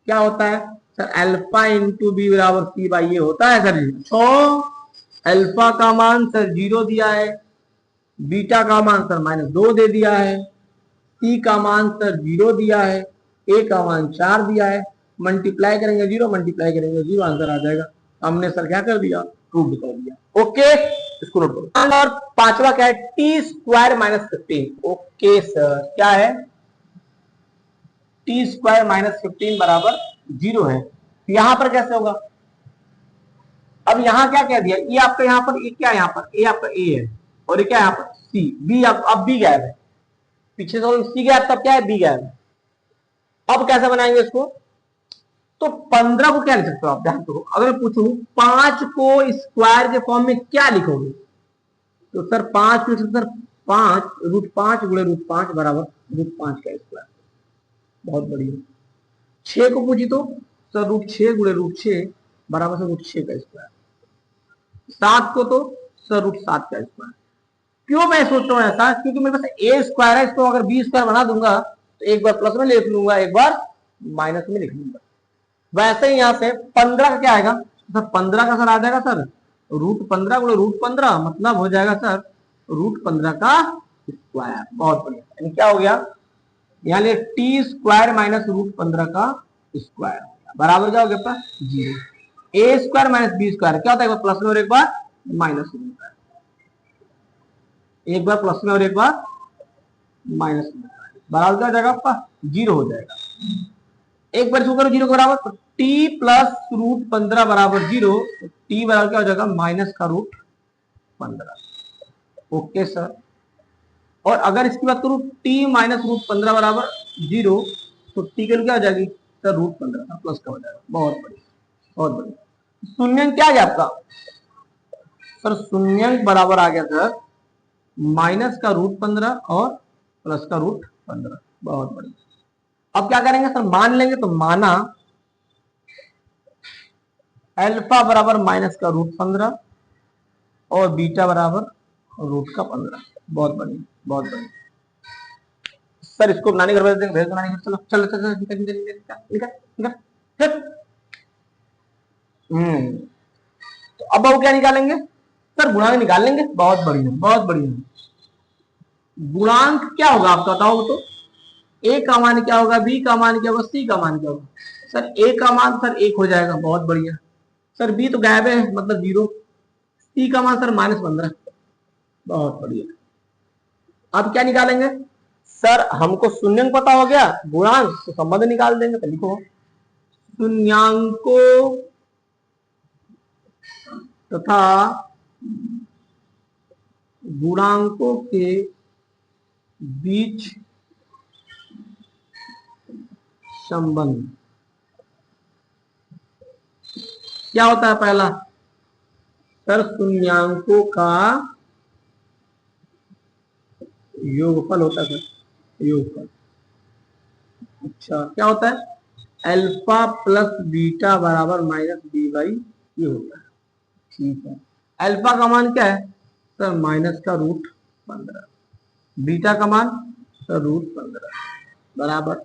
क्या होता है सर, अल्फा इंटू बी बराबर c/a होता है सर जी। तो अल्फा का मान सर 0 दिया है, बीटा का मान सर -2 दे दिया है, सी का मान सर 0 दिया है, ए का मान 4 दिया है, मल्टीप्लाई करेंगे 0, मल्टीप्लाई करेंगे 0, आंसर आ जाएगा। हमने सर क्या कर दिया, प्रूव कर दिया। ओके इसको नोट करो। और पांचवा क्या है, t² - 15। ओके सर क्या है, t² - 15 बराबर 0 है, यहां पर कैसे होगा, अब यहां क्या कह दिया, ये आपका यहाँ पर ए क्या है, यहाँ पर ए आपका ए है, और ये क्या है यहाँ पर सी, बी अब बी गायब है, पीछे से सी गायब तब क्या है बी गायब है। अब कैसे बनाएंगे इसको, तो 15 को क्या लिख सकते हो आप, ध्यान दो, अगर पूछूं 5 को स्क्वायर के फॉर्म में क्या लिखोगे, तो सर 5 को सर 5 √5 गुणे √5 बराबर √5 का स्क्वायर, बहुत बढ़िया। 6 को पूछी तो सर √6 गुणे √6 बराबर से √6 का स्क्वायर, 7 को तो सर √7 का स्क्वायर। क्यों मैं सोच रहा हूं ऐसा, क्योंकि मेरे पास a² है, इसको अगर b² बना दूंगा तो एक बार प्लस में लिख लूंगा, एक बार माइनस में लिख लूंगा। वैसे ही यहां से 15 का क्या आएगा सर 15 का सर आ जाएगा सर √15 गुणे √15 मतलब हो जाएगा सर √15 का स्क्वायर। बहुत बढ़िया, यानी क्या हो गया, यहाँ ले टी स्क्वायर माइनस √15 का स्क्वायर बराबर क्या हो गया आपका 0। ए स्क्वायर माइनस बी स्क्वायर क्या होता है, एक बार प्लस में और एक बार माइनस में होता है, एक बार प्लस में और एक बार माइनस में बराबर क्या हो जाएगा आपका 0 हो जाएगा। एक बार इसको करो 0 के बराबर, तो टी प्लस √15 बराबर 0, तो टी बराबर क्या हो जाएगा माइनस का √15। ओके सर, और अगर इसकी बात करूं टी माइनस √15 बराबर 0, तो टी के लिए क्या हो जाएगी सर √15 का प्लस का हो जाएगा। बहुत बढ़िया, बहुत बढ़िया। शून्यंक क्या आ गया आपका सर, शून्यंक बराबर आ गया सर माइनस का √15 और प्लस का √15। बहुत बढ़िया। अब क्या करेंगे सर, मान लेंगे, तो माना अल्फा बराबर माइनस का √15 और बीटा बराबर √15। बहुत बढ़िया, बहुत बढ़िया सर। इसको बनाने घर भेज दो, नानी घर चलो चलो चलो निकल निकल निकल निकल निकल। तो अब वो क्या निकालेंगे सर, गुणांक निकाल लेंगे। बहुत बढ़िया, बहुत बढ़िया। गुणांक क्या होगा आपका बताओ तो, ए का मान क्या होगा, बी का मान क्या होगा, सी का मान क्या होगा। सर ए का मान सर 1 हो जाएगा। बहुत बढ़िया सर, बी तो गायब है मतलब 0, सी का मान सर -15। बहुत बढ़िया। अब क्या निकालेंगे सर, हमको शून्यंक पता हो गया, गुणांक तो संबंध निकाल देंगे। तो लिखो शून्यांकों तथा गुणांकों के बीच संबंध क्या होता है। पहला सर शून्यांकों का योगफल होता है सर, योगफल। अच्छा क्या होता है, अल्फा प्लस बीटा बराबर -b/, ये होता है। ठीक है, अल्फा का मान क्या है सर माइनस का √15, बीटा का मान सर √15 बराबर,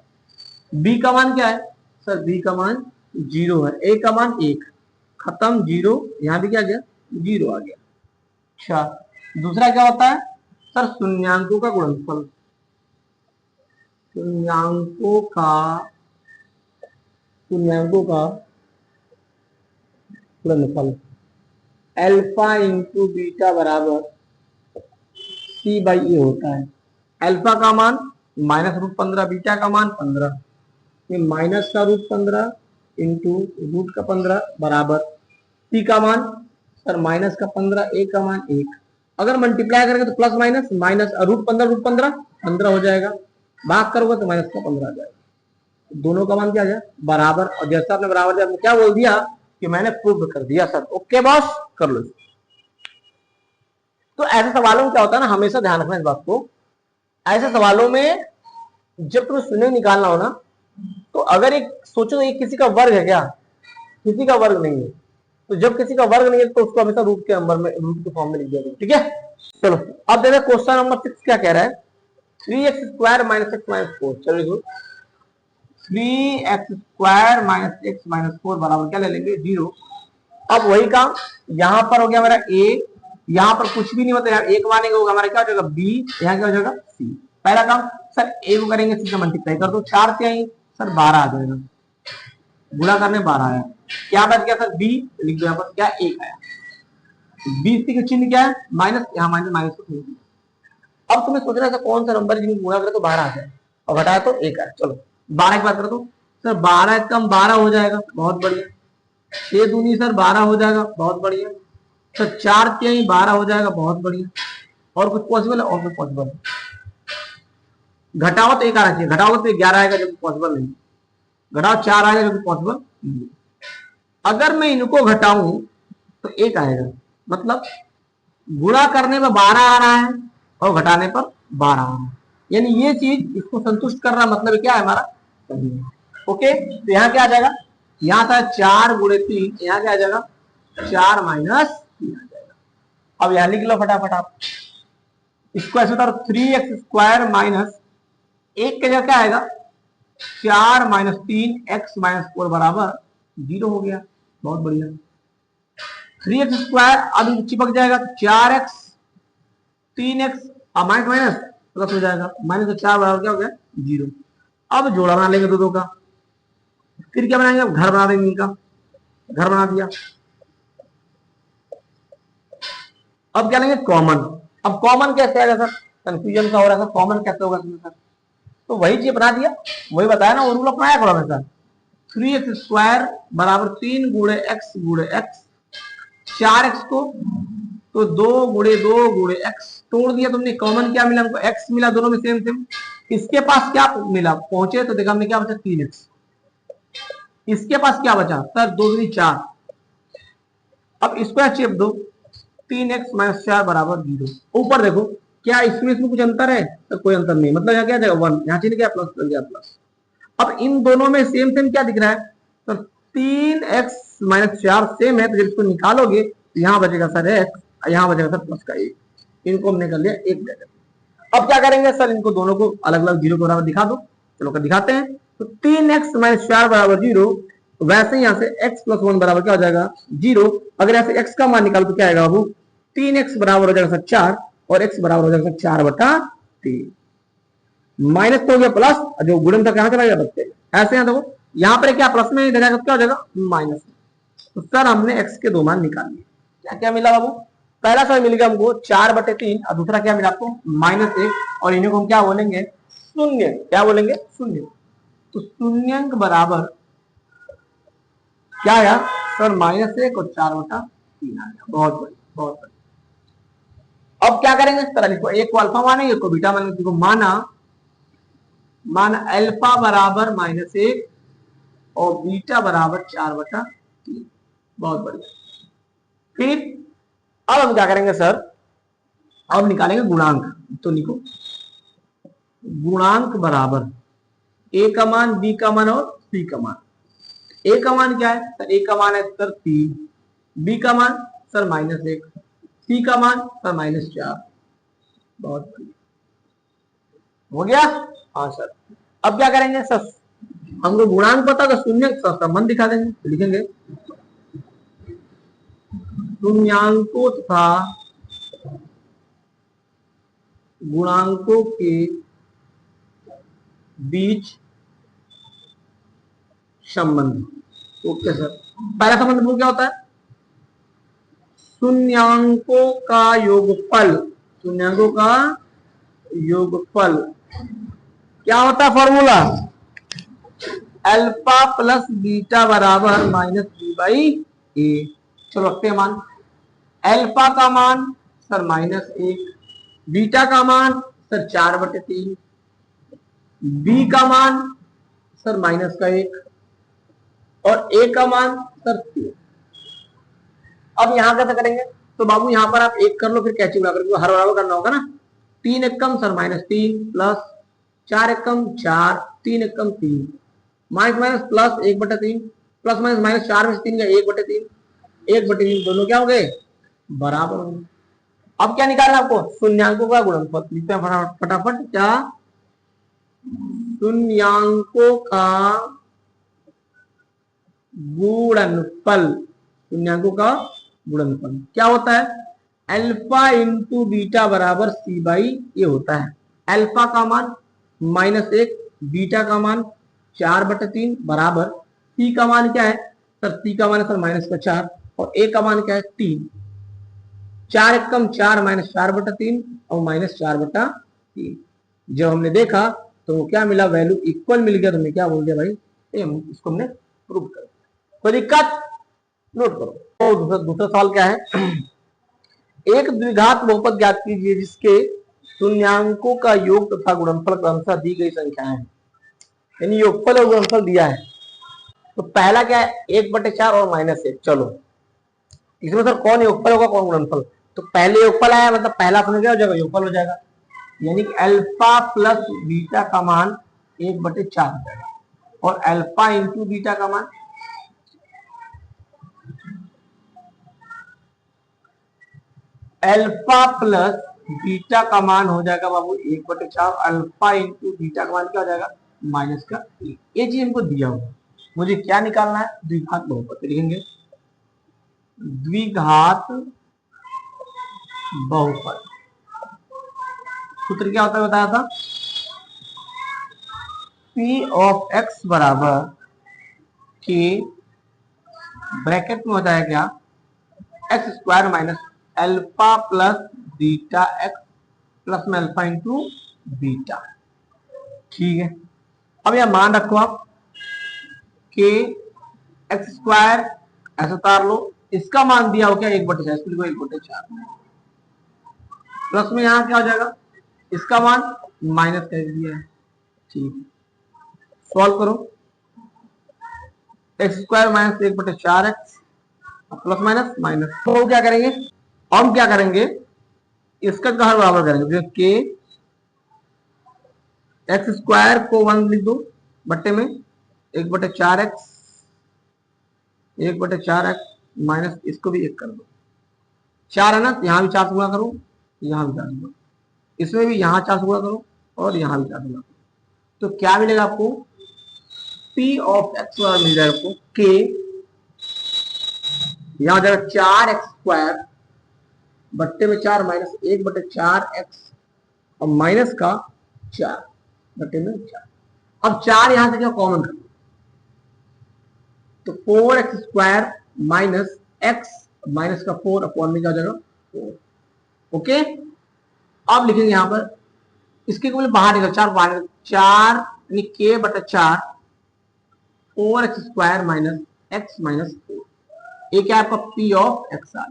बी का मान क्या है सर, बी का मान 0 है, ए का मान 1, खत्म 0, यहां भी क्या गया 0 आ गया। अच्छा दूसरा क्या होता है सर, शून्यांकों का गुणनफल, शून्यांकों का गुणनफल अल्फा इंटू बीटा बराबर c/a होता है। अल्फा का मान -√15, बीटा का मान 15, ये माइनस का √15 इंटू √15 बराबर सी का मान सर माइनस का 15, ए का मान 1। अगर मल्टीप्लाई करेंगे तो प्लस माइनस माइनस √15 15 हो जाएगा, भाग करोगे तो माइनस का 15 आ जाएगा। दोनों का मान क्या आ जाए बराबर, और जैसा आपने बराबर आपने क्या बोल दिया कि मैंने प्रूव कर दिया सर। ओके बॉस, कर लो। तो ऐसे सवालों में क्या होता है ना, हमेशा ध्यान रखना इस बात को, ऐसे सवालों में जब तुम्हें शून्य निकालना हो ना, तो अगर एक सोचो एक किसी का वर्ग है क्या, किसी का वर्ग नहीं है, तो जब किसी का वर्ग नहीं है तो उसको हमेशा रूट के नंबर में, रूट के फॉर्म में लिख दिया। ठीक है, चलो अब देखो क्वेश्चन नंबर 6 क्या कह रहा है, 3x² - x - 4। चलो 3x² - x - 4 बराबर क्या ले लेंगे 0। अब वही काम यहां पर हो गया मेरा a, यहां पर कुछ भी नहीं होता, यहाँ एक मानेंगे होगा हमारा क्या हो जाएगा b, यहाँ क्या हो जाएगा c। पहला काम सर a को करेंगे c से मल्टीप्लाई कर दो, 4 से आई सर 12 आ जाएगा, गुणा करने 12 आया, क्या बच गया सर b, लिख दो यहाँ पर क्या 1 आया, b c का चिन्ह क्या है माइनस, यहाँ माइनस को छोड़ दिया। अब तुम्हें सोचना है कौन सा नंबर जिनको गुणा करे तो 12 आ जाए और घटाया तो 1 आया। चलो 12 की बात करो तो सर 12 कम 12 हो जाएगा, बहुत बढ़िया। 6 दूनी सर 12 हो जाएगा, बहुत बढ़िया। सर 4 तिहाई 12 हो जाएगा, बहुत बढ़िया। और कुछ पॉसिबल है, और कुछ पॉसिबल है, घटाओ तो 1 आना चाहिए, घटाओ तो 11 आएगा, जो पॉसिबल नहीं, घटाओ 4 आएगा, जो पॉसिबल नहीं। अगर मैं इनको घटाऊं तो 1 आएगा, मतलब गुणा करने में 12 आ रहा है और घटाने पर 12 आ रहा है, यानी ये चीज इसको संतुष्ट कर रहा, मतलब क्या है हमारा सही है। ओके, तो यहाँ क्या आ जाएगा, यहाँ था 4 गुणे 3, यहाँ क्या आ जाएगा 4 माइनस 3 आ जाएगा। अब यहाँ लिख लो फटाफट आप इसको, ऐसे उतारो 3x² माइनस 1 के जगह क्या आएगा 4 - 3 x - 4 बराबर 0 हो गया, बहुत बढ़िया। 3x² अब चिपक जाएगा, 4x 3x minus minus plus हो जाएगा, माइनस 4 बराबर क्या हो गया 0। अब जोड़ा बना लेंगे दो का, फिर क्या बनाएंगे, घर बना देंगे इनका, घर बना दिया। अब क्या लेंगे कॉमन। अब कॉमन कैसे आएगा सर, कंफ्यूजन का हो रहा है, कॉमन कैसे होगा सर, तो वही चीज बना दिया, वही बताया ना, वो रूल अपनाया करो हमेशा। 3x² बराबर 3 गुणे x गुणे x, 4x को तो 2 गुणे 2 गुणे x तोड़ दिया तुमने, कॉमन क्या मिला हमको, x मिला, दोनों में सेम सेम। इसके पास क्या मिला, पहुंचे तो देखा हमने क्या बचा 3x, इसके पास क्या बचा सर 2 दूनी 4। अब इसको चिप दो, 3x माइनस 4 बराबर 0। ऊपर देखो क्या इसमें कुछ अंतर है, तो कोई अंतर नहीं, मतलब यहाँ क्या जाएगा 1, यहाँ चीज क्या प्लस लग गया प्लस। अब इन दोनों में सेम सेम क्या दिख रहा है, तो 3x माइनस 4 सेम है, तो जब इसको निकालोगे तो यहाँ बचेगा सर x, यहाँ बचेगा सर प्लस का 1, इनको हमने कर लिया एक ब्रैकेट। अब क्या करेंगे सर, इनको दोनों को अलग अलग 0 के बराबर दिखा दो, चलो कर दिखाते हैं। तो 3x माइनस 4 बराबर 0, वैसे यहाँ से x प्लस 1 बराबर क्या हो जाएगा 0। अगर यहाँ से x का मान निकालो तो क्या आएगा बाबू, 3x बराबर हो जाएगा सर 4 और x बराबर हो जाएगा 4/3, माइनस तो हो गया प्लस, जो गुणन था कहां चला गया बच्चे, ऐसे यहाँ देखो यहाँ पर क्या प्लस में क्या हो जाएगा माइनस में। तो सर हमने x के दो मान निकाल लिए, क्या क्या मिला बाबू, पहला सर मिल गया हमको 4/3 और दूसरा क्या मिला आपको -1, और इन्हें को हम क्या बोलेंगे शून्य, क्या बोलेंगे शून्य। तो शून्यंक बराबर क्या आया सर -1 और 4/3 आ गया, बहुत बढ़िया बहुत बढ़िया। अब क्या करेंगे इस तरह लिखो, एक को अल्फा मानेंगे, एक को बीटा मानेंगे, देखो माना अल्फा बराबर -1 और बीटा बराबर 4/3, बहुत बढ़िया। फिर अब हम क्या करेंगे सर, अब निकालेंगे गुणांक, तो लिखो गुणांक बराबर a का मान, b का मान और c का मान। a का मान क्या है सर, a का मान है सर 3, b का मान सर -1, c का मान सर -4, बहुत बढ़िया हो गया। हाँ सर, अब क्या करेंगे सर, हमको गुणांक पता तो शून्य संबंध दिखा देंगे, तो लिखेंगे शून्यांकों तथा गुणांकों के बीच संबंध। ओके सर, पहला संबंध वो क्या होता है, शून्यांकों का योगफल, शून्यांकों का योगफल क्या होता है फॉर्मूला, अल्फा प्लस बीटा बराबर -b/a। चलो रखते हैं मान, अल्फा का मान सर -1, बीटा का मान सर 4/3, बी का मान सर -1 और ए का मान सर 3। अब यहां कैसे करेंगे, तो बाबू यहां पर आप एक कर लो, फिर कैची उड़ा करके हर बराबर करना होगा ना, 3 एकम सर -3 प्लस 4 एकम 4, 3 एकम 3, minus minus plus 1/3, plus minus -4 में 3 का 1/3, 1/3 दोनों क्या हो गए बराबर हो गए। अब क्या निकालना आपको, शून्यांकों का गुणनफल, लिखते हैं फटाफट, क्या शून्यांकों का गुणनफल, शून्यांकों का गुणनफल क्या होता है, अल्फा इंटू बीटा बराबर c/a होता है। अल्फा का मान -1, बीटा का मान 4/3 बराबर c का मान क्या है सर, c का मान है सर -4 और a का मान क्या है 3, 4 एकम 4 -4/3 और -4/3। जब हमने देखा तो क्या मिला, वैल्यू इक्वल मिल गया, तो हमने क्या बोल दिया भाई इसको हमने प्रूव कर, कोई दिक्कत नोट करो। तो दूसरा सवाल क्या है, एक द्विघात बहुपद ज्ञात कीजिए जिसके शून्यांकों का योग तथा गुणनफल क्रमशः दी गई संख्याएं हैं, यानी योगफल और गुणनफल दिया है। तो पहला क्या है 1/4 और -1। चलो इसमें सर कौन योगफल होगा कौन गुणनफल, तो पहले योगफल आया मतलब पहला अपना क्या हो जाएगा योगफल हो जाएगा, यानी कि अल्फा प्लस बीटा का मान 1/4 हो जाएगा और अल्फा इंटू बीटा का मान अल्फा प्लस बीटा का मान हो जाएगा बाबू 1/4, अल्फा इंटू बीटा का मान क्या हो जाएगा -1। ये चीज हमको दिया हुआ, मुझे क्या निकालना है द्विघात बहुपद, लिखेंगे द्विघात बहुपद। सूत्र क्या होता है बताया था, पी ऑफ एक्स बराबर के ब्रैकेट में होता है क्या, x square minus alpha plus beta X plus में अल्फा इंटू बीटा। ठीक है, अब यह मान रखो आप के एक्स स्क्वायर ऐसा उतार लो, इसका मान दिया हो क्या 1/4, इसको लिखो 1/4 प्लस में यहां क्या हो जाएगा, इसका मान माइनस कर दिया है। ठीक, सॉल्व करो, x square minus 1/4 x plus minus minus, तो क्या करेंगे, हम क्या करेंगे, इसका हर बराबर करेंगे, के एक्स स्क्वायर को 1 लिख दो बट्टे में 1/4 एक्स, 1/4 एक्स माइनस इसको भी 1 कर दो, 4 है ना, यहां भी 4 से गुणा करो, यहां भी 4 से गुणा, इसमें भी यहां 4 से गुणा करो और यहां भी 4 से गुणा करो, तो क्या मिलेगा आपको, पी ऑफ एक्स मिल जाएगा आपको के, यहां हो जाएगा 4 एक्स स्क्वायर बट्टे में 4 माइनस 1/4 एक्स और माइनस का 4 बट्टे में 4। अब 4 यहां से क्या कॉमन कर, तो 4 x square minus x minus का 4 अपॉन में क्या हो जाएगा 4। ओके, अब लिखेंगे यहां पर, इसके बाहर निकल 4 बाहर निकल, 4 यानी के बटा 4 4 x square minus x minus 4, ये क्या आपका पी ऑफ एक्स आ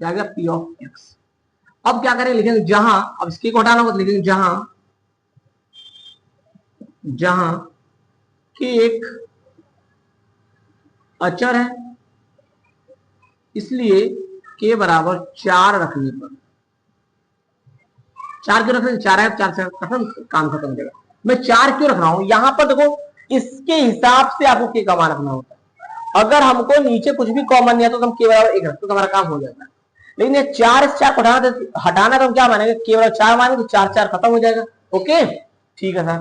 गया, पी ऑफ एक्स। अब क्या करेंगे, लिखेंगे जहां, अब इसके को हटाना होगा तो लिखेंगे जहां, जहां के एक अचर है, इसलिए के बराबर 4 रखने पर, 4 क्यों रख रहे हैं, 4 है 4 से खत्म, काम खत्म हो जाएगा। मैं 4 क्यों रख रहा हूं, यहां पर देखो इसके हिसाब से आपको के का मान रखना होता है, अगर हमको नीचे कुछ भी कॉमन नहीं है तो हम के बराबर 1 रखते तो हमारा काम हो जाता है, लेकिन ये 4 इस 4 को हटाना तो हम क्या मानेंगे, के बराबर 4 मानेंगे तो 4 4 खत्म हो जाएगा। ओके, ठीक है सर,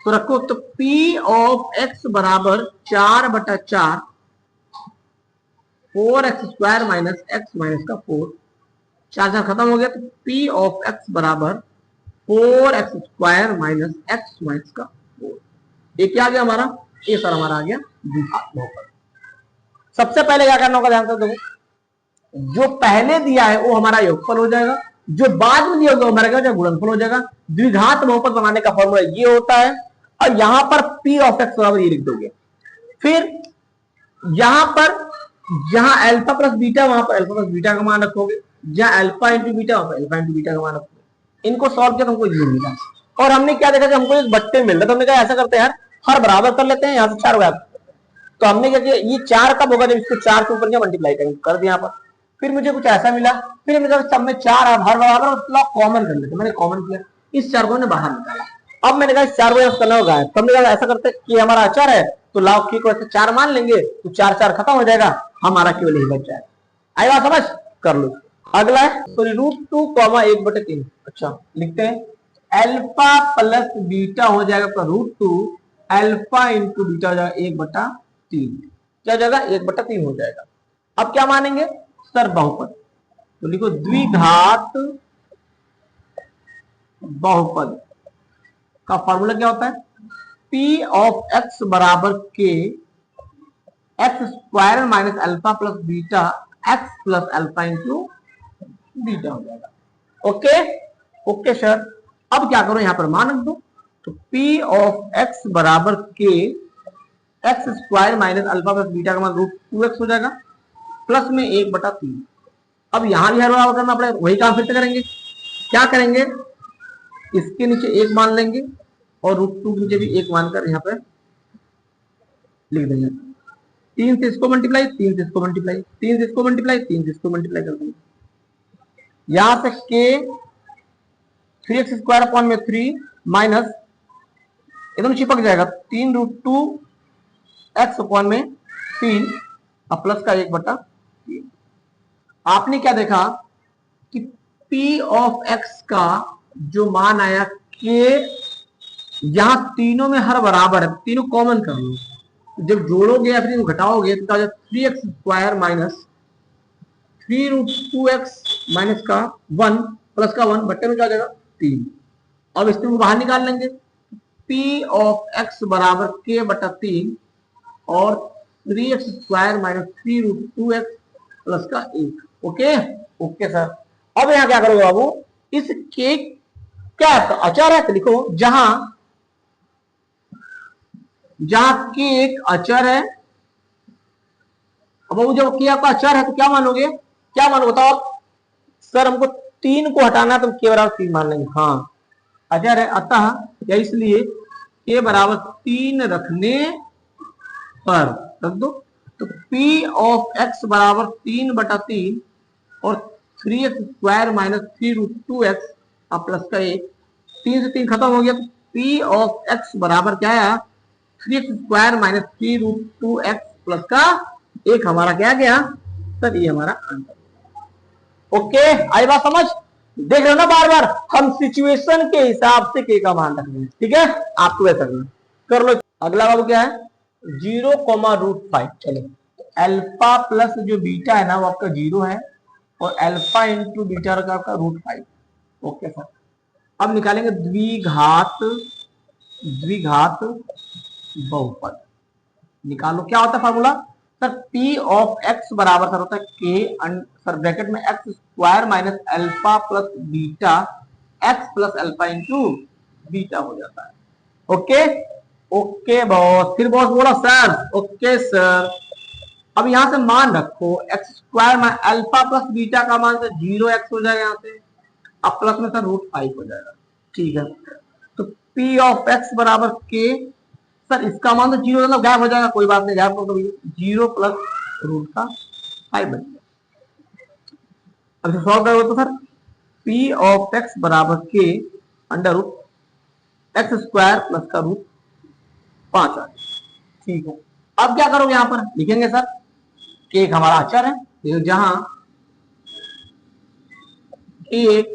तो रखो, तो P ऑफ एक्स बराबर 4/4 4 x square minus x minus का 4, 4 4 खत्म हो गया, तो P ऑफ एक्स बराबर 4 x square minus x minus का 4, ये क्या आ गया हमारा, ये सर हमारा आ गया द्विघात बहुपद। सबसे पहले क्या करना होगा, ध्यान से देखो, जो पहले दिया है वो हमारा योगफल हो जाएगा, जो बाद में दिया होगा हमारा क्या हो जाएगा, गुणनफल हो जाएगा। द्विघात बहुपद बनाने का फॉर्मूला ये होता है, और यहां पर P ऑफ एक्स बराबर ये लिख दोगे, फिर यहां पर जहां अल्फा प्लस बीटा वहां पर अल्फा प्लस बीटा का मान रखोगे, जहां अल्फा इंटू बीटा वहां पर अल्फा इंटू बीटा का मान रखोगे। इनको सॉल्व किया तो हमको ये मिला, और हमने क्या देखा कि हमको एक बट्टे मिल रहा, तो हमने कहा ऐसा करते हैं यार, हर बराबर कर लेते हैं, यहां से 4 हो गया, तो हमने क्या किया, ये 4 कब होगा, जब इसको 4 के ऊपर क्या मल्टीप्लाई करेंगे, कर दिया यहाँ पर। फिर मुझे कुछ ऐसा मिला, फिर हमने कहा सब में 4 हर बराबर मतलब कॉमन कर लेते, मैंने कॉमन किया, इस 4 को मैंने बाहर निकाला। अब मैंने कहा 4 को करना होगा, तब मैंने कहा ऐसा करते कि हमारा अचर है तो लाओ की को 4 मान लेंगे, तो 4 4 खत्म हो जाएगा, हमारा केवल यही बच जाएगा। आई बात समझ, कर लो। अगला है तो √2, 1/3, अच्छा लिखते हैं, अल्फा प्लस बीटा हो जाएगा √2, अल्फा इंटू बीटा हो जाएगा 1/3, क्या हो जाएगा 1/3 हो जाएगा। अब क्या मानेंगे सर, बहुपद, तो लिखो द्विघात बहुपद का फॉर्मूला क्या होता है, P ऑफ एक्स बराबर K X square minus alpha plus beta X plus alpha into beta हो जाएगा। ओके ओके सर, अब क्या करो, यहां पर मान रख दो, तो P ऑफ एक्स बराबर K X square minus alpha plus beta का मान √2x हो जाएगा, प्लस में 1/3। अब यहां भी हर बराबर करना पड़ेगा, वही काम फिर से करेंगे, क्या करेंगे, इसके नीचे 1 मान लेंगे और √2 के नीचे भी 1 मानकर यहाँ पे लिख देंगे, 3 से इसको मल्टीप्लाई, 3 से इसको मल्टीप्लाई, 3 से इसको मल्टीप्लाई, 3 से इसको मल्टीप्लाई कर देंगे, यहां से के 3x स्क्वायर अपॉन में 3 माइनस एकदम चिपक जाएगा, 3√2x अपॉन में 3 और प्लस का 1/3। आपने क्या देखा कि P ऑफ x का जो मान आया के, यहां तीनों में हर बराबर है, तीनों कॉमन कर लो, जब जोड़ोगे या फिर घटाओगे तो 3x square minus 3√2x minus का 1 प्लस का 1 बट्टे में क्या आ जाएगा 3। अब इसमें को बाहर निकाल लेंगे, p ऑफ x बराबर k बटा 3 और 3x square minus 3√2x plus का 1। Okay okay sir. अब यहाँ क्या करोगे बाबू, इस के क्या अचर है तो लिखो, जहां के एक अचर है। अब जब के आपका अचर है तो क्या मानोगे, क्या मानोगे बताओ आप। सर हमको 3 को हटाना है तो के बराबर 3 मान लेंगे। हाँ अचर है, अतः या इसलिए के बराबर 3 रखने पर रख दो। तो p ऑफ x बराबर 3 बटा 3 और 3x square minus 3√2x plus का 1, 3 से 3 खत्म हो गया। तो p ऑफ x बराबर क्या है 3x square minus 3√2x plus का 1 हमारा क्या गया सर, ये हमारा आंसर। ओके आई बात समझ, देख रहे हो ना बार बार हम सिचुएशन के हिसाब से के का मान रख रहे हैं। ठीक है आपको ऐसा करना कर लो। अगला बाबू क्या है 0,√5। चलो अल्फा प्लस जो बीटा है ना वो आपका 0 है और अल्फा इंटू बीटा का आपका √5। Okay sir. अब निकालेंगे द्विघात बहुपद। निकालो क्या होता है formula sir, p of x बराबर सर होता है k सर ब्रैकेट में x square minus alpha plus beta x plus alpha into beta हो जाता है। ओके ओके बॉस, फिर बॉस बोला सर ओके सर। अब यहां से मान रखो x स्क्वायर में अल्फा प्लस बीटा का मान सर 0x हो जाएगा, यहाँ से अब प्लस में सर √5 हो जाएगा। ठीक है तो p ऑफ x बराबर k सर, इसका मान तो 0 मतलब गायब हो जाएगा, कोई बात नहीं गायब कर दो, 0 प्लस √5 बन गया। अब सॉल्व करोगे तो सर p ऑफ x बराबर k under x square plus का √5 आ गया। ठीक है अब क्या करोगे, यहां पर लिखेंगे सर के एक हमारा अचर है, जहां एक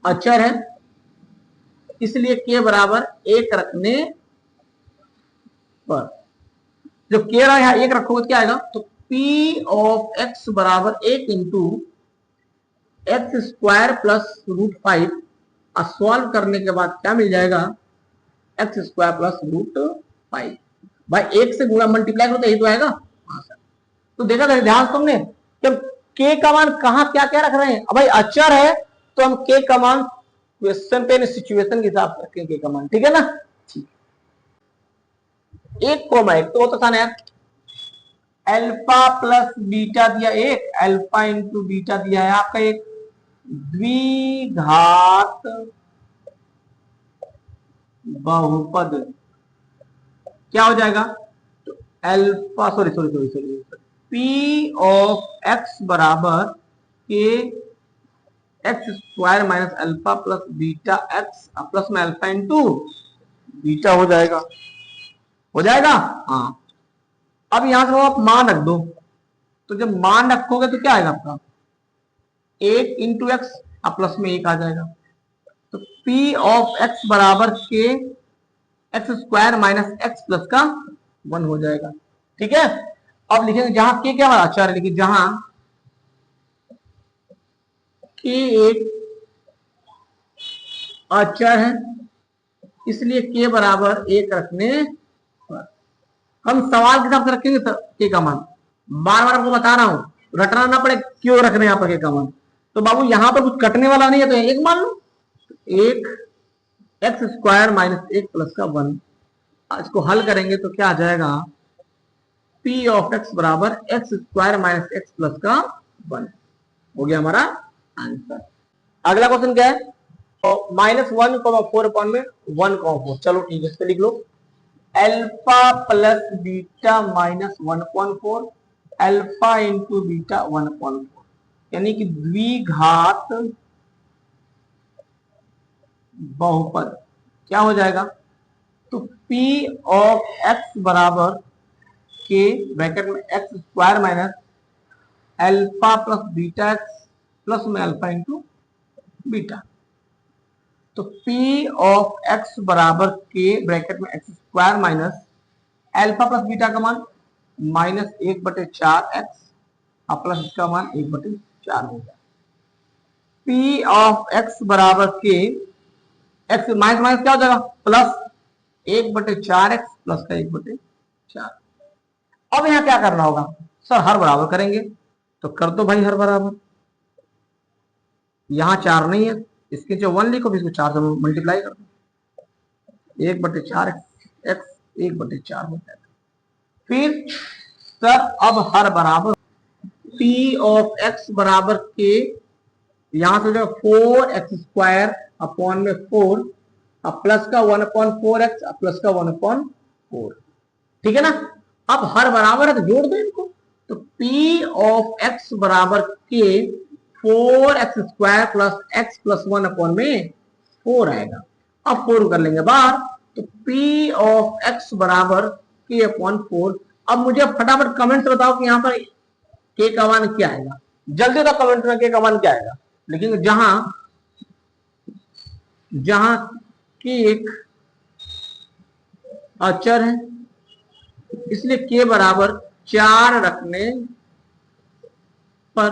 अचर है इसलिए के बराबर 1 रखने पर, जो के रहा है 1 रखोगे क्या आएगा, तो p ऑफ x बराबर 1 into x square plus √5। Solve करने के बाद क्या मिल जाएगा एक्स स्क्वायर प्लस √5। भाई 1 से गुणा मल्टीप्लाई करो तो यही तो आएगा। हाँ सर। तो देखा था ध्यान तुमने, जब के का मान कहां क्या क्या रख रहे हैं। अब भाई अचर है तो हम के का मान क्वेश्चन पे सिचुएशन के हिसाब से रखेंगे के का मान। ठीक है ना, ठीक 1,1 तो होता था ना यार, अल्फा प्लस बीटा दिया 1, अल्फा इंटू बीटा दिया है आपका एक द्विघात बहुपद। क्या हो जाएगा तो alpha sorry p of x बराबर K X square minus alpha plus beta X plus में अल्फा इंटू बीटा हो जाएगा, हो जाएगा। हाँ अब यहां से आप मान रख दो, तो जब मान रखोगे तो क्या आएगा आपका 1 इंटू एक्स प्लस में 1 आ जाएगा। तो p ऑफ x बराबर K X square minus x plus का 1 हो जाएगा। ठीक है अब लिखेंगे जहां के क्या हमारा अचर है, लिखिए जहां के एक अचर है इसलिए के बराबर 1 रखने पर। हम सवाल के हिसाब से रखेंगे के का मान, बार बार आपको बता रहा हूं रटना ना पड़े क्यों रख रहे हैं यहाँ पर के का मान। तो बाबू यहां पर कुछ कटने वाला नहीं है तो एक मान लो, 1 एक्स स्क्वायर माइनस 1 प्लस का 1। इसको हल करेंगे तो क्या आ जाएगा p ऑफ x बराबर X square minus x plus का 1 हो गया हमारा आंसर। अगला क्वेश्चन क्या है -1,4 अपॉन में 1,4। चलो ठीक है, इस पे लिख लो alpha plus beta minus 1,4 alpha into beta 1,4, यानी कि द्विघात बहुपद। क्या हो जाएगा तो p ऑफ x बराबर के ब्रैकेट में x square minus alpha plus beta X plus में अल्फा इंटू बीटा। तो p ऑफ x बराबर के ब्रैकेट में x square minus alpha plus beta का मान -1/4 एक्स अब प्लस इसका मान 1/4 हो गया। पी ऑफ एक्स बराबर के, एक्स माइनस माइनस क्या हो जाएगा, प्लस 1/4 एक्स प्लस का 1/4। अब यहाँ क्या करना होगा सर, हर बराबर करेंगे, तो कर दो भाई हर बराबर। यहाँ 4 नहीं है, इसके जो 1 लिखो, इसको 4 से मल्टीप्लाई कर दो, 1/4 एक्स 1/4 हो जाएगा। फिर सर अब हर बराबर पी ऑफ एक्स बराबर के, यहां से जो 4x² अपॉन में 4, अब प्लस का 1/4x प्लस का 1/4, ठीक है ना। अब हर बराबर है तो जोड़ दो इनको, तो P ऑफ x बराबर के 4x² plus x plus 1 upon में 4 आएगा। अब 4 कर लेंगे बाहर, तो P ऑफ x बराबर के अपॉन 4। अब मुझे फटाफट कमेंट से बताओ कि यहाँ पर के का मान क्या आएगा, जल्दी बताओ कमेंट में के का मान क्या आएगा। लेकिन जहां के एक अचर है, इसलिए के बराबर 4 रखने पर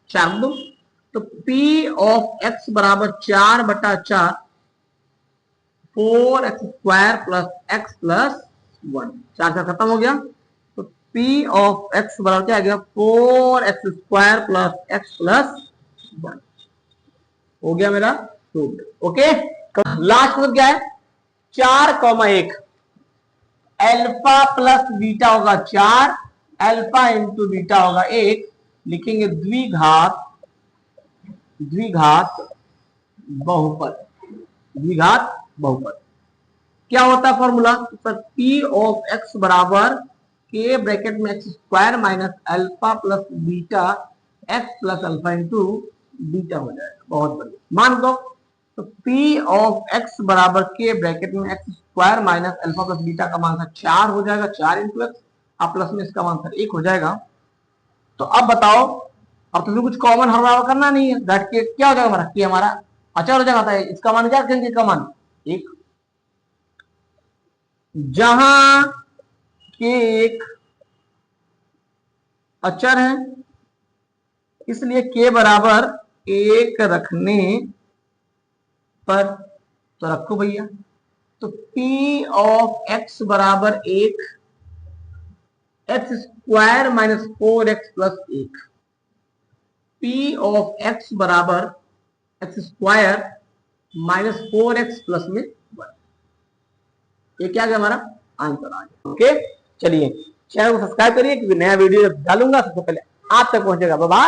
4 दो, तो P ऑफ x बराबर 4/4 4x² प्लस x प्लस 1, 4 से खत्म हो गया, तो P ऑफ x बराबर क्या आ गया, 4x² प्लस x प्लस 1 हो गया मेरा प्रूव्ड। ओके, लास्ट में क्या है, 4,1 अल्फा प्लस बीटा होगा 4, अल्फा इंटू बीटा होगा 1, लिखेंगे द्विघात बहुपद, द्विघात बहुपद। क्या होता है formula sir, P of x बराबर के ब्रैकेट में x² minus alpha plus beta x plus alpha into beta हो जाएगा। बहुत बढ़िया, मान दो, तो P ऑफ x बराबर के ब्रैकेट में x² minus alpha plus beta का मान था 4 हो जाएगा, 4 इंटू एक्स, अब प्लस में इसका मान था 1 हो जाएगा। तो अब बताओ, अब तुम्हें कुछ कॉमन हर बराबर करना नहीं है, दैट के क्या हो जाएगा हमारा, कि हमारा अचर हो जाएगा, इसका मान क्या रखेंगे, इसका मान 1। जहां के एक अचर है, इसलिए के बराबर 1 रखने पर, तो रखो भैया, तो P ऑफ x बराबर 1, x² minus 4x plus 1, P of x बराबर x² माइनस 4x प्लस में 1, ये क्या है हमारा आंसर आ गया। ओके, चलिए चैनल को सब्सक्राइब करिए, क्योंकि नया वीडियो जब डालूंगा सबसे पहले आप तक पहुंचेगा। बाय।